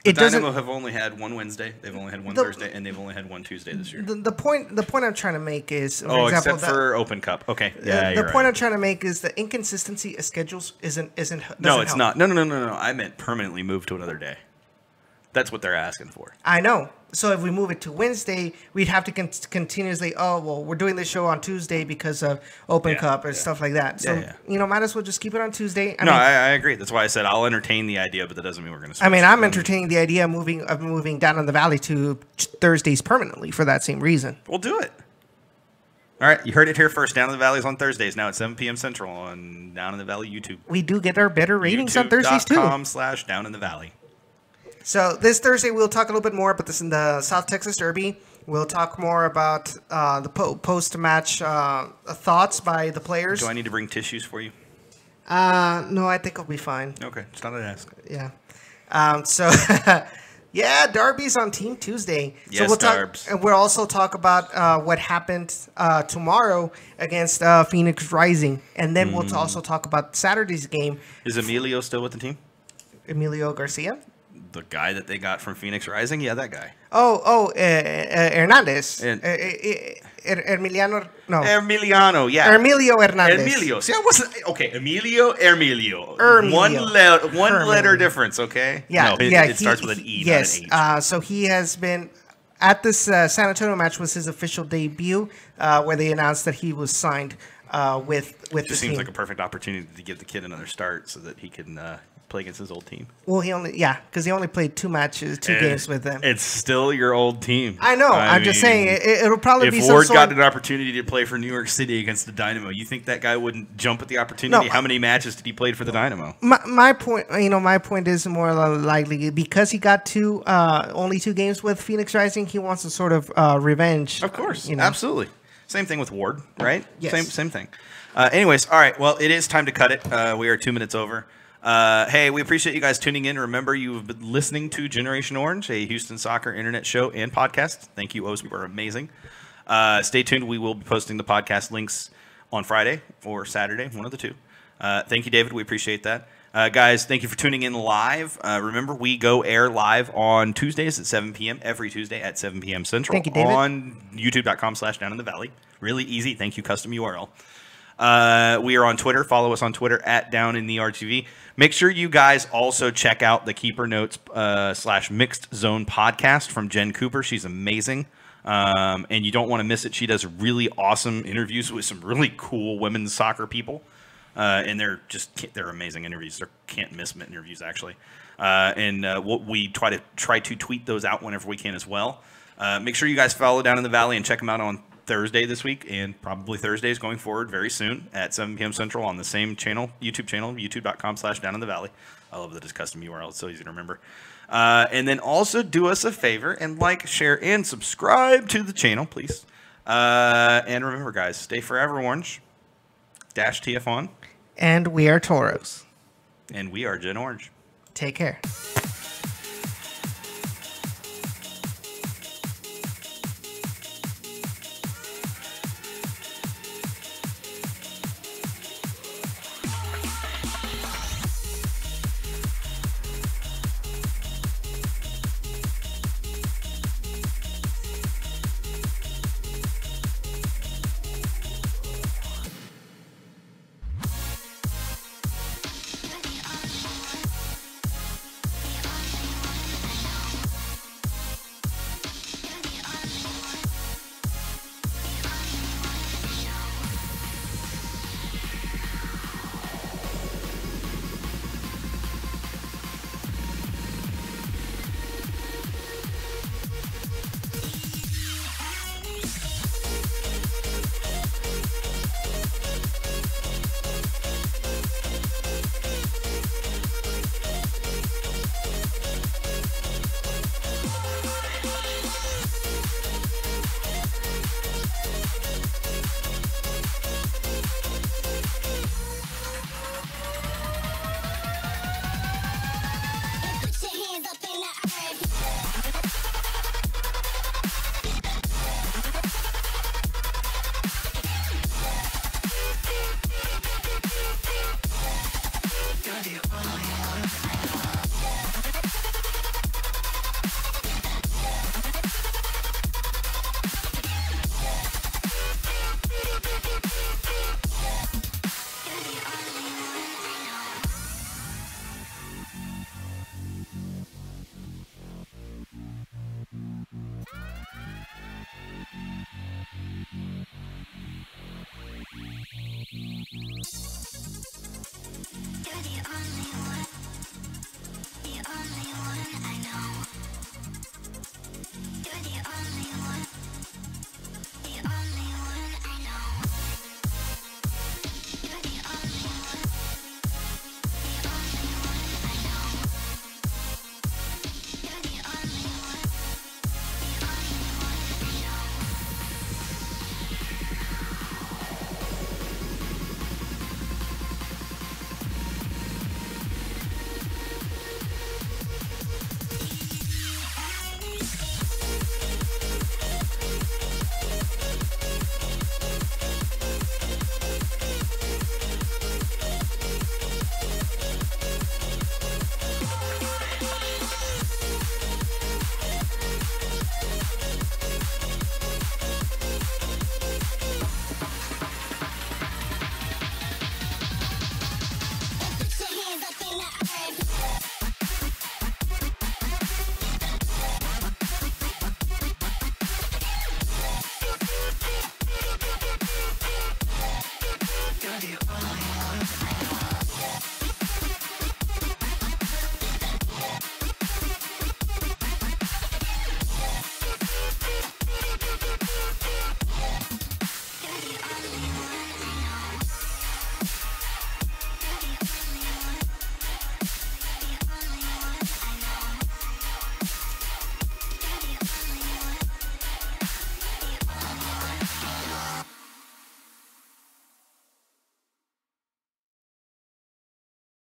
it doesn't. Dynamo have only had one Wednesday, they've only had one The- Thursday, and they've only had one Tuesday this year. The point I'm trying to make is, for Oh, example, except for Open Cup. Okay, yeah, the you're point right. I'm trying to make is the inconsistency of schedules isn't No, doesn't it's help. not. No. I meant permanently move to another day. That's what they're asking for. I know. So if we move it to Wednesday, we'd have to continuously. Oh well, we're doing this show on Tuesday because of Open Yeah, Cup and yeah. stuff like that. So Yeah. might as well just keep it on Tuesday. No, I agree. That's why I said I'll entertain the idea, but that doesn't mean we're going to. I mean, I'm entertaining the idea of moving down in the valley to Thursdays permanently for that same reason. We'll do it. All right, you heard it here first. Down in the Valley is on Thursdays now at 7 p.m. Central on Down in the Valley YouTube. We do get our better ratings on Thursdays too. YouTube.com/Down in the Valley. So this Thursday we'll talk a little bit more about this in the South Texas Derby. We'll talk more about the post-match thoughts by the players. Do I need to bring tissues for you? No, I think I'll be fine. Okay, just thought I'd ask. Yeah. So, yeah, Derby's on Team Tuesday. So Yes, we'll talk, Darbs. and we'll also talk about what happened tomorrow against Phoenix Rising, and then we'll also talk about Saturday's game. Is Emilio still with the team? Emilio Garcia. The guy that they got from Phoenix Rising? Yeah, that guy. Hernandez. And- Emiliano. No. Emiliano, yeah. Emilio Hernandez. Emilio. See, I wasn't okay. Emilio. Ermilio. One letter Hermilio. difference. Okay. Yeah, No, yeah. It starts with an E, Yes. not an H. So he has been at this San Antonio match was his official debut, where they announced that he was signed with the Just team. seems like a perfect opportunity to give the kid another start so that he can play against his old team. Well, because he only played two games with them. It's still your old team. I know. I'm just saying it'll probably be If some Ward sort got of. an opportunity to play for New York City against the Dynamo, you think that guy wouldn't jump at the opportunity? No. How many matches did he play for the Dynamo? My point, my point is more likely because he got only two games with Phoenix Rising. He wants a sort of revenge. Of course, you know. absolutely. Same thing with Ward, right? Yes. Same thing. Anyways, all right. Well, it is time to cut it. We are 2 minutes over. Hey, we appreciate you guys tuning in. Remember, you've been listening to Generation Orange, a Houston soccer internet show and podcast. Thank you, O's. We were amazing. Stay tuned. We will be posting the podcast links on Friday or Saturday, one of the two. Thank you, David. We appreciate that. Guys, thank you for tuning in live. Remember, we go air live on Tuesdays at 7 p.m. every Tuesday at 7 p.m. Central. Thank you, David. On youtube.com/Down in the Valley. Really easy. Thank you, custom URL. We are on Twitter. Follow us on Twitter at Down in the RTV. Make sure you guys also check out the Keeper Notes / Mixed Zone podcast from Jen Cooper. She's amazing. And you don't want to miss it. She does really awesome interviews with some really cool women's soccer people. And they're amazing interviews. They're can't miss interviews, actually. We try to tweet those out whenever we can as well. Make sure you guys follow Down in the Valley and check them out on Thursday this week and probably Thursdays going forward very soon at 7 p.m. Central on the same channel, youtube.com/Down in the Valley. I love that it's custom URL. It's so easy to remember. And then also do us a favor and like, share, and subscribe to the channel, please. And remember, guys, stay forever orange. -TF on. And we are Toros. And we are Gen Orange. Take care. you.